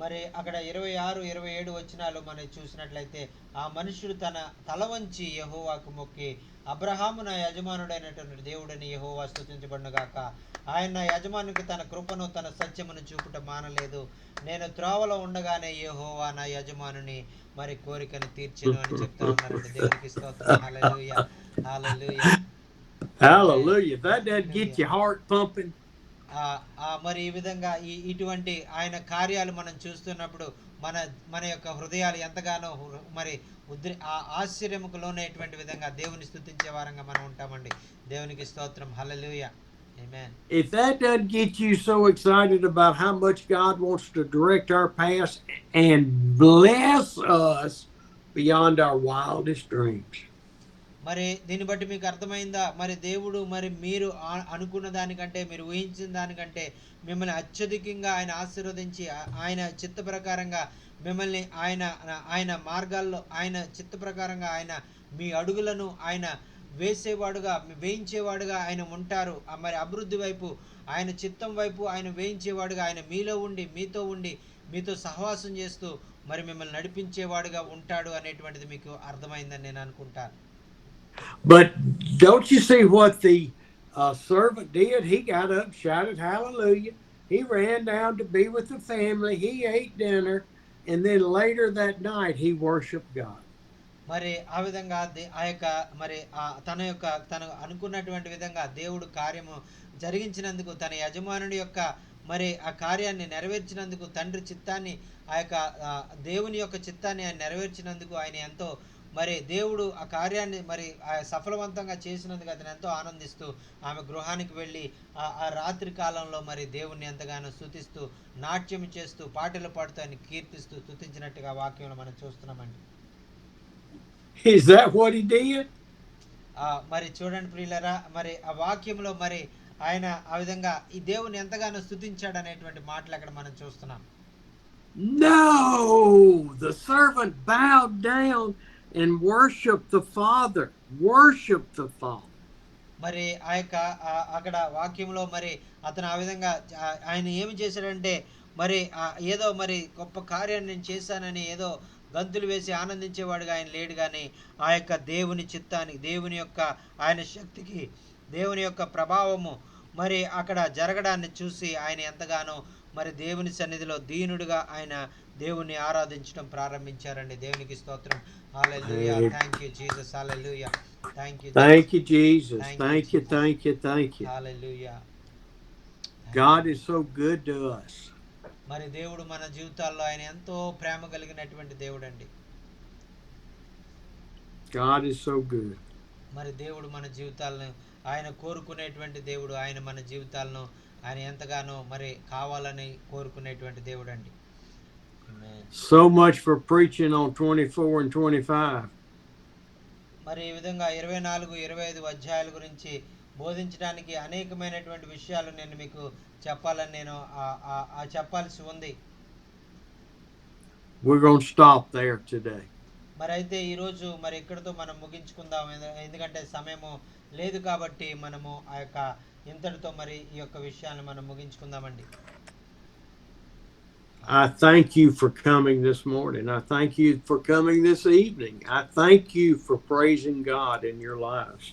మరి అక్కడ 26, 27 వచనాలు మనం చూసినట్లయితే ఆ మనుషుడు తన తల వంచి యెహోవాకు మొక్కి, అబ్రహాము నా యజమానుడైనటువంటి దేవుడని యెహోవా స్తుతించబడునుగాక. ఆయన నా యజమానునికి తన కృపను తన సత్యమును చూపుట మానలేదు. నేను త్రోవలో ఉండగానే యెహోవా నా యజమానుని మరి కోరికను తీర్చెను అని చెప్తా ఉన్నారండి. దేవునికి స్తోత్రం. Hallelujah, hallelujah. Hallelujah. That doesn't get your heart pumping. మరి ఈ విధంగా ఇటువంటి ఆయన కార్యాలు మనం చూస్తున్నప్పుడు మన మన యొక్క హృదయాలు ఎంతగానో మరి ఆశ్చర్యముకు లోనైనటువంటి విధంగా దేవుని స్తుతించే వారంగా మనం ఉంటామండి. దేవునికి స్తోత్రం. హల్లెలూయా. ఆమేన్. If that doesn't get you so excited about how much God wants to direct our paths and bless us beyond our wildest dreams. మరి దీన్ని బట్టి మీకు అర్థమైందా? మరి దేవుడు మరి మీరు అనుకున్న దానికంటే, మీరు ఊహించిన దానికంటే మిమ్మల్ని అత్యధికంగా ఆయన ఆశీర్వదించి ఆయన చిత్త ప్రకారంగా మిమ్మల్ని ఆయన మార్గాల్లో ఆయన చిత్త ప్రకారంగా ఆయన మీ అడుగులను ఆయన వేయించేవాడుగా ఆయన ఉంటారు. మరి అభివృద్ధి వైపు ఆయన చిత్తం వైపు ఆయన వేయించేవాడుగా ఆయన మీలో ఉండి మీతో సహవాసం చేస్తూ మరి మిమ్మల్ని నడిపించేవాడుగా ఉంటాడు అనేటువంటిది మీకు అర్థమైందని నేను అనుకుంటాను. But don't you see what the servant did? He got up, shouted hallelujah. He ran down to be with the family. He ate dinner. And then later that night, he worshiped God. మరి ఆ విధంగా ఆ యొక్క మరి తను అనుకున్నటువంటి విధంగా దేవుడు కార్యము జరిగించినందుకు, తన యజమానుడి యొక్క మరి ఆ కార్యాన్ని నెరవేర్చినందుకు, తండ్రి చిత్తాన్ని ఆ యొక్క దేవుని యొక్క చిత్తాన్ని ఆయన నెరవేర్చినందుకు ఆయన ఎంతో మరి దేవుడు ఆ కార్యాన్ని మరి సఫలవంతంగా చేసినందుకు అతను ఎంతో ఆనందిస్తూ ఆమె గృహానికి వెళ్ళి ఆ రాత్రి కాలంలో మరి దేవుణ్ణి ఎంతగానో స్తుతిస్తూ నాట్యం చేస్తూ పాటలు పాడుతూ ఆయన కీర్తిస్తూ స్తుతించినట్టుగా వాక్యంలో మనం చూస్తున్నామండి. Is that what he did? మరి చూడండి ప్రియులారా, మరి ఆ వాక్యంలో మరి ఆయన ఆ విధంగా ఈ దేవుని ఎంతగానో స్తుతించాడు అనేటువంటి మాటలు అక్కడ మనం చూస్తున్నాం. No, the servant bowed down and worship the Father. Worship the Father. మరి ఆ యొక్క అక్కడ వాక్యంలో మరి అతను ఆ విధంగా ఆయన ఏమి చేశాడంటే మరి ఏదో మరి గొప్ప కార్యాన్ని నేను చేశానని ఏదో గంతులు వేసి ఆనందించేవాడుగా ఆయన లేడు, కానీ ఆ యొక్క దేవుని చిత్తానికి, దేవుని యొక్క ఆయన శక్తికి, దేవుని యొక్క ప్రభావము మరి అక్కడ జరగడాన్ని చూసి ఆయన ఎంతగానో మరి దేవుని సన్నిధిలో దీనుడుగా ఆయన దేవుణ్ణి ఆరాధించడం ప్రారంభించారండి. దేవునికి స్తోత్రం. Hallelujah. Thank you Jesus. Hallelujah. Thank you Jesus. Thank you. Hallelujah. God is so good to us. మరి దేవుడు మన జీవితాల్లో ఆయన ఎంతో ప్రేమ కలిగినటువంటి దేవుడు అండి. God is so good. మరి దేవుడు మన జీవితాలను ఆయన కోరుకునేటువంటి దేవుడు. ఆయన మన జీవితాలను ఆయన ఎంతగానో మరి కావాలని కోరుకునేటువంటి దేవుడు అండి. So much for preaching on 24 and 25. మరి ఈ విధంగా 24, 25 అధ్యాయాల గురించి బోధించడానికి అనేకమైనటువంటి విషయాలు నేను మీకు చెప్పాలని నేను చెప్పాల్సి ఉంది. We're going to stop there today. మరి అయితే ఈరోజు మరి ఇక్కడితో మనం ముగించుకుందాం. ఎందుకంటే సమయము లేదు కాబట్టి మనము ఆ యొక్క ఇంతటితో మరి ఈ యొక్క విషయాన్ని మనం ముగించుకుందామండి. I thank you for coming this morning. I thank you for coming this evening. I thank you for praising God in your lives.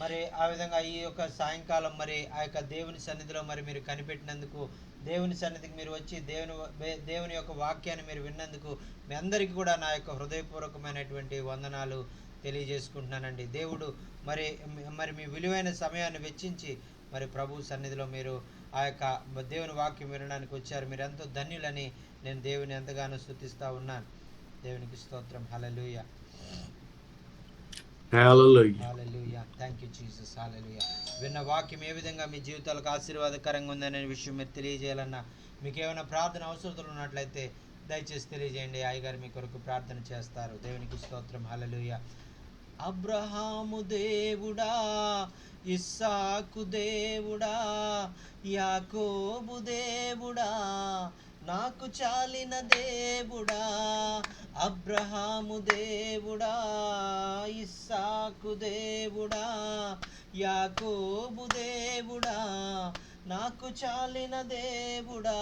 మరి ఆ విధంగా ఈ యొక్క సాయంకాలం మరి ఆ యొక్క దేవుని సన్నిధిలో మరి మీరు కనిపెట్టినందుకు, దేవుని సన్నిధికి మీరు వచ్చి దేవుని యొక్క వాక్యాన్ని మీరు విన్నందుకు మీ అందరికీ కూడా నా యొక్క హృదయపూర్వకమైనటువంటి వందనాలు తెలియజేసుకుంటున్నానండి. దేవుడు మరి మీ విలువైన సమయాన్ని వెచ్చించి మరి ప్రభు సన్నిధిలో మీరు ఆ యొక్క దేవుని వాక్యం వినడానికి వచ్చారు. మీరు ఎంతో ధన్యులని నేను దేవుని ఎంతగానో స్తుతిస్తూ ఉన్నాను. దేవునికి స్తోత్రం. హల్లెలూయా. Hallelujah. హల్లెలూయా. Thank you Jesus. హల్లెలూయా. విన్న వాక్యం ఏ విధంగా మీ జీవితాలకు ఆశీర్వాదకరంగా ఉందనే విషయం మీరు తెలియజేయాలన్నా, మీకు ఏమైనా ప్రార్థన అవసరతలు ఉన్నట్లయితే దయచేసి తెలియజేయండి. అయ్యగారు మీ కొరకు ప్రార్థన చేస్తారు. దేవునికి స్తోత్రం. హల్లెలూయా. అబ్రహాము దేవుడా, ఇస్సాకు దేవుడా, యాకోబు దేవుడా, నాకు చాలిన దేవుడా, అబ్రహాము దేవుడా, ఇస్సాకు దేవుడా, యాకోబు దేవుడా, నాకు చాలిన దేవుడా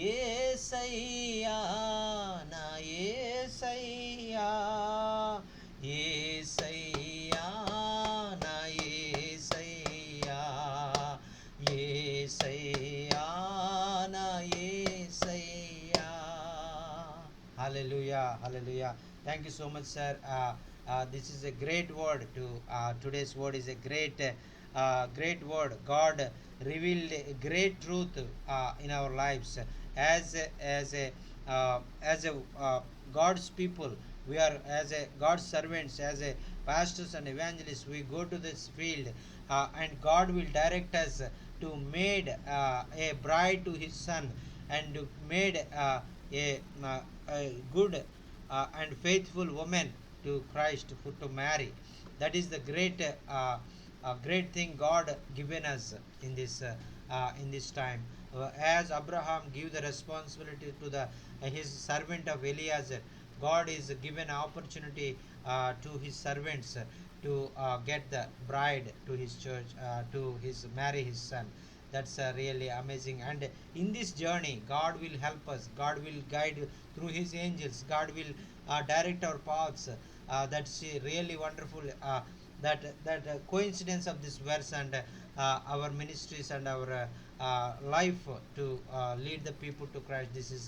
యేసయ్యా, నా యేసయ్యా, యేసయ్యా, నా యేసయ్యా, యేసయ్యా, నా యేసయ్యా. Hallelujah, hallelujah. Thank you so much, sir. This is a great word. Today's word is a great word. God revealed a great truth in our lives as a God's people. We are as a God's servants, as a pastors and evangelists. We go to this field, and God will direct us to made a bride to His Son, and made a good and faithful woman to Christ to marry. That is the great thing God given us in this time. As Abraham gave the responsibility to the his servant of Eliezer, God is given opportunity to his servants to get the bride to his church, to his marry his son. That's really amazing. And in this journey, God will help us. God will guide through His angels. God will direct our paths. That's really wonderful. That coincidence of this verse and our ministries and our life to lead the people to Christ. This is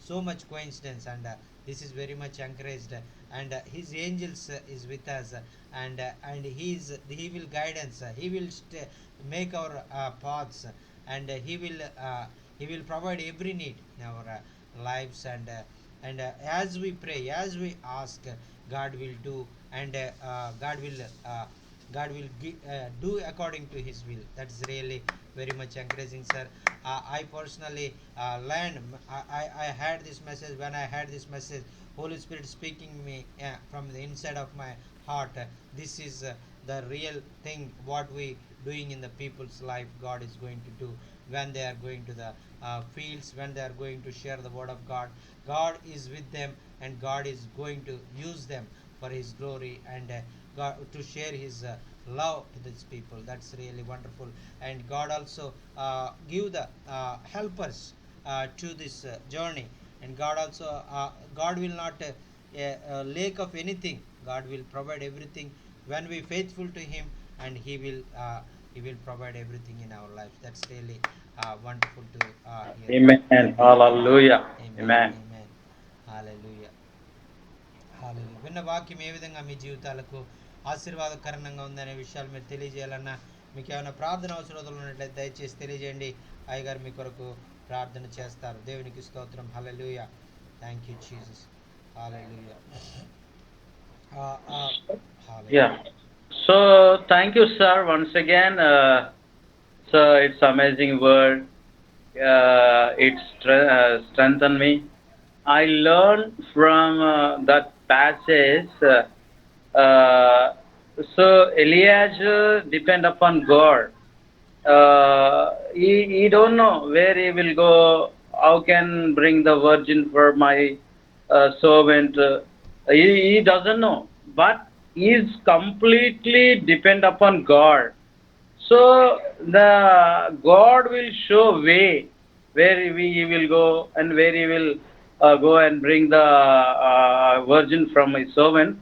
so much coincidence, and this is very much encouraged. And His angels is with us, and He will guide us. He will make our paths, and He will provide every need in our lives. And as we pray, as we ask, God will do, and God will do according to His will. That's really very much encouraging, sir. I personally learned. I had this message. When I had this message, Holy Spirit speaking me from the inside of my heart. This is the real thing. What we doing in the people's life, God is going to do when they are going to the fields, when they are going to share the word of God. God is with them, and God is going to use them for His glory, and God to share His love to these people. That's really wonderful. And God also give the helpers to this journey. And God also God will not lack of anything. God will provide everything when we faithful to Him, and He will provide everything in our life. That's really wonderful to hear. Amen. Hallelujah. Amen. Amen. Amen. Hallelujah. Hallelujah. విన్న వాక్యం ఏ విధంగా మీ జీవితాలకు ఆశీర్వాదకరంగా ఉందనే విషయాలు మీరు తెలియజేయాలన్నా, మీకు ఏమైనా ప్రార్థన అవసరాలు ఉన్నట్లయితే దయచేసి తెలియజేయండి. అయ్యగారు మీ కొరకు ప్రార్థన చేస్తారు. దేవునికి స్తోత్రం. Hallelujah. Thank you Jesus. Hallelujah. Yeah. So thank you, sir, once again. So it's amazing word. It strengthened me. I learned from that passage. Uh, so Elijah depend upon God. He don't know where he will go. How can bring the virgin for my servant? He doesn't know, but he is completely depend upon God. So the God will show way where he will go, and where he will go and bring the virgin from his servant.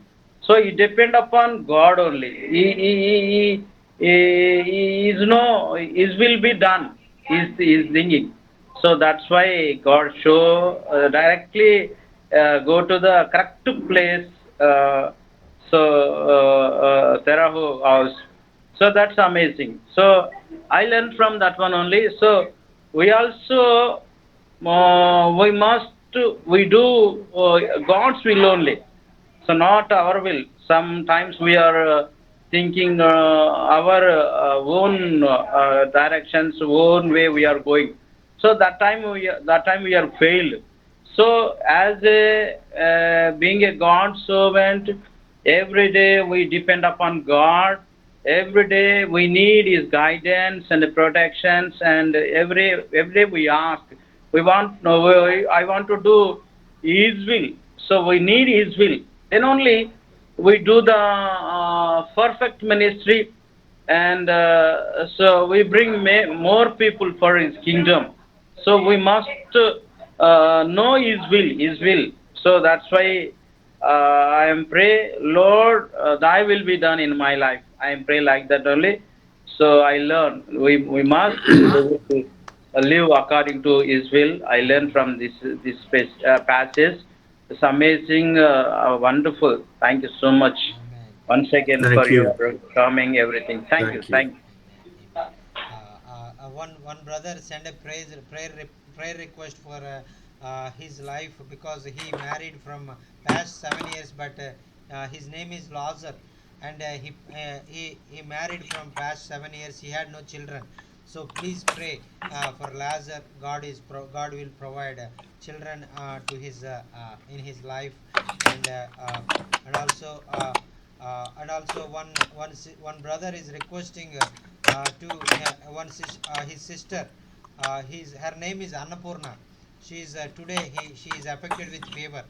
So he depend upon God only. He is no, his will be done. Is thinking. So that's why God show directly go to the correct place. Terahu house. So that's amazing. So I learned from that one only. So we also we do God's will only. So not our will. Sometimes we are thinking our own directions, own way we are going. So that time we are failed. So as a being a God servant, every day we depend upon God. Every day we need His guidance and protections, and every day we ask. I want to do His will. So we need His will. Then only we do the perfect ministry, and so we bring more people for His kingdom. So we must know His will, His will. So that's why I am pray, Lord, Thy will be done in my life. I am pray like that only. So I learn. We must be able to live according to His will. I learn from this passage. It's amazing, wonderful. Thank you so much Amen. once again Thank for your you. coming, everything. Thank you. Thank you. Thank you. Amen. Amen. One brother sent a prayer request for his life because he married from past 7 years, but his name is Lazar, and he married from past 7 years. He had no children, so please pray for Lazar. God will provide children to his in his life, and and also. One brother is requesting to his sister. Her name is Annapurna. She is today she is affected with fever.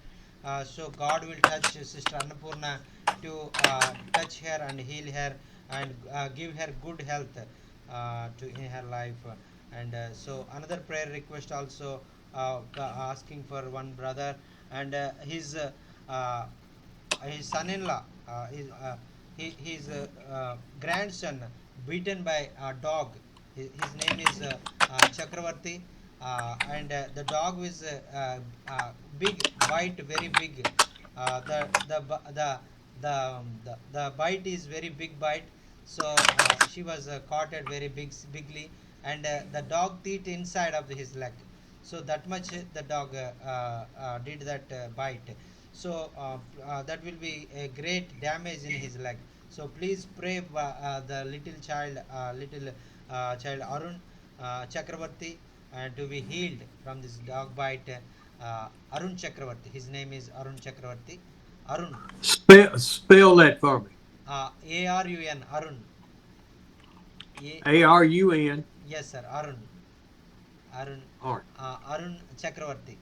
So God will touch Sister Annapurna to touch her and heal her and give her good health to in her life. And so another prayer request also asking for one brother and uh, his son-in-law, his grandson beaten by a dog. His name is Chakravarti, and the dog was big bite, very big. The bite is very big bite. So she was caught at very bigly, and the dog teeth inside of his leg. So that much the dog did that bite. So that will be a great damage in his leg. So please pray the little child Arun Chakravarti to be healed from this dog bite. Arun Chakravarti, his name is Arun Chakravarti. Arun, Spell that for me. Arun, Arun. A, Arun. yes sir, Arun. Arun, Art. Arun Chakravarti.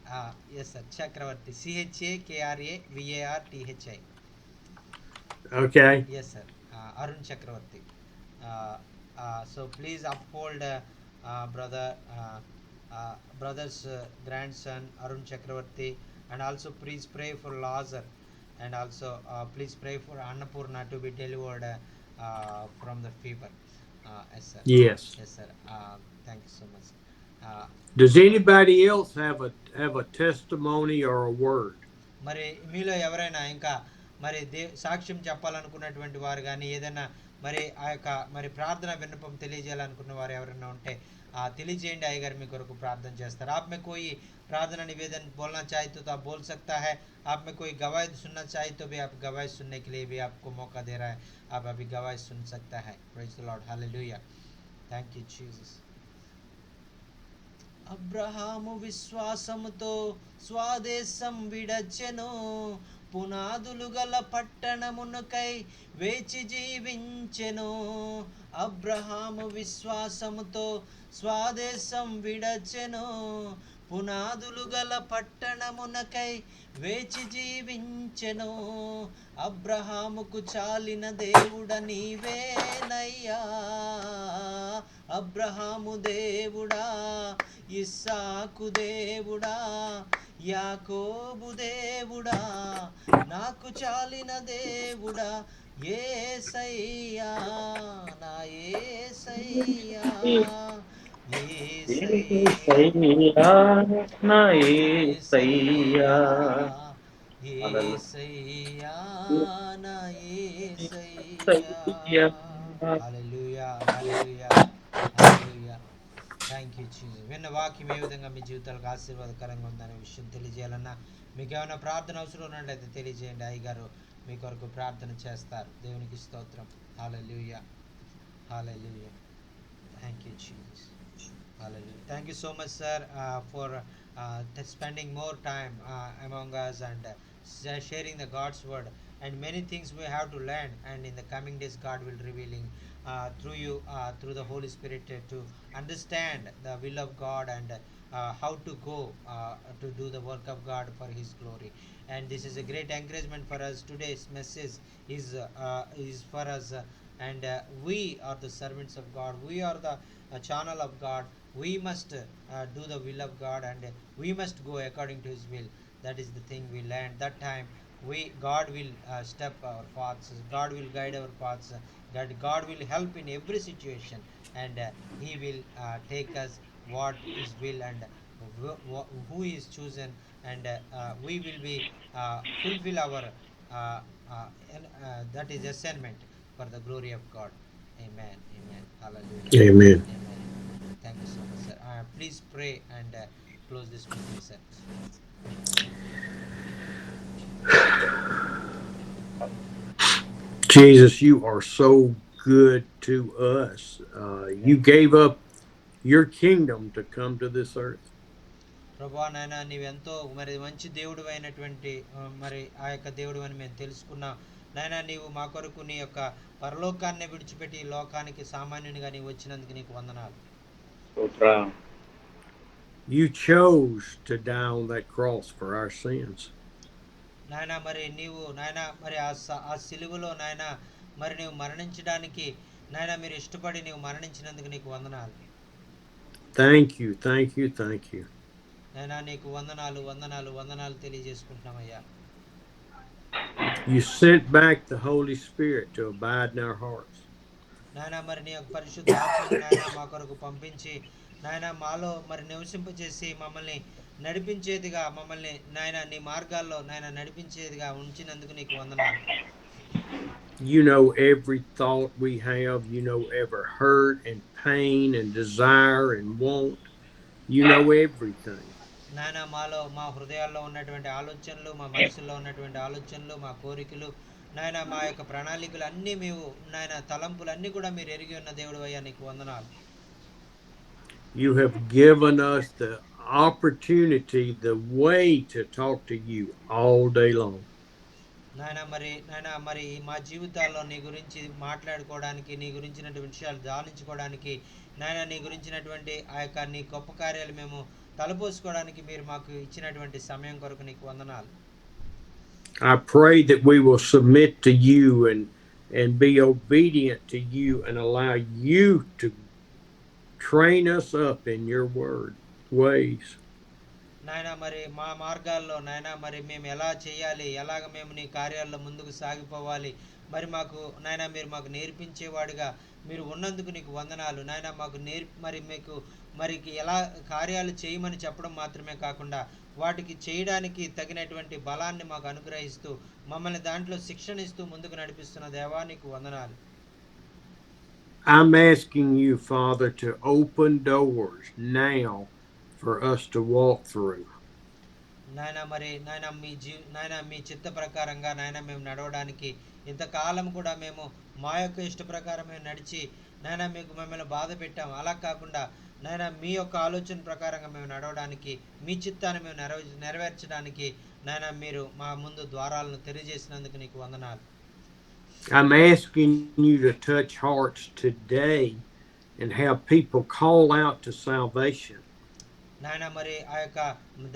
Uh, yes sir, Chakravarti. Chakravarthi. Okay. Yes sir, Arun Chakravarti. So please uphold brother's grandson Arun Chakravarti, and also please pray for Lazar, and also please pray for Annapurna to be delivered from the fever. Yes sir. Yes. Yes sir. Thank you so much. Uh, Does anybody else have a testimony or a word? మరి మీలో ఎవరైనా ఇంకా మరి సాక్ష్యం చెప్పాలనుకున్నటువంటి వారు కానీ ఏదైనా మరి ఆ యొక్క మరి ప్రార్థన విన్నపం తెలియజేయాలనుకున్న వారు ఎవరైనా ఉంటే తెలియజేయండి, అయ్యగారు మీ కొరకు ప్రార్థన చేస్తారు. आप में कोई प्रार्थना निवेदन बोलना चाहे तो आप बोल सकता है. आप में कोई गवाही सुनना चाहे तो भी आप गवाही सुनने के लिए भी आपको मौका दे रहा है. आप अभी गवाही सुन सकता है. Praise the Lord, hallelujah. Thank you Jesus. Abraham విశ్వాసముతో స్వదేశం విడచెను, పునాదులు గల పట్టణమునకై వేచి జీవించెను. అబ్రహాము విశ్వాసముతో స్వదేశం విడచెను, పునాదులు గల పట్టణమునకై వేచి జీవించెను. అబ్రహాముకు చాలిన దేవుడ నీవేనయ్యా, అబ్రహాము దేవుడా, ఇస్సాకు దేవుడా, యాకోబు దేవుడా, నాకు చాలిన దేవుడా, యేసయ్యా, నా యేసయ్యా, యేసయ్యా, యేసయ్యా, నా యేసయ్యా. యేసయ్యా, హల్లెలూయా. యేసయ్యా, నా యేసయ్యా. యేసయ్యా. Hallelujah, hallelujah, hallelujah. Thank you Jesus. విన్న వాక్యం ఏ విధంగా మీ జీవితాలకు ఆశీర్వాదకరంగా ఉందనే విషయం తెలియజేయాలన్నా, మీకు ఏమైనా ప్రార్థన అవసరం ఉన్నట్లయితే తెలియజేయండి. అయ్యగారు మీ కొరకు ప్రార్థన చేస్తారు. దేవునికి స్తోత్రం. Hallelujah, hallelujah. Thank you Jesus. Hallelujah. Thank you so much, sir, for spending more time among us and sharing the God's word. And many things we have to learn. And in the coming days, God will revealing through you, through the Holy Spirit, to understand the will of God and how to go to do the work of God for His glory. And this is a great encouragement for us. Today's message is for us, and we are the servants of God. We are the channel of God. We must do the will of God, and we must go according to His will. That is the thing we learned that time. God will step our paths. God will guide our paths. God will help in every situation, and He will take us what His will, and who is chosen, and we will be fulfill our that is assignment for the glory of God. Amen. Amen. Hallelujah. Amen. Amen. Thank you so much, sir. Please pray and close this meeting, sir. Jesus, you are so good to us. You gave up your kingdom to come to this earth. ప్రభా నాయన నీవెంతో మరి మంచి దేవుడు అయినటువంటి మరి ఆ యొక్క దేవుడు అని మేము తెలుసుకున్నాం. నాయన నీవు మా కొరకు నీ యొక్క పరలోకాన్ని విడిచిపెట్టి ఈ లోకానికి సామాన్యునిగా నీవు వచ్చినందుకు నీకు వందనాలు. You chose to die on that cross for our sins. నాయన మరి నీవు నాయన మరి ఆ సిలువలో నాయన మరి నీవు మరణించడానికి నాయన మీరు ఇష్టపడి నీవు మరణించినందుకు నీకు వందనాలు. Thank you, thank you, thank you. నాయన నీకు వందనాలు వందనాలు వందనాలు తెలియజేసుకుంటున్నామయ్యా. You sent back the Holy Spirit to abide in our hearts. నాయన మరి నీ యొక్క పరిశుద్ధ ఆత్మను నాయన మా కొరకు పంపించి నాయన మాలో మరి నివసింపచేసి మమ్మల్ని నడిపించేదిగా మమ్మల్ని నాయన నీ మార్గాల్లో నాయన నడిపించేదిగా ఉంచినందుకు నీకు వందనాలు. You know every thought we have. You know every hurt and pain and desire and want. You know everything. నాయన మాలో మా హృదయాల్లో ఉన్నటువంటి ఆలోచనలు, మా మనసులో ఉన్నటువంటి ఆలోచనలు, మా కోరికలు నాయన మా యొక్క ప్రణాళికలు అన్నీ మేము నాయన తలంపులన్నీ కూడా మీరు ఎరిగి ఉన్న దేవుడు అయ్యా నీకు వందనాలు. You have given us the opportunity, the way to talk to you all day long. నాయన మరి మా జీవితాల్లో నీ గురించి మాట్లాడుకోవడానికి, నీ గురించినటువంటి విషయాలు ధ్యానించుకోవడానికి, నాయన నీ గురించినటువంటి ఆ యొక్క నీ గొప్ప కార్యాలు మేము తలపోసుకోవడానికి మీరు మాకు ఇచ్చినటువంటి సమయం కొరకు నీకు వందనాలు. I pray that we will submit to you and be obedient to you and allow you to train us up in your word ways. నాయన మరి మా మార్గాల్లో నాయన మరి మేము ఎలా చేయాలి, ఎలాగ మేము నీ కార్యాల్లో ముందుకు సాగిపోవాలి, మరి మాకు నాయన మీరు మాకు నేర్పించేవాడుగా మీరు ఉన్నందుకు నీకు వందనాలు. నాయన మాకు మరి మీకు మరి ఎలా కార్యాలు చేయమని చెప్పడం మాత్రమే కాకుండా వాటికి చేయడానికి తగినటువంటి బలాన్ని మాకు అనుగ్రహిస్తూ మమ్మల్ని దాంట్లో శిక్షణ ఇస్తూ ముందుకు నడిపిస్తున్న దేవా నీకు వందనాలు. I'm asking you, Father, to open doors now for us to walk through. నాయన మరి నాయన మీ చిత్త ప్రకారంగా నాయన మేము నడవడానికి ఇంతకాలం కూడా మేము మా యొక్క ఇష్ట ప్రకారం మేము నడిచి నాయన మీకు మిమ్మల్ని బాధ పెట్టాము. అలా కాకుండా నాయన మీ యొక్క ఆలోచన ప్రకారంగా మేము నడవడానికి, మీ చిత్తాన్ని మేము నెరవేర్చడానికి నాయన మీరు మా ముందు ద్వారాలను తెలియజేసినందుకు నీకు వందనాలు. I'm asking you to touch hearts today and have people call out to salvation. నాయన మరి ఆ యొక్క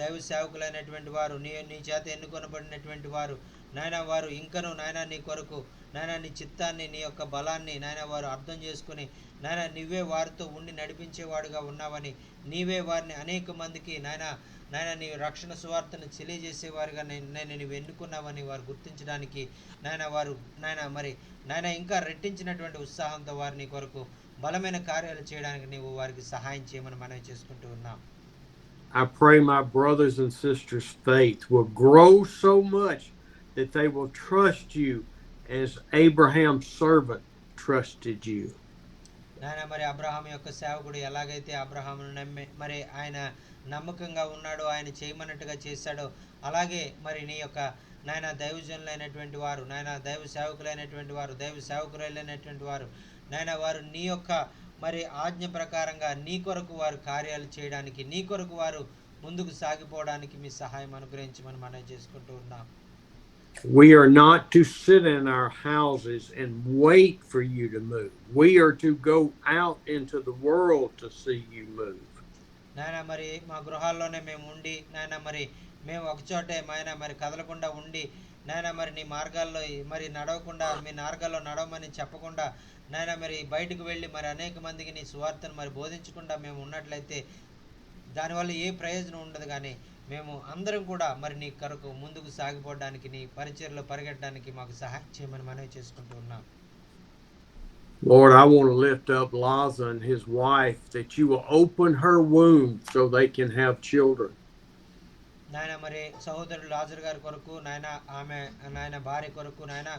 దైవ సేవకులైనటువంటి వారు నీ చేత ఎన్నుకొనబడినటువంటి వారు నాయన వారు ఇంకను నాయన నీ కొరకు నాయన నీ చిత్తాన్ని, నీ యొక్క బలాన్ని నాయన వారు అర్థం చేసుకుని నాయన నీవే వారితో ఉండి నడిపించేవాడుగా ఉన్నావని, నీవే వారిని అనేక మందికి నాయన నీ రక్షణ సువార్తను తెలియజేసేవారుగా నేను నీవు ఎన్నుకున్నావని వారు గుర్తించడానికి నాయన ఇంకా రెట్టించినటువంటి ఉత్సాహంతో వారిని కొరకు బలమైన కార్యాలు చేయడానికి నీవు వారికి సహాయం చేయమని మనవి చేసుకుంటూ ఉన్నాం. I pray my brothers and sisters' faith will grow so much that they will trust you as Abraham's servant trusted you. నాయన మరి అబ్రహాం యొక్క సేవకుడు ఎలాగైతే అబ్రహామును నమ్మి మరి ఆయన నమ్మకంగా ఉన్నాడో, ఆయన చేయమన్నట్టుగా చేశాడో, అలాగే మరి నీ యొక్క నాయన దైవజనులైనటువంటి వారు, నాయన దైవ సేవకులైనటువంటి వారు, దైవ సేవకులైనటువంటి వారు నాయన వారు నీ యొక్క మరి ఆజ్ఞ ప్రకారంగా నీ కొరకు వారు కార్యాలు చేయడానికి, నీ కొరకు వారు ముందుకు సాగిపోవడానికి మీ సహాయం అనుగ్రహించమని మనం చేసుకుంటూ ఉన్నాం. We are not to sit in our houses and wait for you to move. We are to go out into the world to see you move. నాయన మరి మా గృహాల్లోనే మేము ఉండి నాయన మరి మేము ఒకచోటే నాయన మరి కదలకుండా ఉండి నాయన మరి నీ మార్గాల్లో మరి నడవకుండా మీ మార్గాల్లో నడవమని చెప్పకుండా నాయన మరి బయటకు వెళ్ళి మరి అనేక మందికి నీ సువార్తను మరి బోధించకుండా మేము ఉన్నట్లయితే దానివల్ల ఏ ప్రయోజనం ఉండదు. కానీ మేము అందరం కూడా మరి నీ కొరకు ముందుకు సాగిపోవడానికి నీ పరిచర్లో పరిగెట్టడానికి మాకు సహాయం చేయమని మనవి చేసుకుంటూ ఉన్నాం. Lord, I want to lift up Laza and his wife, that you will open her womb so they can have children. నాయన మరి సహోదరుడు లాజర్ గారి కొరకు నాయన ఆమె నాయన భార్య కొరకు నాయన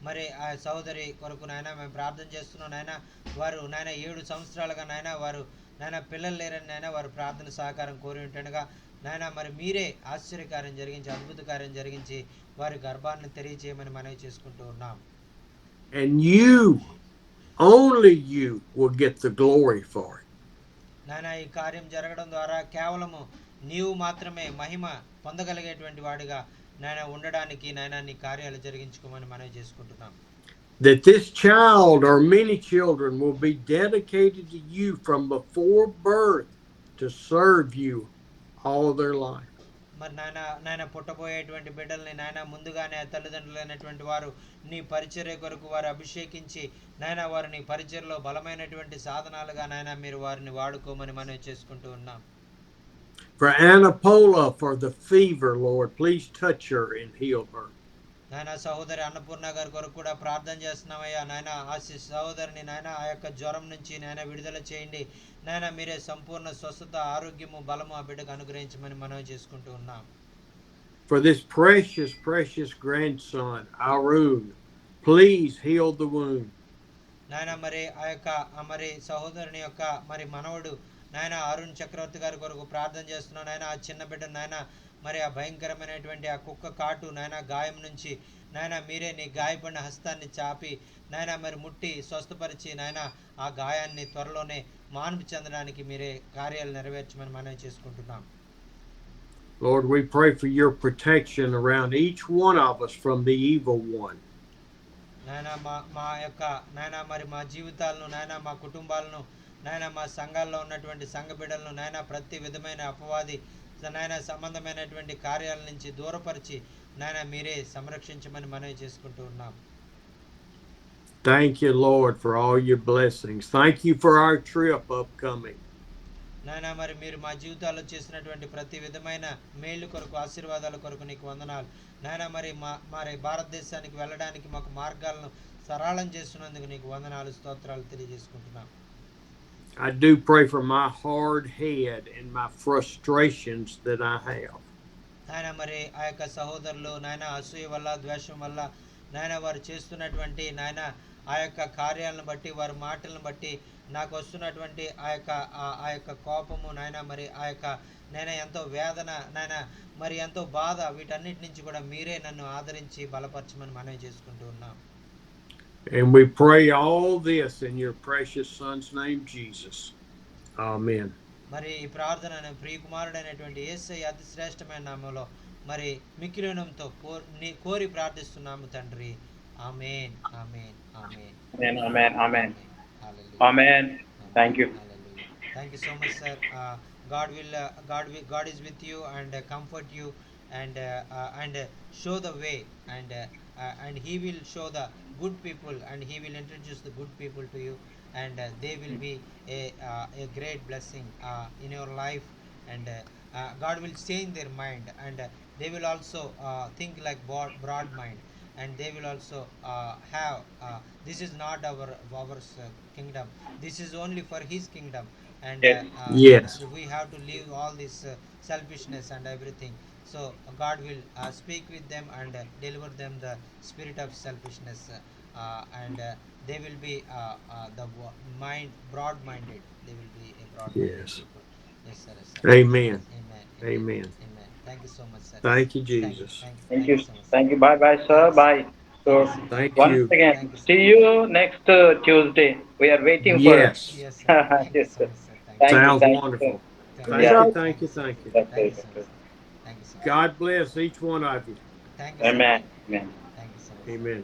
మరి ఆ సహోదరి కొరకు నాయన మేము ప్రార్థన చేస్తున్నాం. నాయన వారు నాయన 7 సంవత్సరాలుగా నాయన వారు నాయన పిల్లలు లేరని నాయన వారు ప్రార్థన సహకారం కోరి ఉంటుండగా నాయన మరి మీరే ఆశ్చర్యకార్యం జరిగించి అద్భుత కార్యం జరిగించి వారి గర్భాన్ని తెలియజేయమని మనవి చేసుకుంటూ ఉన్నాం. And you, only you, will get the glory for it. నాయన ఈ కార్యం జరగడం ద్వారా కేవలము నీవు మాత్రమే మహిమ పొందగలిగేటువంటి వాడిగా నాయన ఉండడానికి నాయన నీ కార్యాలు జరిగించుకోమని మనవి చేసుకుంటున్నాం. That this child or many children will be dedicated to you from before birth to serve you all their life. మరి నాయన పుట్టబోయేటువంటి బిడ్డల్ని నాయన ముందుగానే తల్లిదండ్రులైనటువంటి వారు నీ పరిచర్య కొరకు వారు అభిషేకించి నాయన వారు నీ పరిచర్యలో బలమైనటువంటి సాధనాలుగా నాయన మీరు వారిని వాడుకోమని మనవి చేసుకుంటూ ఉన్నాం. For Anna Paula, for the fever, Lord, please touch her and heal her. నాయన సహోదరి అన్నపూర్ణ గారి కొరకు కూడా ప్రార్థన చేస్తున్నామయ్యా. నాయన ఆ సహోదరిని నాయన ఆ యొక్క జ్వరం నుంచి నాయన విడుదల చేయండి. నాయన మీరే సంపూర్ణ స్వస్థత ఆరోగ్యము బలము ఆ బిడ్డకు అనుగ్రహించమని మనవి చేసుకుంటూ ఉన్నాం. For this precious, precious grandson, Arun, please heal the wound. నాయన మరి ఆ యొక్క మరి సహోదరుని యొక్క మరి మనవడు నాయన అరుణ్ చక్రవర్తి గారి కొరకు ప్రార్థన చేస్తున్నాను. నాయన ఆ చిన్న బిడ్డ నాయన మరి ఆ భయంకరమైనటువంటి ఆ కుక్క కాటు నాయన గాయం నుంచి నాయన మీరే నీ గాయపడిన హస్తాన్ని చాపి నాయన మరి ముట్టి స్వస్థపరిచి నాయన ఆ గాయాన్ని త్వరలోనే మాన్పు చెందడానికి మీరే కార్యాలు నెరవేర్చమని మనవి చేసుకుంటున్నాం. Lord, we pray for your protection around each one of us from the evil one. నాయన మా యొక్క నాయన మరి మా జీవితాలను నాయన మా కుటుంబాలను నాయన మా సంఘాల్లో ఉన్నటువంటి సంఘ బిడ్డలను నాయన ప్రతి విధమైన అపవాది నాయన సంబంధమైనటువంటి కార్యాల నుంచి దూరపరిచి నాయన మీరే సంరక్షించమని మనవి చేసుకుంటూ ఉన్నాం. Thank you, Lord, for all your blessings. Thank you for our trip upcoming. నాయన మరి మీరు మా జీవితాల్లో చేసినటువంటి ప్రతి విధమైన మేలు కొరకు ఆశీర్వాదాల కొరకు నీకు వందనాలు. నాయన మరి భారతదేశానికి వెళ్ళడానికి మాకు మార్గాలను సరళం చేస్తున్నందుకు నీకు వందనాలు స్తోత్రాలు తెలియజేసుకుంటున్నాం. I do pray for my hard head and my frustrations that I have. నాయన మరి ఆ యొక్క సహోదరులు నాయన అసూయ వల్ల ద్వేషం వల్ల నాయన వారు చేస్తున్నటువంటి నాయన ఆ యొక్క కార్యాలను బట్టి వారి మాటలను బట్టి నాకు వస్తున్నటువంటి ఆ యొక్క కోపము నాయన మరి ఆ యొక్క నేను ఎంతో వేదన నాయన మరి ఎంతో బాధ వీటన్నిటి నుంచి కూడా మీరే నన్ను ఆదరించి బలపరచమని మనవి చేసుకుంటూ ఉన్నాం. And we pray all this in your precious son's name, Jesus. Amen. మరి ఈ ప్రార్థన ప్రియకుమారుడైనటువంటి యేసయ్య అతి శ్రేష్టమైన నామములో మరి మిక్కిలినంతో కోరి ప్రార్థిస్తున్నాము తండ్రి. ఆమేన్ ఆమేన్ ఆమేన్ Amen. Amen. Hallelujah. Amen. Thank you. Hallelujah. Thank you so much, sir. God is with you and comfort you and show the way and He will show the good people and He will introduce the good people to you and they will be a great blessing in your life and God will change their mind and they will also think like broad mind and they will also have this is not our kingdom, this is only for His kingdom and Yes. we have to leave all this selfishness and everything, so God will speak with them and deliver them the spirit of selfishness and they will be the mind broad minded, they will be a broad minded Yes. people. Yes sir, yes, sir. Amen. Amen. Amen. Amen. Thank you so much, sir. Thank you, Jesus. Thank you. so much, sir. Thank you. Bye bye, sir. Bye. So Thank once you. again, Thank you, sir. see you next Tuesday. We are waiting for. Yes. Yes sir. Thank you Yes, so sir. much, sir. Thank you, Sounds thank you, wonderful. sir. Thank Yeah. you, thank you, thank you. That's Thank you it. so much. Thank you so much. God bless each one of you. Thank you so Amen. much. Amen. Thank you so much. Amen.